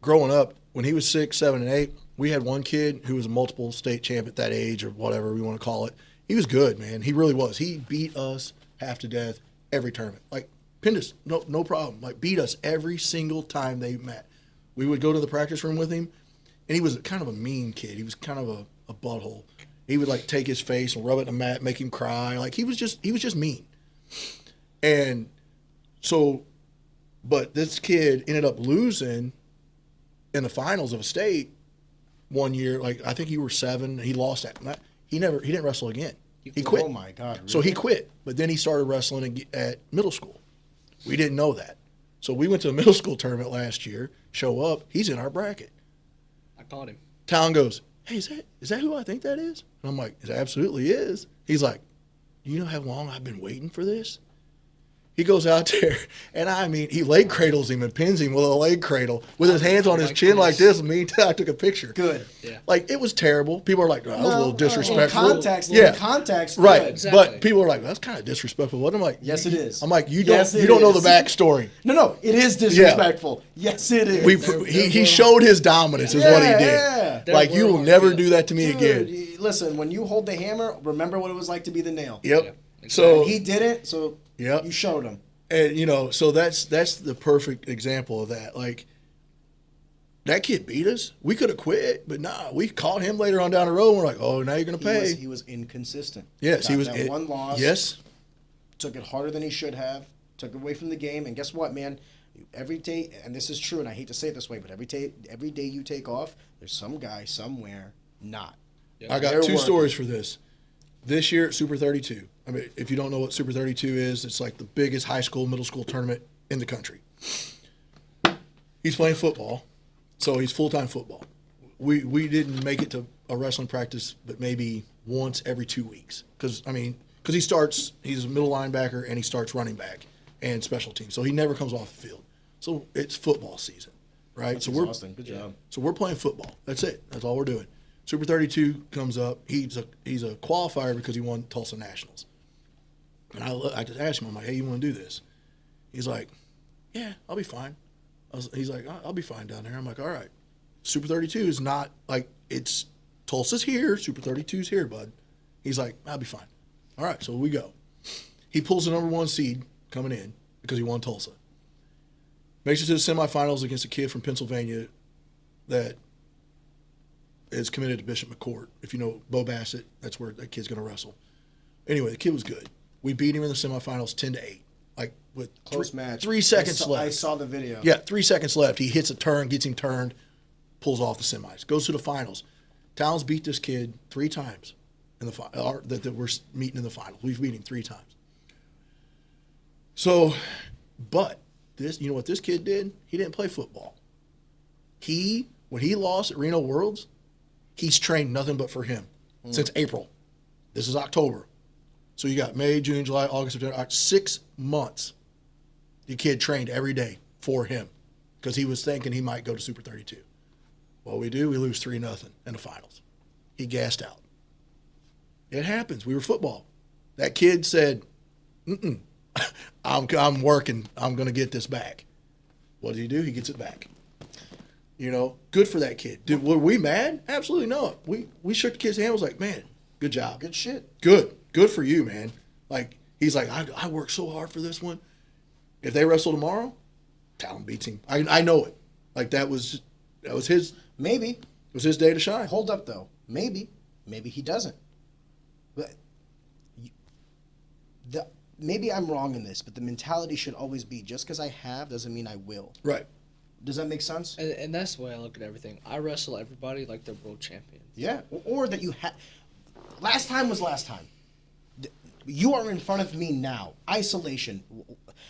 growing up, when he was 6, 7, and 8, we had one kid who was a multiple state champ at that age or whatever we want to call it. He was good, man. He really was. He beat us half to death every tournament. Like, pinned us, no problem. Like, beat us every single time they met. We would go to the practice room with him, and he was kind of a mean kid. He was kind of a butthole. He would, like, take his face and rub it in the mat, make him cry. Like, he was just mean. And so, but this kid ended up losing in the finals of a state one year. Like, I think he was 7. He lost that. He didn't wrestle again. He quit. Oh my God! Really? So he quit, but then he started wrestling at middle school. We didn't know that. So we went to a middle school tournament last year, show up, he's in our bracket. I caught him. Talon goes, hey, is that who I think that is? And I'm like, it absolutely is. He's like, do you know how long I've been waiting for this? He goes out there, and I mean, he leg cradles him and pins him with a leg cradle with his hands on his chin like this. And I took a picture. Good. Yeah. Like, it was terrible. People are like, that was a little disrespectful. In context. Right. Good. Exactly. But people are like, that's kind of disrespectful. What? I'm like, Yes, it is. I'm like, you Yes, don't it know the is. backstory. No, it is disrespectful. Yes, it is. He showed his dominance is what he did. Yeah. Like, you will never do that to me again. Dude, listen, when you hold the hammer, remember what it was like to be the nail. Yep. Yeah, exactly. So And he did it, so Yep. you showed him. and so that's the perfect example of that. Like, that kid beat us. We could have quit, but nah, we caught him later on down the road. And we're like, oh, now you're gonna pay. He was inconsistent. Yes, he was. That one loss. Yes. Took it harder than he should have. Took it away from the game. And guess what, man? Every day, and this is true, and I hate to say it this way, but every day you take off, there's some guy somewhere not. I got 2 stories for this. This year at Super 32. I mean, if you don't know what Super 32 is, it's like the biggest high school, middle school tournament in the country. He's playing football, so he's full-time football. We didn't make it to a wrestling practice, but maybe once every 2 weeks. Because he's a middle linebacker and he starts running back and special teams. So he never comes off the field. So it's football season, right? That's so exhausting. Good job. So we're playing football. That's it. That's all we're doing. Super 32 comes up. He's a qualifier because he won Tulsa Nationals. And I just asked him, I'm like, hey, you want to do this? He's like, yeah, I'll be fine. He's like, I'll be fine down there. I'm like, all right. Super 32 is not like it's Tulsa's here. Super 32's here, bud. He's like, I'll be fine. All right, so we go. He pulls the number 1 seed coming in because he won Tulsa. Makes it to the semifinals against a kid from Pennsylvania that is committed to Bishop McCourt. If you know Bo Bassett, that's where that kid's going to wrestle. Anyway, the kid was good. We beat him in the semifinals 10-8. Like with Close match. 3 seconds left. I saw the video. Yeah, 3 seconds left. He hits a turn, gets him turned, pulls off the semis, goes to the finals. Talon's beat this kid 3 times in the that we're meeting in the finals. We've beat him 3 times. So, but this, you know what this kid did? He didn't play football. When he lost at Reno Worlds, he's trained nothing but for him since April. This is October. So you got May, June, July, August, September, 6 months. The kid trained every day for him because he was thinking he might go to Super 32. What we do, we lose 3-0 in the finals. He gassed out. It happens. We were football. That kid said, I'm working. I'm going to get this back. What did he do? He gets it back. You know, good for that kid. Were we mad? Absolutely not. We shook the kid's hand. Was like, man, good job. Good shit. Good for you, man. Like, he's like, I worked so hard for this one. If they wrestle tomorrow, Talon beats him. I know it. Like, that was his. Maybe. It was his day to shine. Hold up, though. Maybe he doesn't. But maybe I'm wrong in this, but the mentality should always be just because I have doesn't mean I will. Right. Does that make sense? And that's the way I look at everything. I wrestle everybody like they're world champions. Yeah. Or that you have. Last time was last time. You are in front of me now. Isolation.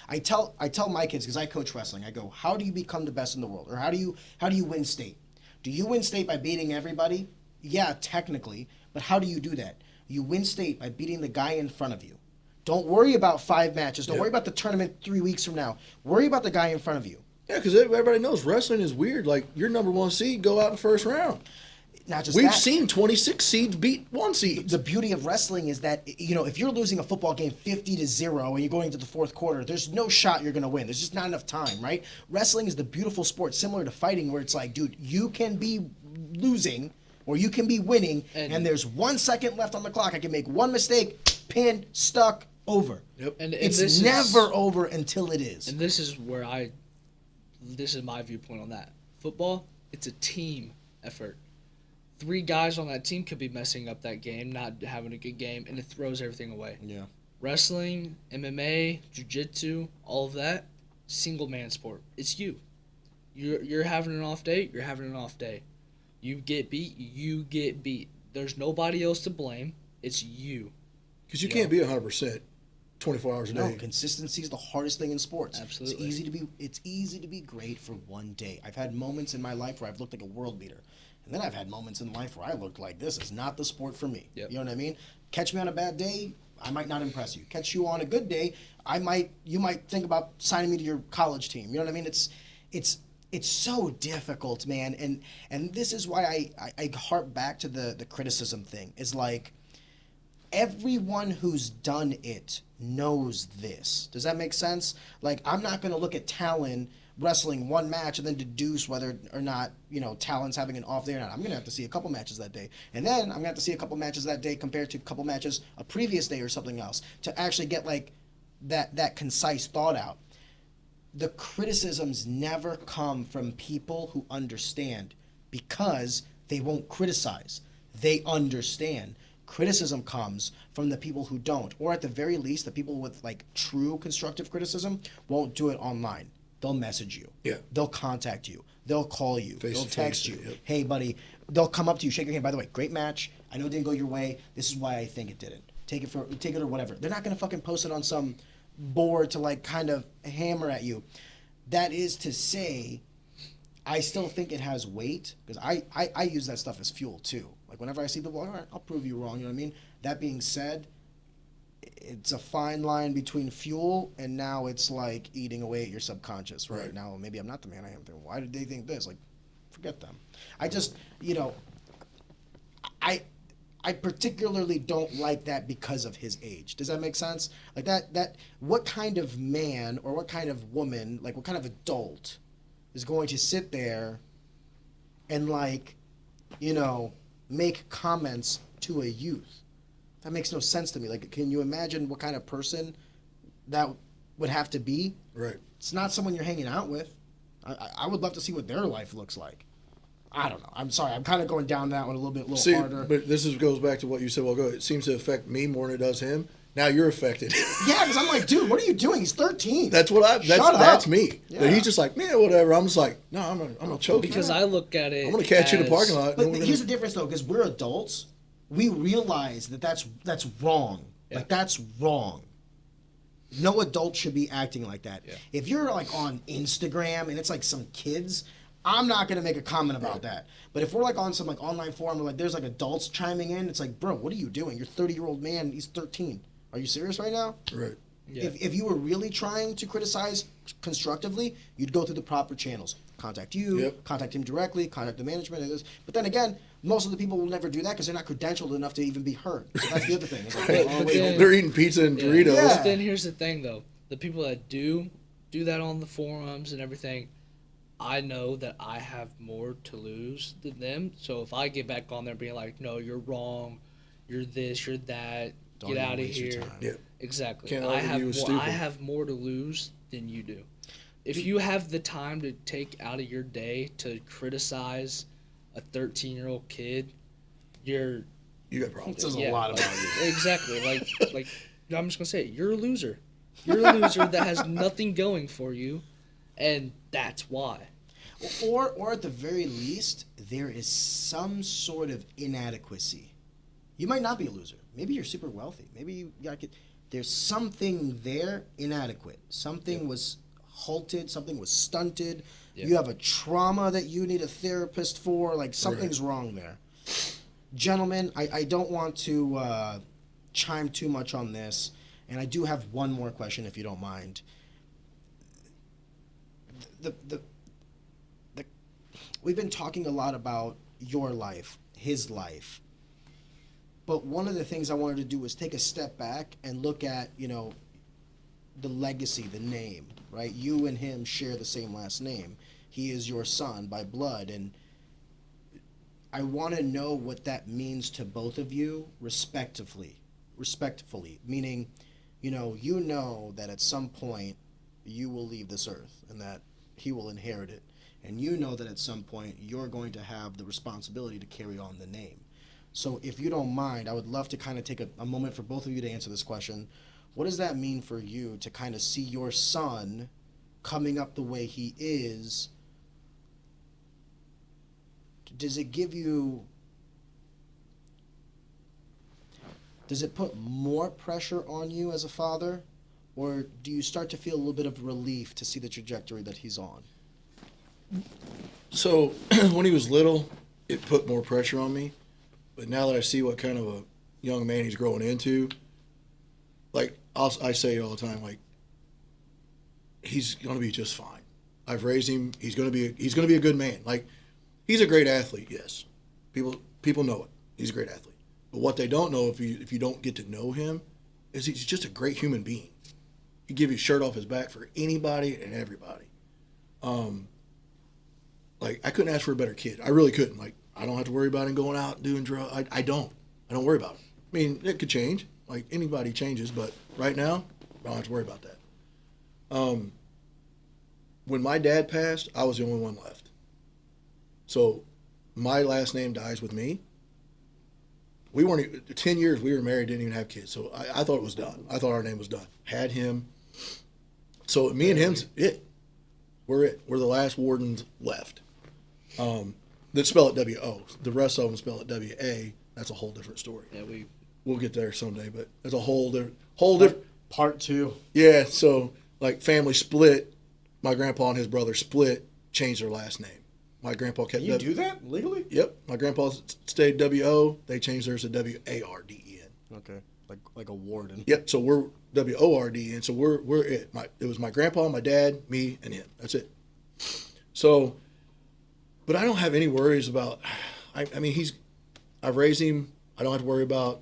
I tell my kids, because I coach wrestling, I go, how do you become the best in the world? Or how do you win state? Do you win state by beating everybody? Yeah, technically. But how do you do that? You win state by beating the guy in front of you. Don't worry about 5 matches. Don't worry about the tournament 3 weeks from now. Worry about the guy in front of you. Yeah, because everybody knows wrestling is weird. Like, your number 1 seed go out in the first round. Not just We've seen 26 seeds beat 1 seed. The beauty of wrestling is that, you know, if you're losing a football game 50-0 and you're going into the 4th quarter, there's no shot you're going to win. There's just not enough time, right? Wrestling is the beautiful sport, similar to fighting, where it's like, dude, you can be losing or you can be winning, and there's 1 second left on the clock. I can make one mistake, pin, stuck, over. Yep. And it's never over until it is. And this is this is my viewpoint on that. Football, it's a team effort. 3 guys on that team could be messing up that game, not having a good game, and it throws everything away. Yeah. Wrestling, MMA, jiu-jitsu, all of that, single man sport. It's you. You're having an off day, you're having an off day. You get beat, you get beat. There's nobody else to blame. It's you. Because you can't be 100% 24 hours a day. No, consistency is the hardest thing in sports. Absolutely. It's easy to be great for one day. I've had moments in my life where I've looked like a world beater. And then I've had moments in life where I looked like, this is not the sport for me. Yep. You know what I mean? Catch me on a bad day, I might not impress you. Catch you on a good day, you might think about signing me to your college team. You know what I mean? It's so difficult, man. And this is why I harp back to the criticism thing. Is like, everyone who's done it knows this. Does that make sense? Like, I'm not going to look at Talon wrestling 1 match and then deduce whether or not, you know, Talon's having an off day or not. I'm going to have to see a couple matches that day. And then I'm going to have to see a couple matches that day compared to a couple matches a previous day or something else to actually get, like, that concise thought out. The criticisms never come from people who understand, because they won't criticize. They understand. Criticism comes from the people who don't, or at the very least, the people with, like, true constructive criticism won't do it online. They'll message you. Yeah. They'll contact you. They'll call you. They'll text you. Yep. Hey, buddy. They'll come up to you, shake your hand. By the way, great match. I know it didn't go your way. This is why I think it didn't. Take it or whatever. They're not gonna fucking post it on some board to, like, kind of hammer at you. That is to say, I still think it has weight, because I use that stuff as fuel too. Like whenever I see people, all right, I'll prove you wrong. You know what I mean? That being said, it's a fine line between fuel and now it's like eating away at your subconscious. Right now, maybe I'm not the man I am. Why did they think this? Like, forget them. I just, I particularly don't like that because of his age. Does that make sense? Like that what kind of man or what kind of woman, like what kind of adult is going to sit there and like, make comments to a youth? That makes no sense to me. Like, can you imagine what kind of person that would have to be? Right. It's not someone you're hanging out with. I would love to see what their life looks like. I don't know. I'm sorry. I'm kind of going down that one a little harder. But this goes back to what you said. Well, it seems to affect me more than it does him. Now you're affected. Yeah, because I'm like, dude, what are you doing? He's 13. That's me. Yeah. But he's just like, man, whatever. I'm just like, no, I'm gonna choke you. Because I look at it. I'm gonna catch you in the parking lot. But here's the difference, though, because we're adults. We realize that's wrong. Yeah. Like that's wrong. No adult should be acting like that. Yeah. If you're like on Instagram and it's like some kids, I'm not gonna make a comment about that. But if we're like on some like online forum where like there's like adults chiming in, it's like, bro, what are you doing? You're a 30-year-old man. He's 13. Are you serious right now? Right. Yeah. If you were really trying to criticize constructively, you'd go through the proper channels. Contact you, contact him directly, contact the management. But then again, most of the people will never do that because they're not credentialed enough to even be heard. So that's the other thing. It's like, they're eating pizza and Doritos. Yeah. But then here's the thing, though. The people that do that on the forums and everything, I know that I have more to lose than them. So if I get back on there being like, no, you're wrong, you're this, you're that, get out of here. Yeah. Exactly. I have more to lose than you do. If you have the time to take out of your day to criticize a 13-year-old kid, you got problems. It says a lot about you. Exactly. Like I'm just gonna say it. You're a loser. You're a loser that has nothing going for you, and that's why. Or at the very least, there is some sort of inadequacy. You might not be a loser. Maybe you're super wealthy. Maybe you got there's something there inadequate. Something was halted. Something was stunted. You have a trauma that you need a therapist for. Like something's wrong there. Gentlemen, I don't want to chime too much on this, and I do have one more question if you don't mind. We've been talking a lot about your life, his life. But one of the things I wanted to do was take a step back and look at, the legacy, the name, right? You and him share the same last name. He is your son by blood. And I want to know what that means to both of you respectfully, meaning, you know that at some point you will leave this earth and that he will inherit it. And you know that at some point you're going to have the responsibility to carry on the name. So if you don't mind, I would love to kind of take a moment for both of you to answer this question. What does that mean for you to kind of see your son coming up the way he is? Does it put more pressure on you as a father? Or do you start to feel a little bit of relief to see the trajectory that he's on? So when he was little, it put more pressure on me. But now that I see what kind of a young man he's growing into, like I say all the time, like he's going to be just fine. I've raised him. He's going to be a good man. Like he's a great athlete. Yes, people know it. He's a great athlete. But what they don't know if you don't get to know him is he's just a great human being. He'd give his shirt off his back for anybody and everybody. Like I couldn't ask for a better kid. I really couldn't. Like I don't have to worry about him going out and doing drugs. I don't worry about it. I mean, it could change. Like anybody changes, but right now, I don't have to worry about that. When my dad passed, I was the only one left. So my last name dies with me. We weren't 10 years. We were married, didn't even have kids. So I thought it was done. I thought our name was done. Had him. So me and him's it. We're it. We're the last Wardens left. That spell it W-O. The rest of them spell it W-A. That's a whole different story. Yeah, we'll get there someday, but that's a whole different part 2. Yeah, so like family split. My grandpa and his brother split, changed their last name. My grandpa kept. Can you do that legally? Yep. My grandpa stayed WO. They changed theirs to WARDEN. Okay, like a warden. Yep. So we're WORDEN. So we're it. It was my grandpa, my dad, me, and him. That's it. So, but I don't have any worries about. I mean, I've raised him. I don't have to worry about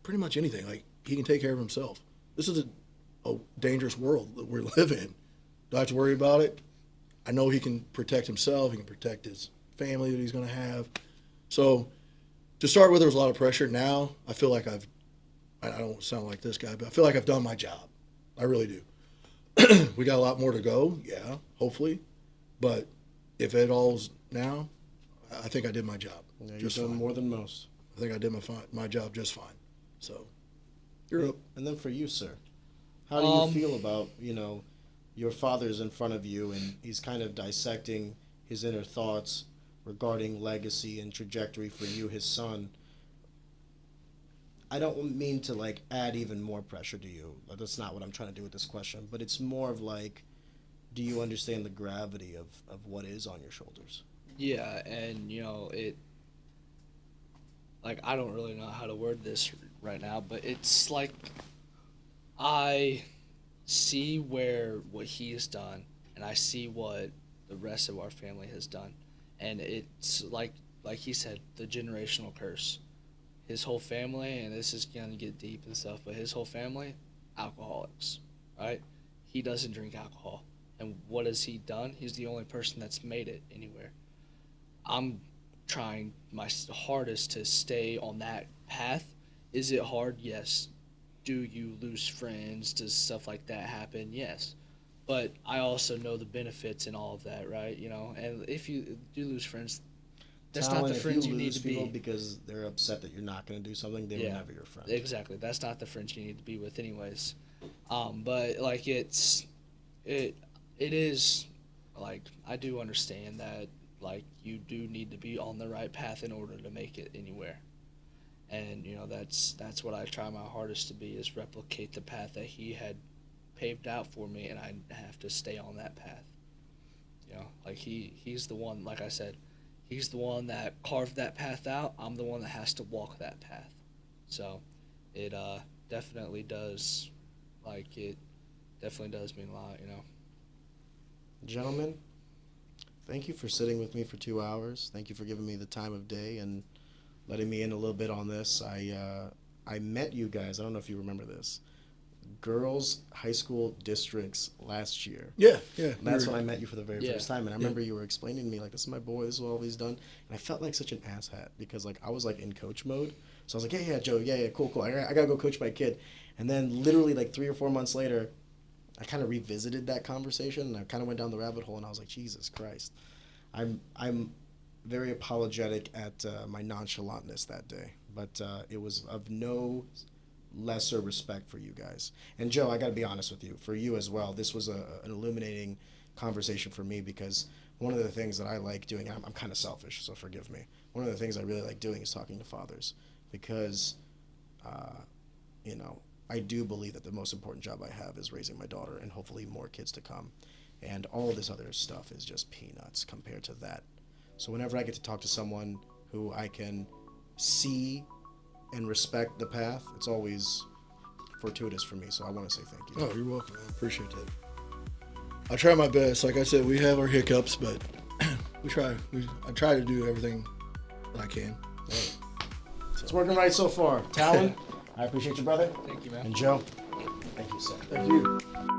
pretty much anything. Like, he can take care of himself. This is a dangerous world that we live in. Do I have to worry about it? I know he can protect himself. He can protect his family that he's going to have. So to start with, there was a lot of pressure. Now I feel like I don't sound like this guy, but I feel like I've done my job. I really do. We got a lot more to go. Yeah, hopefully. But if it all's now, I think I did my job. Yeah, you've done more than most. I think I did my job just fine. So you're up. And then for you, sir, how do you feel about, your father's in front of you and he's kind of dissecting his inner thoughts regarding legacy and trajectory for you, his son? I don't mean to add even more pressure to you. That's not what I'm trying to do with this question, but it's more of do you understand the gravity of what is on your shoulders? Yeah, and I don't really know how to word this right now, but it's I see what he has done, and I see what the rest of our family has done, and it's like he said, the generational curse. His whole family, and this is gonna get deep and stuff, but his whole family, alcoholics, right? He doesn't drink alcohol, and what has he done? He's the only person that's made it anywhere. I'm trying my hardest to stay on that path. Is it hard? Yes. Do you lose friends? Does stuff like that happen? Yes. But I also know the benefits in all of that, right? And if you do lose friends, that's not the friends you need to be. Because they're upset that you're not going to do something, they were never your friend. Exactly. That's not the friends you need to be with anyways. But it is I do understand that you do need to be on the right path in order to make it anywhere. And that's what I try my hardest to be, is replicate the path that he had paved out for me, and I have to stay on that path. He's the one, like I said, he's the one that carved that path out. I'm the one that has to walk that path. So it definitely does mean a lot, Gentlemen, thank you for sitting with me for 2 hours. Thank you for giving me the time of day and letting me in a little bit on this. I met you guys, I don't know if you remember this, girls high school districts last year. Yeah. That's when I met you for the very first time, and I remember you were explaining to me this is my boy, this is all he's done, and I felt like such an asshat because I was in coach mode. So I was yeah Joe, yeah cool, I gotta go coach my kid. And then literally 3 or 4 months later, I kind of revisited that conversation, and I kind of went down the rabbit hole, and I was like, Jesus Christ, I'm very apologetic at my nonchalantness that day, but it was of no lesser respect for you guys. And Joe, I got to be honest with you, for you as well, this was an illuminating conversation for me, because one of the things that I like doing, and I'm kind of selfish, so forgive me, one of the things I really like doing is talking to fathers, because I do believe that the most important job I have is raising my daughter and hopefully more kids to come, and all of this other stuff is just peanuts compared to that. So whenever I get to talk to someone who I can see and respect the path, it's always fortuitous for me. So I want to say thank you. Oh, you're welcome, man. I appreciate that. I try my best. Like I said, we have our hiccups, but I try to do everything that I can. Right. So it's working right so far. Talon, I appreciate you, brother. Thank you, man. And Joe, thank you, sir. Thank you.